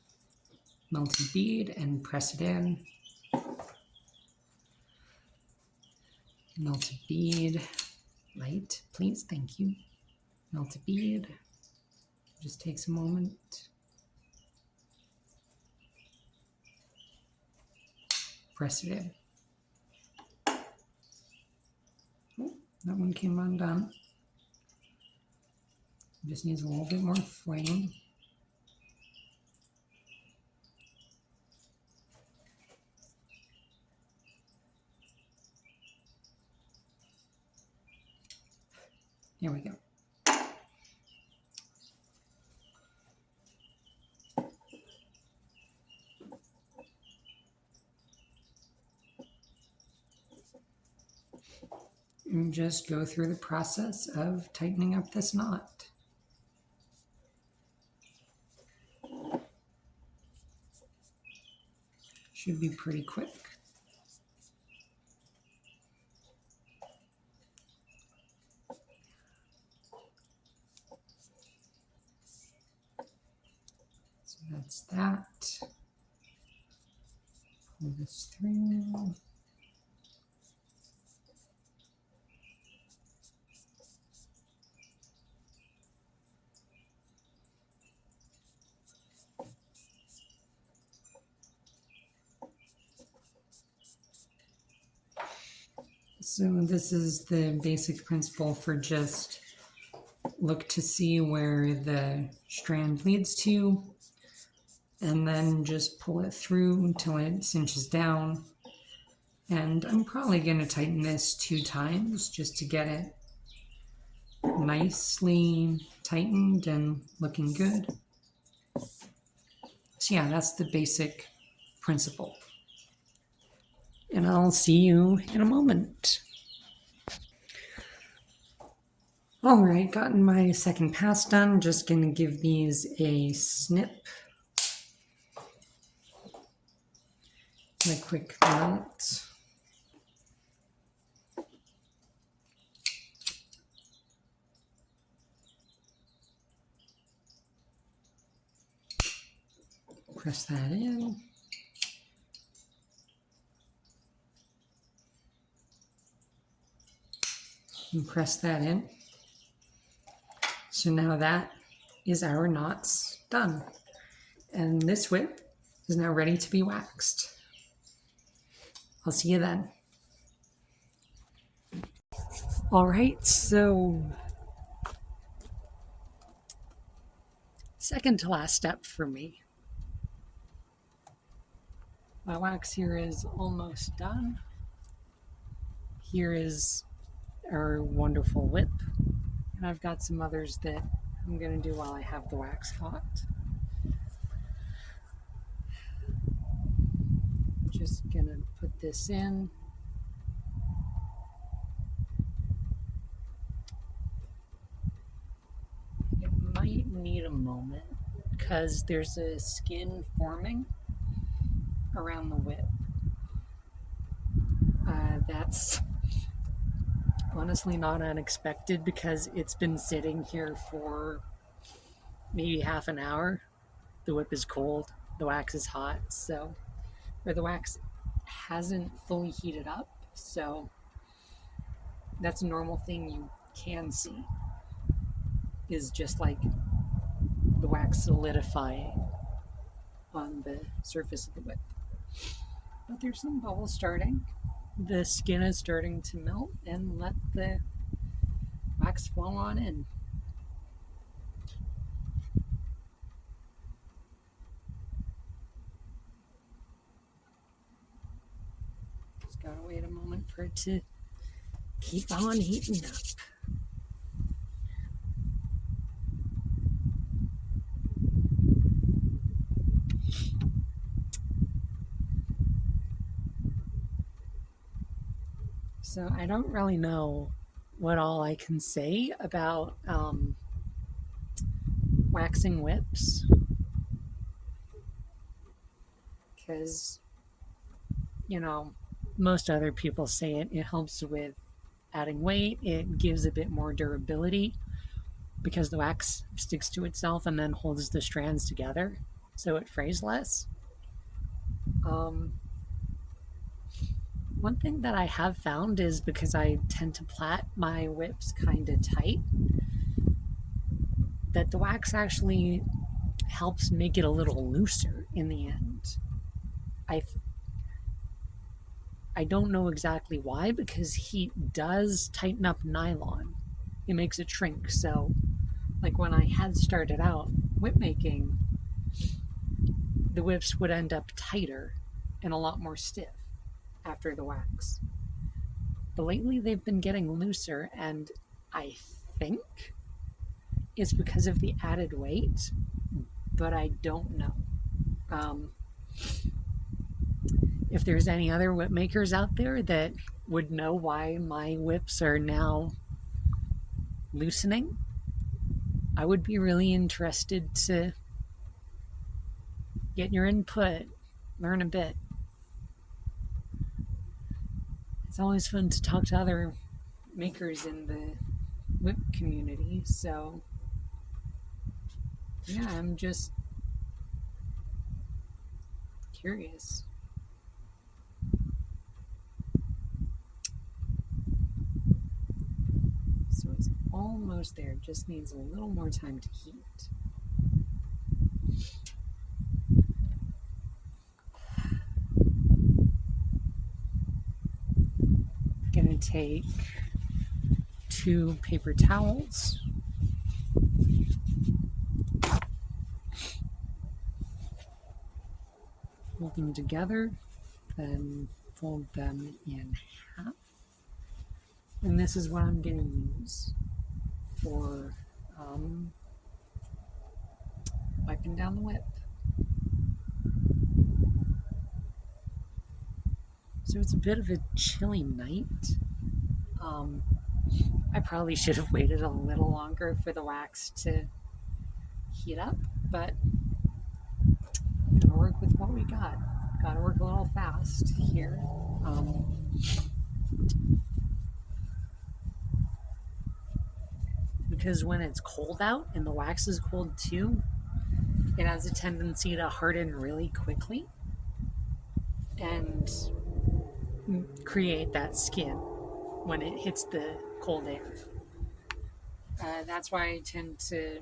melty bead and press it in. Melted bead, light, please, thank you. Melted bead, just takes a moment. Press it in. Oh, that one came undone. Just needs a little bit more flame. Here we go. And just go through the process of tightening up this knot. Should be pretty quick. So that's that. Pull this through. So this is the basic principle for just look to see where the strand leads to, and then just pull it through until it cinches down. And I'm probably going to tighten this 2 times just to get it nicely tightened and looking good. So yeah, that's the basic principle. And I'll see you in a moment. All right, gotten my second pass done. Just gonna give these a snip. A quick knot. Press that in. And press that in. So now that is our knots done. And this whip is now ready to be waxed. I'll see you then. All right, so second to last step for me. My wax here is almost done. Here is our wonderful whip. And I've got some others that I'm going to do while I have the wax hot. Just going to put this in. It might need a moment because there's a skin forming around the whip. That's honestly not unexpected because it's been sitting here for maybe half an hour. The whip is cold, the wax is hot, or the wax hasn't fully heated up, so that's a normal thing you can see, is just like the wax solidifying on the surface of the whip. But there's some bubbles starting. The skin is starting to melt and let the wax flow on in. Just gotta wait a moment for it to keep on heating up. So I don't really know what all I can say about waxing whips, because, most other people say it helps with adding weight, it gives a bit more durability because the wax sticks to itself and then holds the strands together so it frays less. One thing that I have found is, because I tend to plait my whips kind of tight, that the wax actually helps make it a little looser in the end. I don't know exactly why, because heat does tighten up nylon. It makes it shrink. So, like when I had started out whip making, the whips would end up tighter and a lot more stiff after the wax. But lately they've been getting looser, and I think it's because of the added weight, but I don't know. If there's any other whip makers out there that would know why my whips are now loosening, I would be really interested to get your input, learn a bit. It's always fun to talk to other makers in the whip community, so yeah, I'm just curious. So it's almost there, just needs a little more time to heat. Gonna take 2 paper towels, fold them together, then fold them in half. And this is what I'm going to use for wiping down the whip. So it's a bit of a chilly night. I probably should have waited a little longer for the wax to heat up, but gotta work with what we got. Gotta work a little fast here. Because when it's cold out and the wax is cold too, it has a tendency to harden really quickly and create that skin when it hits the cold air. That's why I tend to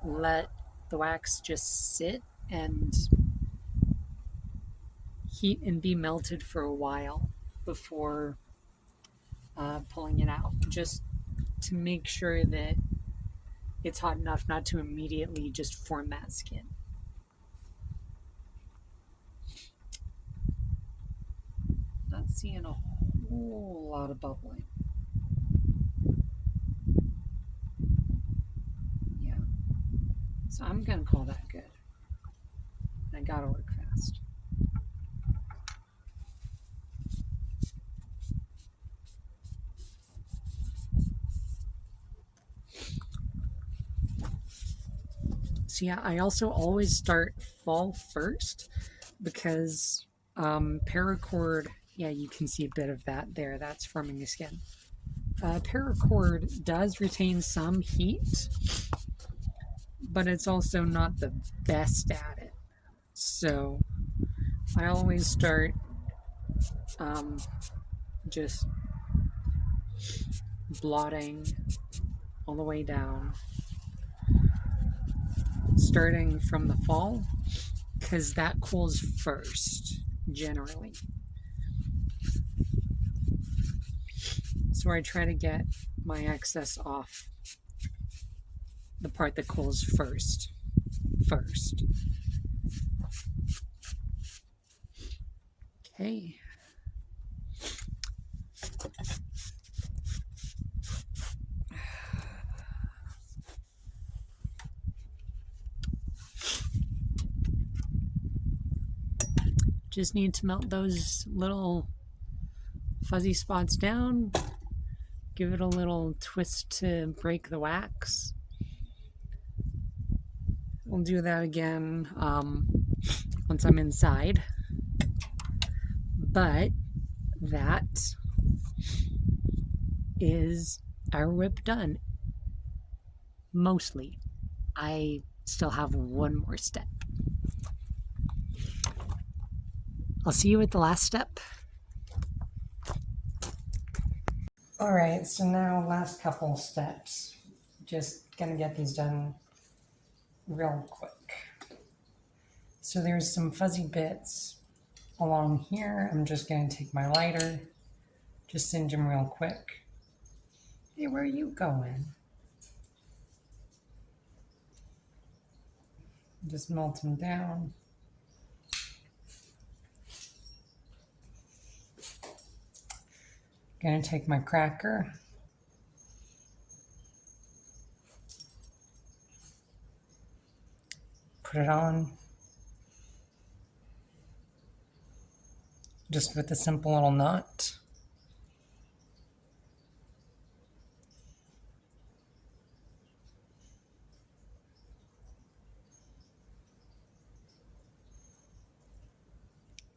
let the wax just sit and heat and be melted for a while before pulling it out, just to make sure that it's hot enough not to immediately just form that skin. Not seeing a whole lot of bubbling. Yeah. So I'm going to call that good. I got to work fast. So yeah, I also always start fall first because paracord, yeah, you can see a bit of that there. That's forming the skin. Paracord does retain some heat, but it's also not the best at it. So I always start just blotting all the way down, starting from the fall, because that cools first, generally. So I try to get my excess off the part that cools first. Okay. Just need to melt those little fuzzy spots down. Give it a little twist to break the wax. We'll do that again once I'm inside. But that is our whip done. Mostly. I still have one more step. I'll see you at the last step. All right, so now last couple steps. Just gonna get these done real quick. So there's some fuzzy bits along here. I'm just gonna take my lighter, just singe them real quick. Hey, where are you going? Just melt them down. Gonna take my cracker. Put it on. Just with a simple little knot.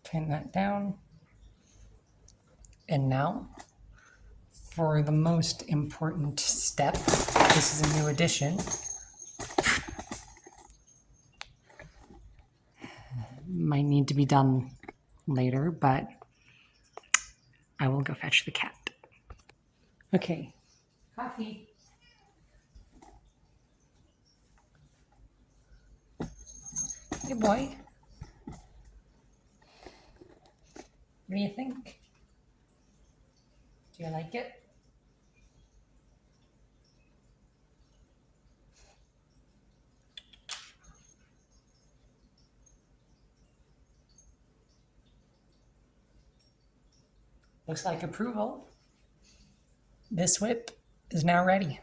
Pin that down. And now, for the most important step, this is a new addition. Might need to be done later, but I will go fetch the cat. Okay. Coffee. Hey, boy. What do you think? Do you like it? Looks like approval. This whip is now ready.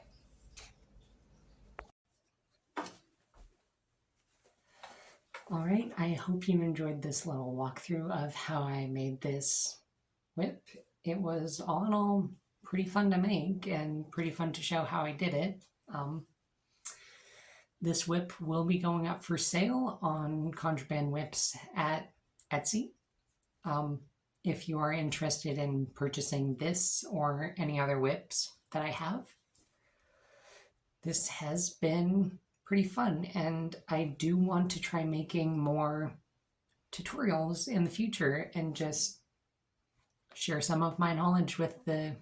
All right, I hope you enjoyed this little walkthrough of how I made this whip. It was all in all pretty fun to make and pretty fun to show how I did it. This whip will be going up for sale on Contraband Whips at Etsy. If you are interested in purchasing this or any other whips that I have, this has been pretty fun, and I do want to try making more tutorials in the future and just share some of my knowledge with the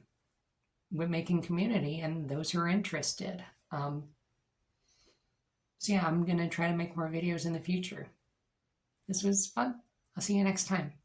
whip making community and those who are interested. So yeah, I'm gonna try to make more videos in the future. This was fun. I'll see you next time.